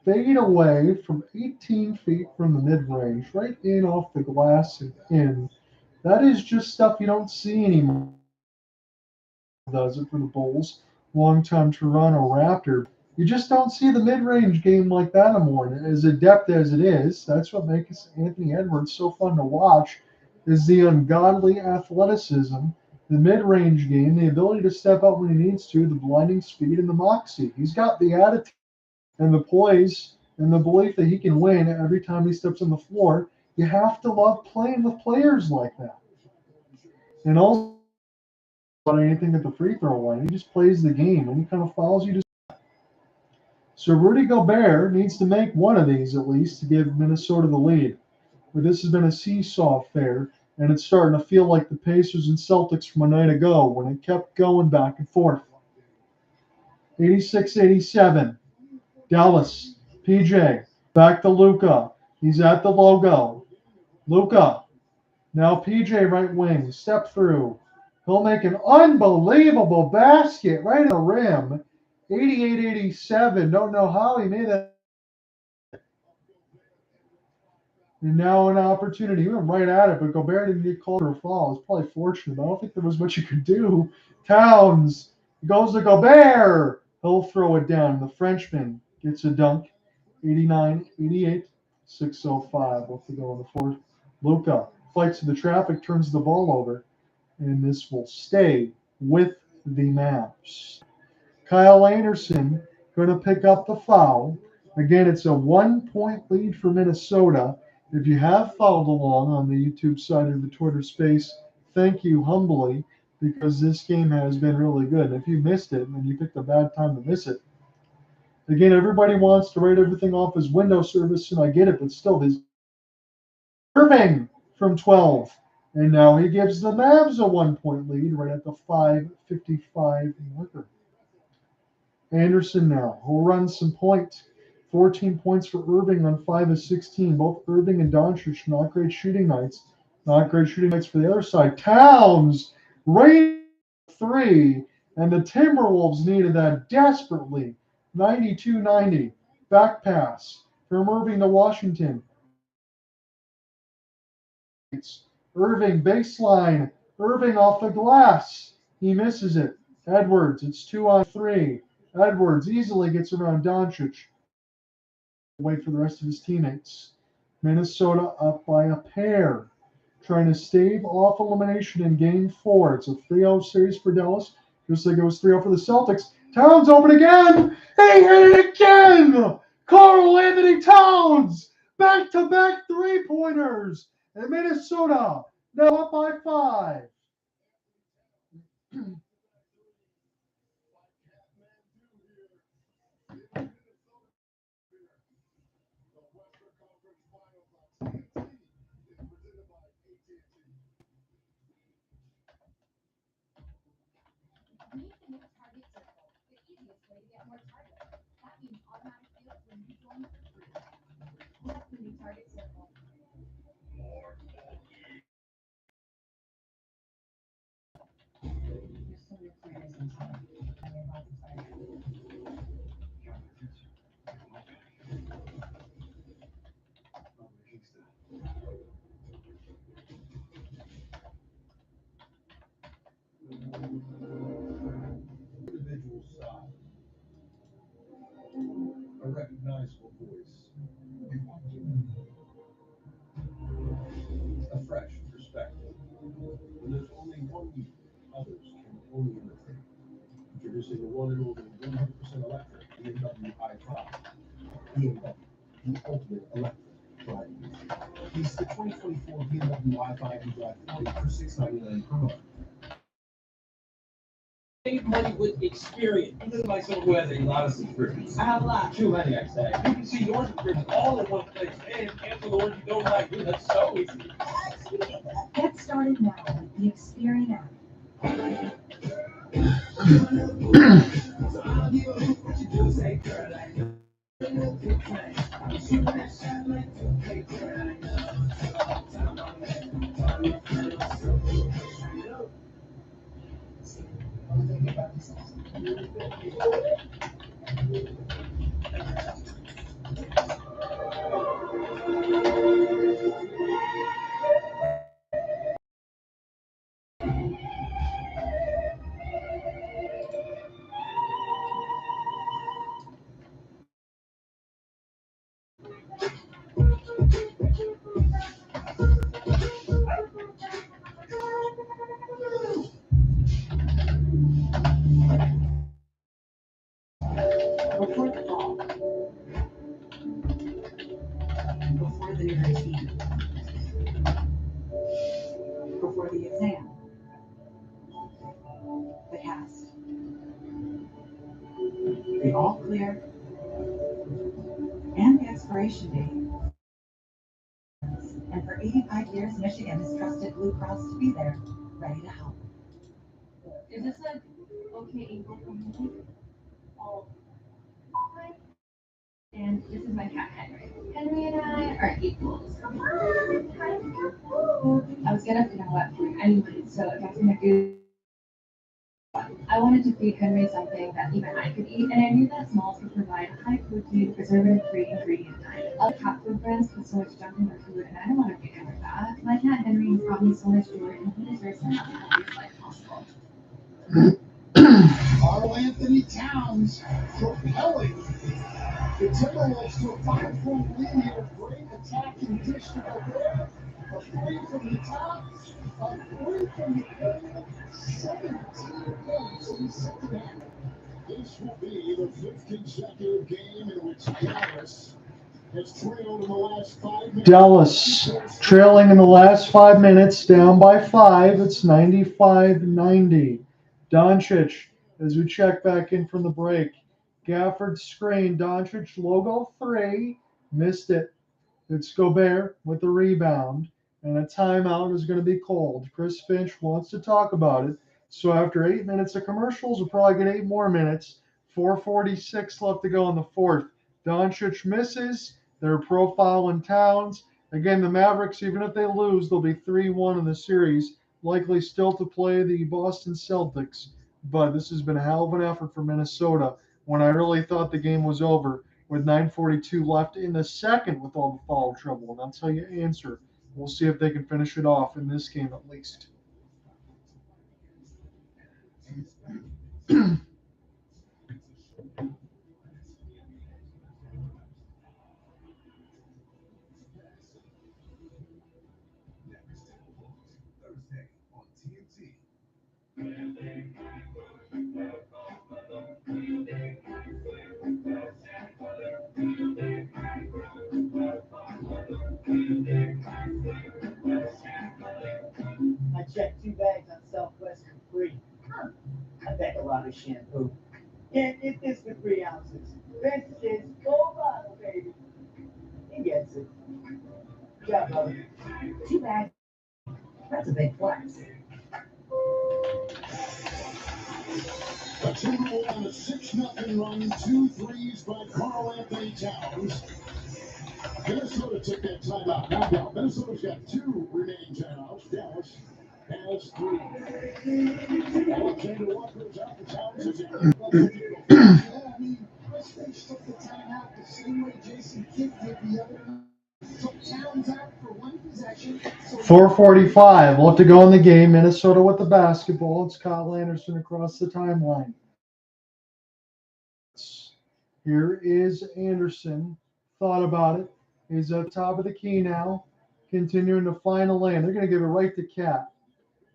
fade away from 18 feet from the mid-range, right in off the glass and in. That is just stuff you don't see anymore. Does it for the Bulls. Long-time Toronto Raptor. You just don't see the mid-range game like that anymore. And as adept as it is, that's what makes Anthony Edwards so fun to watch, is the ungodly athleticism, the mid-range game, the ability to step up when he needs to, the blinding speed, and the moxie. He's got the attitude and the poise and the belief that he can win every time he steps on the floor. You have to love playing with players like that. And also, about anything at the free throw line. He just plays the game. Any kind of fouls, you just. So Rudy Gobert needs to make one of these at least to give Minnesota the lead. But this has been a seesaw affair, and it's starting to feel like the Pacers and Celtics from a night ago when it kept going back and forth. 86-87. Dallas. PJ. Back to Luka. He's at the logo. Luka. Now PJ right wing. Step through. He'll make an unbelievable basket right at the rim. 88-87. Don't know how he made that. And now an opportunity. He went right at it, but Gobert didn't get called for a foul. It's probably fortunate, but I don't think there was much you could do. Towns goes to Gobert. He'll throw it down. The Frenchman gets a dunk. 89-88. 6:05 left to go in the fourth. Luka fights to the traffic, turns the ball over, and this will stay with the Mavs. Kyle Anderson going to pick up the foul. Again, it's a 1-point lead for Minnesota. If you have followed along on the YouTube side of the Twitter space, thank you humbly, because this game has been really good. And if you missed it and you picked a bad time to miss it, again, everybody wants to write everything off as window service, and I get it, but still, this Irving from 12. And now he gives the Mavs a 1-point lead right at the 5:55 marker. Anderson now. He'll run some point. 14 points for Irving on 5 of 16. Both Irving and Doncic, not great shooting nights. Not great shooting nights for the other side. Towns, right 3. And the Timberwolves needed that desperately. 92-90. Back pass from Irving to Washington. Irving baseline. Irving off the glass. He misses it. Edwards, it's 2 on 3. Edwards easily gets around Doncic. Wait for the rest of his teammates. Minnesota up by a pair. Trying to stave off elimination in game 4. It's a 3-0 series for Dallas. Just like it was 3-0 for the Celtics. Towns open again. He hit it again. Karl Anthony Towns. Back-to-back three-pointers. And Minnesota now up by 5. Meet the new Target Circle, the easiest way to get more Target. That means automatic deals when you join for free. That's the new Target Circle. There's so many players in town. And they're about to play. Individual style. A recognizable voice. A fresh perspective. When there's only one you, others can only imitate. Introducing the one and only 100% electric BMW i5. BMW, the ultimate electric driving. Lease the 2024 BMW i5 and drive 40 for $699 per month. Save money with experience. You look like someone who has a lot of subscriptions. I have a lot. Too many, I say. You can see your subscriptions all in one place and cancel the ones you don't like. Dude, that's so easy. Get started now with the Experian app. Before the fall. Before the new routine. Before the exam. all clear, and the expiration date. And for 85 years, Michigan has trusted Blue Cross to be there, ready to help. Is this like okay April from me? Oh. And this is my cat Henry. Henry and I are equals. I was gonna feed him wet food anyway, so if I was gonna do, I wanted to feed Henry something that even I could eat, and I knew that Smalls would provide high protein, preservative-free ingredient diet. Other cat food brands put so much junk in their food, and I don't want to feed him like that. My cat Henry has brought me so much joy, and he deserves to have the healthiest life possible. Karl Anthony Towns propelling the Timberwolves to a 5-point lead here. Great attacking dish to Gobert. A three from the top, a three from the corner. 17 points in the second half. This will be the 5th consecutive game in which Dallas has trailed in the last 5 minutes. Dallas trailing in the last 5 minutes, down by 5. It's 95-90. Doncic, as we check back in from the break. Gafford screen. Doncic logo 3. Missed it. It's Gobert with the rebound. And a timeout is going to be called. Chris Finch wants to talk about it. So after 8 minutes of commercials, we'll probably get 8 more minutes. 4:46 left to go in the fourth. Doncic misses. They're profiling Towns. Again, the Mavericks, even if they lose, they'll be 3-1 in the series. Likely still to play the Boston Celtics. But this has been a hell of an effort for Minnesota when I really thought the game was over with 9:42 left in the second with all the foul trouble. And that's how you answer. We'll see if they can finish it off in this game at least. Thursday on TNT. I checked 2 bags on Southwest for free. I bet a lot of shampoo. Can't get this for 3 ounces. This is full bottle, baby. He gets it. Job, brother. 2 bags. That's a big flex. The Timberwolves on a 6-0 run, 2 threes by Karl Anthony Towns. Minnesota took that timeout. Now, Minnesota's got 2 remaining timeouts. Dallas has 3. Alexander Walker's out. The Towns is in. Yeah, I mean, Chris Finch took the timeout the same way Jason Kidd did the other night. Took Towns out for 1 possession. 4:45 left to go in the game. Minnesota with the basketball. It's Kyle Anderson across the timeline. Here is Anderson. Thought about it. He's up top of the key now. Continuing to find a lane. They're going to give it right to Cat.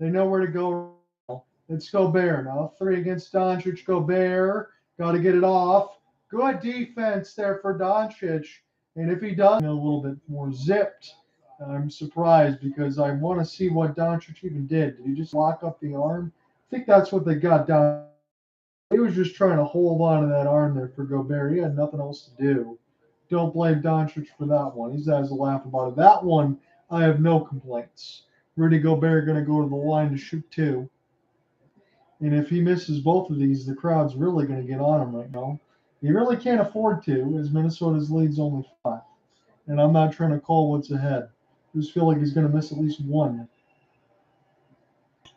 They know where to go. It's Gobert now. 3 against Doncic. Gobert. Got to get it off. Good defense there for Doncic. And if he does, a little bit more zipped. I'm surprised because I want to see what Doncic even did. Did he just lock up the arm? I think that's what they got down. He was just trying to hold on to that arm there for Gobert. He had nothing else to do. Don't blame Doncic for that one. He has a laugh about it. That one, I have no complaints. Rudy Gobert going to go to the line to shoot 2. And if he misses both of these, the crowd's really going to get on him right now. He really can't afford to, as Minnesota's lead's only 5. And I'm not trying to call what's ahead. I just feel like he's going to miss at least 1.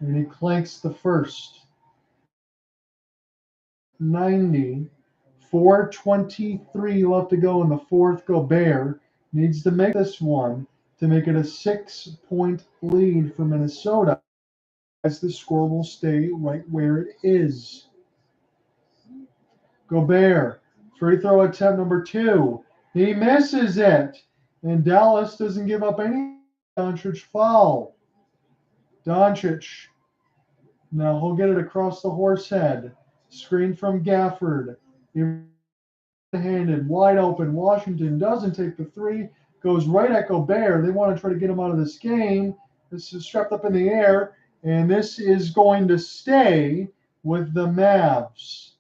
And he clanks the first. 90. 4:23 left to go in the fourth. Gobert needs to make this one to make it a 6-point lead for Minnesota, as the score will stay right where it is. Gobert, free throw attempt number 2. He misses it. And Dallas doesn't give up any. Doncic foul. Doncic. Now he'll get it across the horse head. Screen from Gafford. Handed, wide open. Washington doesn't take the 3. Goes right at Gobert. They want to try to get him out of this game. This is strapped up in the air. And this is going to stay with the Mavs.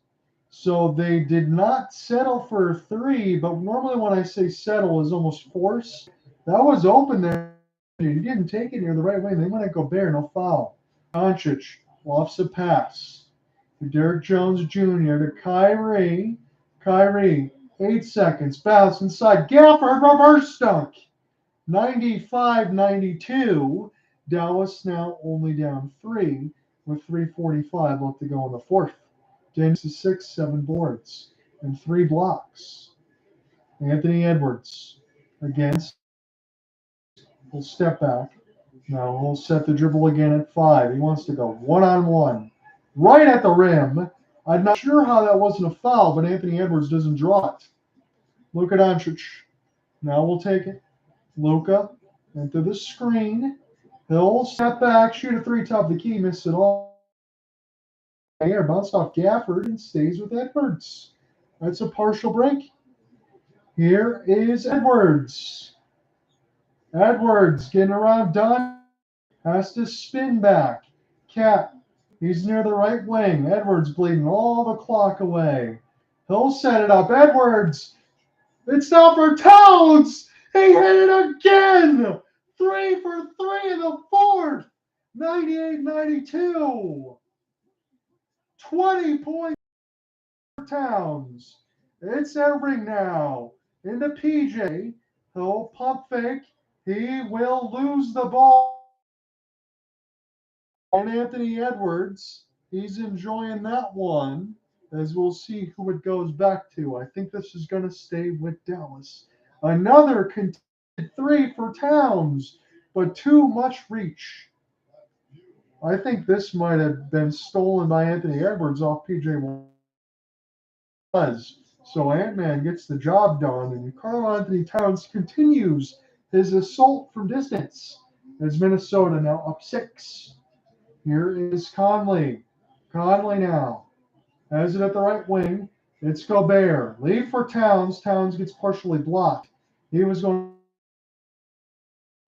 So they did not settle for a 3, but normally when I say settle is almost force. That was open there. He didn't take it near the right wing. They went at Gobert, no foul. Doncic lofts a pass to Derrick Jones Jr. to Kyrie. Kyrie, 8 seconds, bounce inside. Gafford, reverse dunk. 95-92. Dallas now only down 3 with 3:45 left to go in the fourth. James is 6, 7 boards, and 3 blocks. Anthony Edwards against. He'll step back. Now he'll set the dribble again at 5. He wants to go one-on-one. Right at the rim. I'm not sure how that wasn't a foul, but Anthony Edwards doesn't draw it. Luka Doncic. Now we'll take it. Luka into the screen. He'll step back, shoot a 3 top of the key, miss it all. Air bounce off Gafford and stays with Edwards. That's a partial break. Here is Edwards. Edwards getting around Dante. Has to spin back. Cat. He's near the right wing. Edwards bleeding all the clock away. He'll set it up. Edwards. It's now for Towns. He hit it again. 3 for 3 in the fourth. 98-92. 20 points for Towns. It's Irving now. Into PJ. He'll pump fake. He will lose the ball. And Anthony Edwards, he's enjoying that one, as we'll see who it goes back to. I think this is going to stay with Dallas. Another contested 3 for Towns, but too much reach. I think this might have been stolen by Anthony Edwards off PJ. So Ant-Man gets the job done, and Karl Anthony Towns continues his assault from distance as Minnesota now up 6. Here is Conley. Conley now has it at the right wing. It's Gobert. Lead for Towns. Towns gets partially blocked. He was going.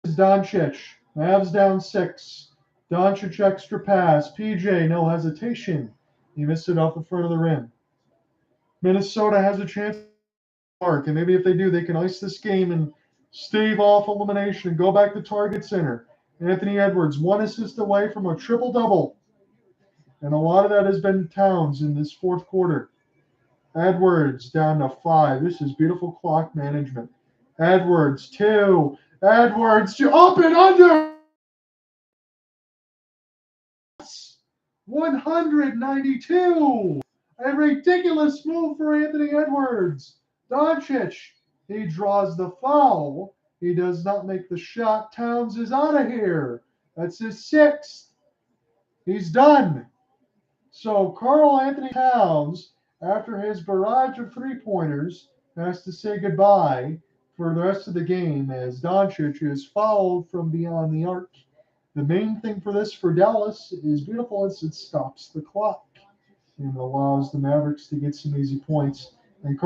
Doncic. Mavs down 6. Doncic extra pass. PJ, no hesitation. He missed it off the front of the rim. Minnesota has a chance to mark, and maybe if they do, they can ice this game and stave off elimination and go back to Target Center. Anthony Edwards, 1 assist away from a triple-double. And a lot of that has been Towns in this fourth quarter. Edwards down to 5. This is beautiful clock management. Edwards, 2. Edwards, up and under. 192. A ridiculous move for Anthony Edwards. Doncic, he draws the foul. He does not make the shot. Towns is out of here. That's his 6th. He's done. So Karl Anthony Towns, after his barrage of 3-pointers, has to say goodbye for the rest of the game as Doncic is fouled from beyond the arc. The main thing for this for Dallas is beautiful as it stops the clock and allows the Mavericks to get some easy points. And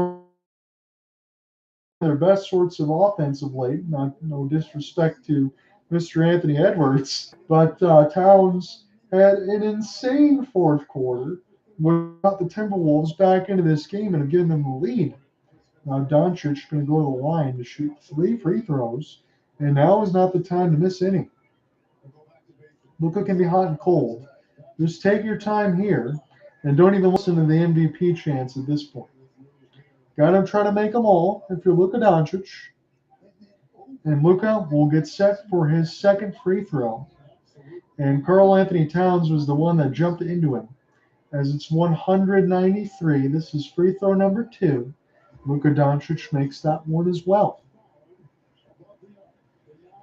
their best sorts of offense of late, no disrespect to Mr. Anthony Edwards, but Towns had an insane fourth quarter without the Timberwolves back into this game and have given them the lead. Now Doncic is going to go to the line to shoot 3 free throws, and now is not the time to miss any. Luka can be hot and cold. Just take your time here, and don't even listen to the MVP chants at this point. Got him trying to make them all if you're Luka Doncic. And Luka will get set for his 2nd free throw. And Karl Anthony Towns was the one that jumped into him. As it's 193, this is free throw number 2. Luka Doncic makes that one as well.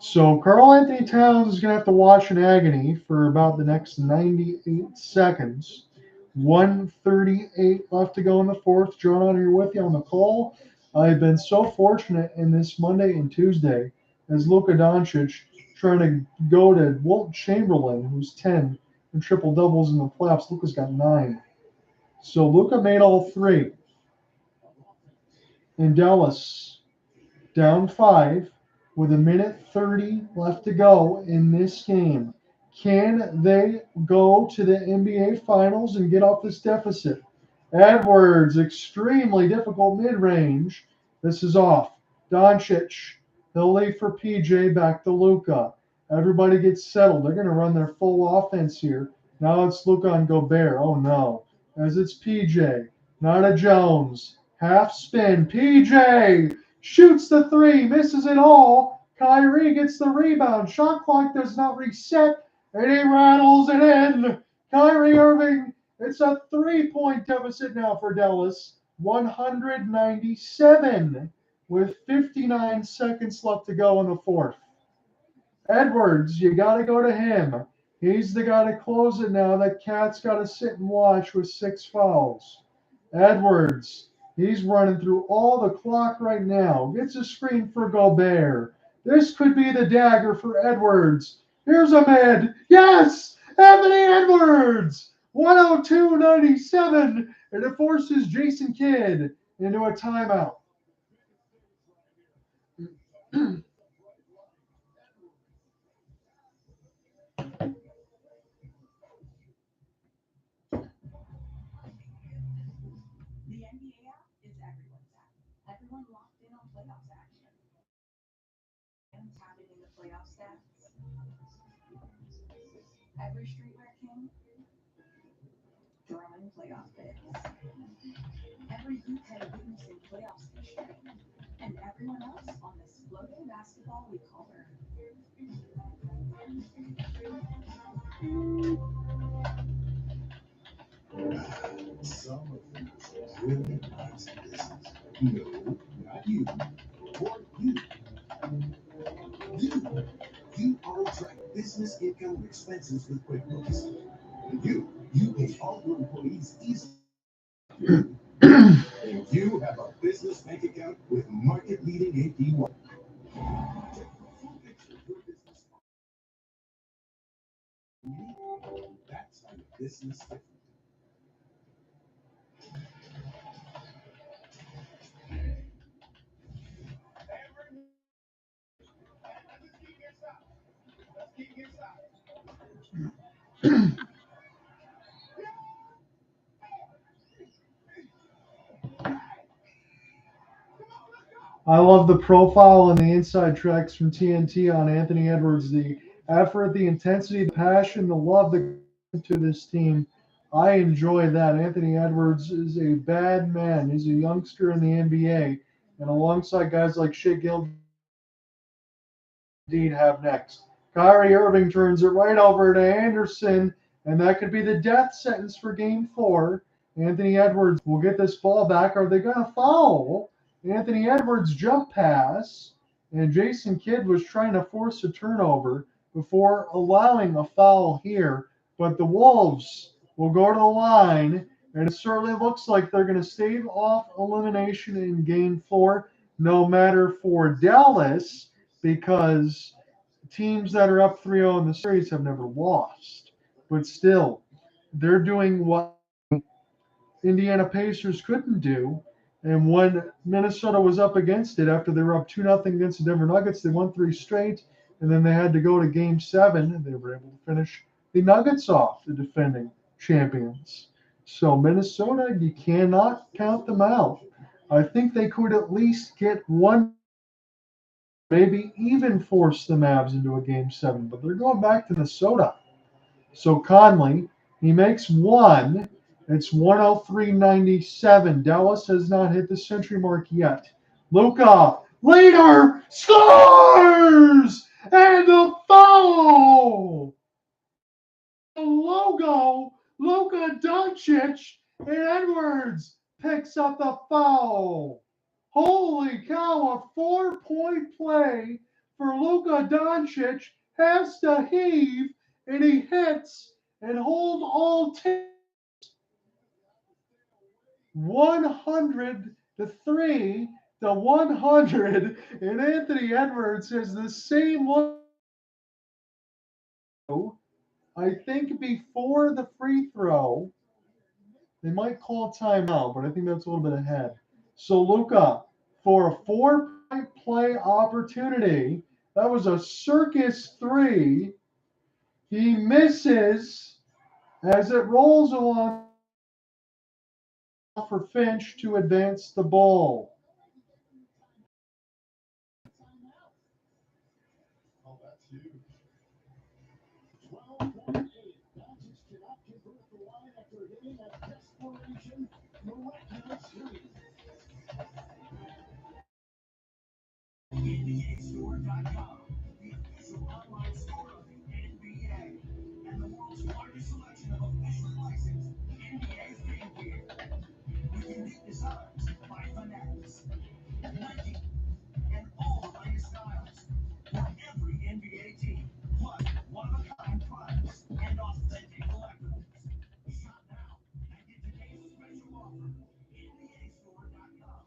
So Karl Anthony Towns is going to have to watch in agony for about the next 98 seconds. 1:38 left to go in the fourth. John, I'm here with you on the call. I've been so fortunate in this Monday and Tuesday as Luka Doncic trying to go to Wilt Chamberlain, who's 10 and triple doubles in the playoffs. Luka's got 9. So Luka made all 3. And Dallas down 5 with 1:30 left to go in this game. Can they go to the NBA Finals and get off this deficit? Edwards, extremely difficult mid-range. This is off. Doncic, he'll leave for PJ, back to Luka. Everybody gets settled. They're going to run their full offense here. Now it's Luka and Gobert. Oh no. As it's PJ. Not a Jones. Half spin. PJ shoots the three. Misses it all. Kyrie gets the rebound. Shot clock does not reset. And he rattles it in. Kyrie Irving. It's a 3-point deficit now for Dallas. 197 with 59 seconds left to go in the fourth. Edwards, you got to go to him. He's the guy to close it now. That cat's got to sit and watch with 6 fouls. Edwards, he's running through all the clock right now. Gets a screen for Gobert. This could be the dagger for Edwards. Here's a mid. Yes! Anthony Edwards! 102.97, and it forces Jason Kidd into a timeout. The NBA app is everyone's app. Everyone locked in on playoffs action. And tapping in the playoff stats. Every streetwear king throwing playoff picks. Every UK witnessing playoffs history. And everyone else on this floating basketball we call Earth. Some of you really minds business. No, not you. Or you. You all track business income and expenses with QuickBooks. You pay all your employees easily. And you have a business bank account with market-leading APY. That's how your business different. I love the profile and the inside tracks from TNT on Anthony Edwards. The effort, the intensity, the passion, the love that goes to this team. I enjoy that. Anthony Edwards is a bad man. He's a youngster in the NBA. And alongside guys like Shea Gilgeous have next. Kyrie Irving turns it right over to Anderson, and that could be the death sentence for game 4. Anthony Edwards will get this ball back. Are they going to foul? Anthony Edwards jump pass, and Jason Kidd was trying to force a turnover before allowing a foul here. But the Wolves will go to the line, and it certainly looks like they're going to stave off elimination in game 4, no matter for Dallas, because teams that are up 3-0 in the series have never lost. But still, they're doing what Indiana Pacers couldn't do. And when Minnesota was up against it after they were up 2-0 against the Denver Nuggets, they won 3 straight, and then they had to go to game 7, and they were able to finish the Nuggets off, the defending champions. So Minnesota, you cannot count them out. I think they could at least get one, maybe even force the Mavs into a game 7, but they're going back to Minnesota. So Conley, he makes one. It's 103.97. Dallas has not hit the century mark yet. Luka later scores! And the foul! The logo, Luka Doncic, and Edwards picks up the foul. Holy cow, a 4-point play for Luka Doncic, has to heave, and he hits and hold all 10. 103 to 100, and Anthony Edwards has the same look. I think before the free throw, they might call timeout, but I think that's a little bit ahead. So Luka, for a 4-point play opportunity, that was a circus 3. He misses as it rolls along for Finch to advance the ball. Oh, that's huge. 12-point lead. Doncic cannot convert the line after hitting a desperation miraculous three. NBAstore.com, the official online store of the NBA, and the world's largest selection of officially licensed NBA fan gear. With unique designs by Fanatics, Nike, and all the latest styles for every NBA team, plus one-of-a-kind products and authentic collectibles. Shop now and get today's special offer. NBAstore.com.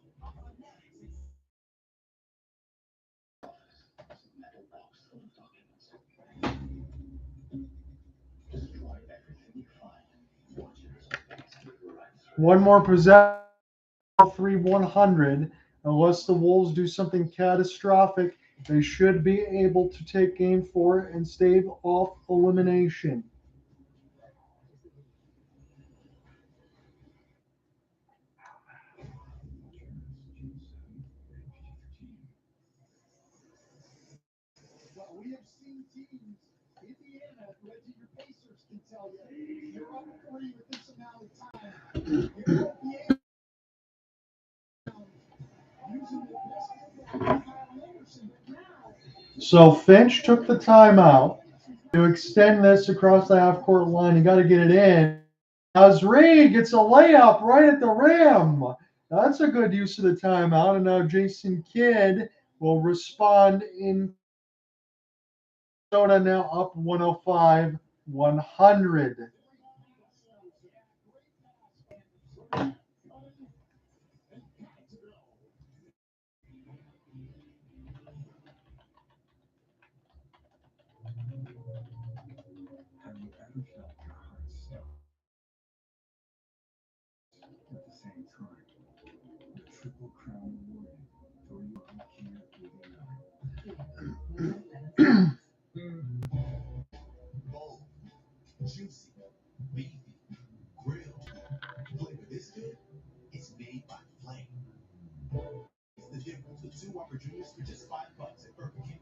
Fanatics. One more possession, 3-100. Unless the Wolves do something catastrophic, they should be able to take game 4 and stave off elimination. Well, we have seen teams, Indiana, Reggie, your Pacers can tell you, you're up 3 with this amount of time. You're at the 8 using the best of Kyle Anderson, but now So Finch took the timeout to extend this across the half-court line. You got to get it in. Naz Reid gets a layup right at the rim. That's a good use of the timeout. And now Jason Kidd will respond in. Minnesota now up 105-100. Have you ever felt your heart stop? At the same time, the Triple Crown award for your Bold, juicy, beefy, grilled. Flavor this good? It's made by Flame. It's the difference with 2 Whopper Juniors for just $5 at Burger King.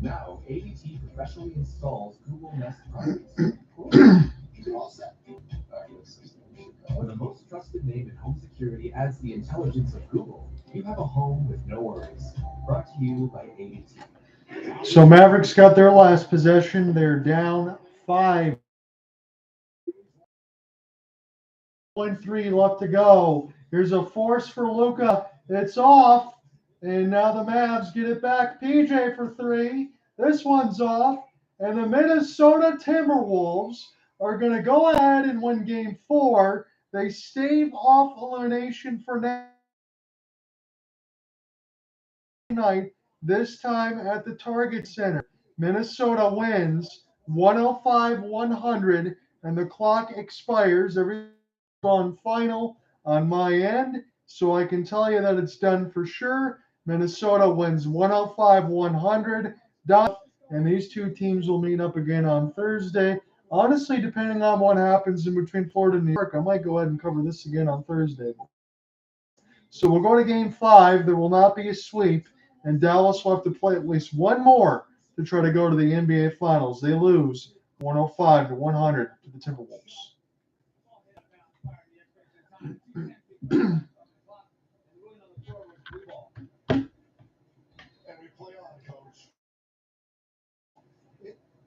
Now, ADT professionally installs Google Nest products. You're all set. When the most trusted name in home security adds the intelligence of Google, you have a home with no worries. Brought to you by ADT. So Mavericks got their last possession. They're down 5. 0.3 left to go. Here's a force for Luka. It's off. And now the Mavs get it back. PJ for 3. This one's off. And the Minnesota Timberwolves are going to go ahead and win game 4. They stave off elimination for night, this time at the Target Center. Minnesota wins 105-100, and the clock expires. Everything's on final on my end, so I can tell you that it's done for sure. Minnesota wins 105-100, and these two teams will meet up again on Thursday. Honestly, depending on what happens in between Florida and New York, I might go ahead and cover this again on Thursday. So we'll go to game 5. There will not be a sweep, and Dallas will have to play at least one more to try to go to the NBA Finals. They lose 105-100 to the Timberwolves. and we play on, coach.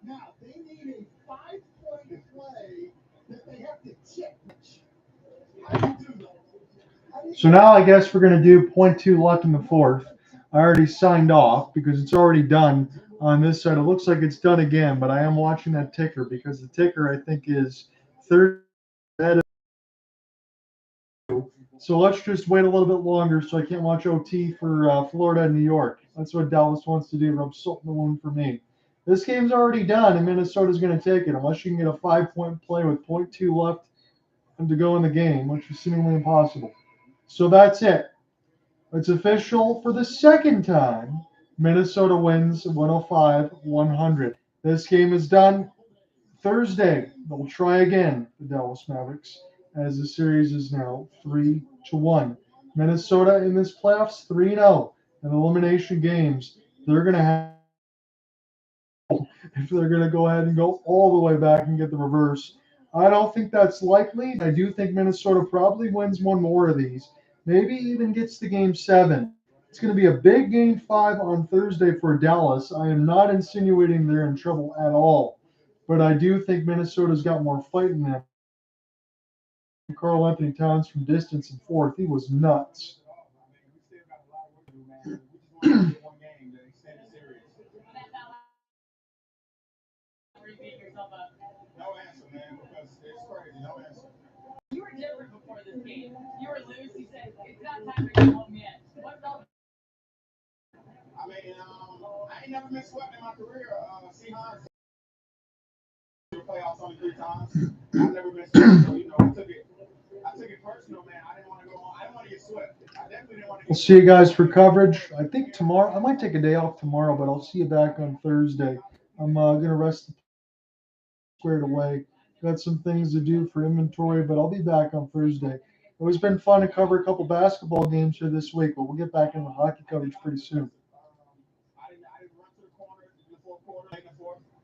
Now, they need a 5-point play that they have to chip. How do you do that? So now I guess we're going to do 0.2 left in the fourth. I already signed off because it's already done on this side. It looks like it's done again, but I am watching that ticker because the ticker, I think, is 30. So let's just wait a little bit longer so I can't watch OT for Florida and New York. That's what Dallas wants to do, rub salt in the wound for me. This game's already done, and Minnesota's going to take it unless you can get a 5-point play with 0.2 left and to go in the game, which is seemingly impossible. So that's it. It's official for the second time. Minnesota wins 105-100. This game is done. Thursday, they'll try again, the Dallas Mavericks, as the series is now 3-1. Minnesota in this playoffs 3-0. In elimination games, they're going to have, if they're going to go ahead and go all the way back and get the reverse. I don't think that's likely. I do think Minnesota probably wins one more of these, maybe even gets to game 7. It's going to be a big game 5 on Thursday for Dallas. I am not insinuating they're in trouble at all, but I do think Minnesota's got more fight in them. Karl Anthony Towns from distance and fourth, he was nuts. Repeat yourself up. No answer, man, because it's crazy. No answer. You were different before this game. You were loose. You said it's not time to go home yet. What felt? I mean, I ain't never been swept in my career. See, Hans, playoffs only 3 times. I've never been swept, so I took it personal, man. I didn't want to go on. I didn't want to get swept. I definitely didn't want to. We'll see you guys for coverage. I think tomorrow. I might take a day off tomorrow, but I'll see you back on Thursday. I'm gonna rest squared away. Got some things to do for inventory, but I'll be back on Thursday. It was been fun to cover a couple basketball games here this week, but we'll get back into hockey coverage pretty soon.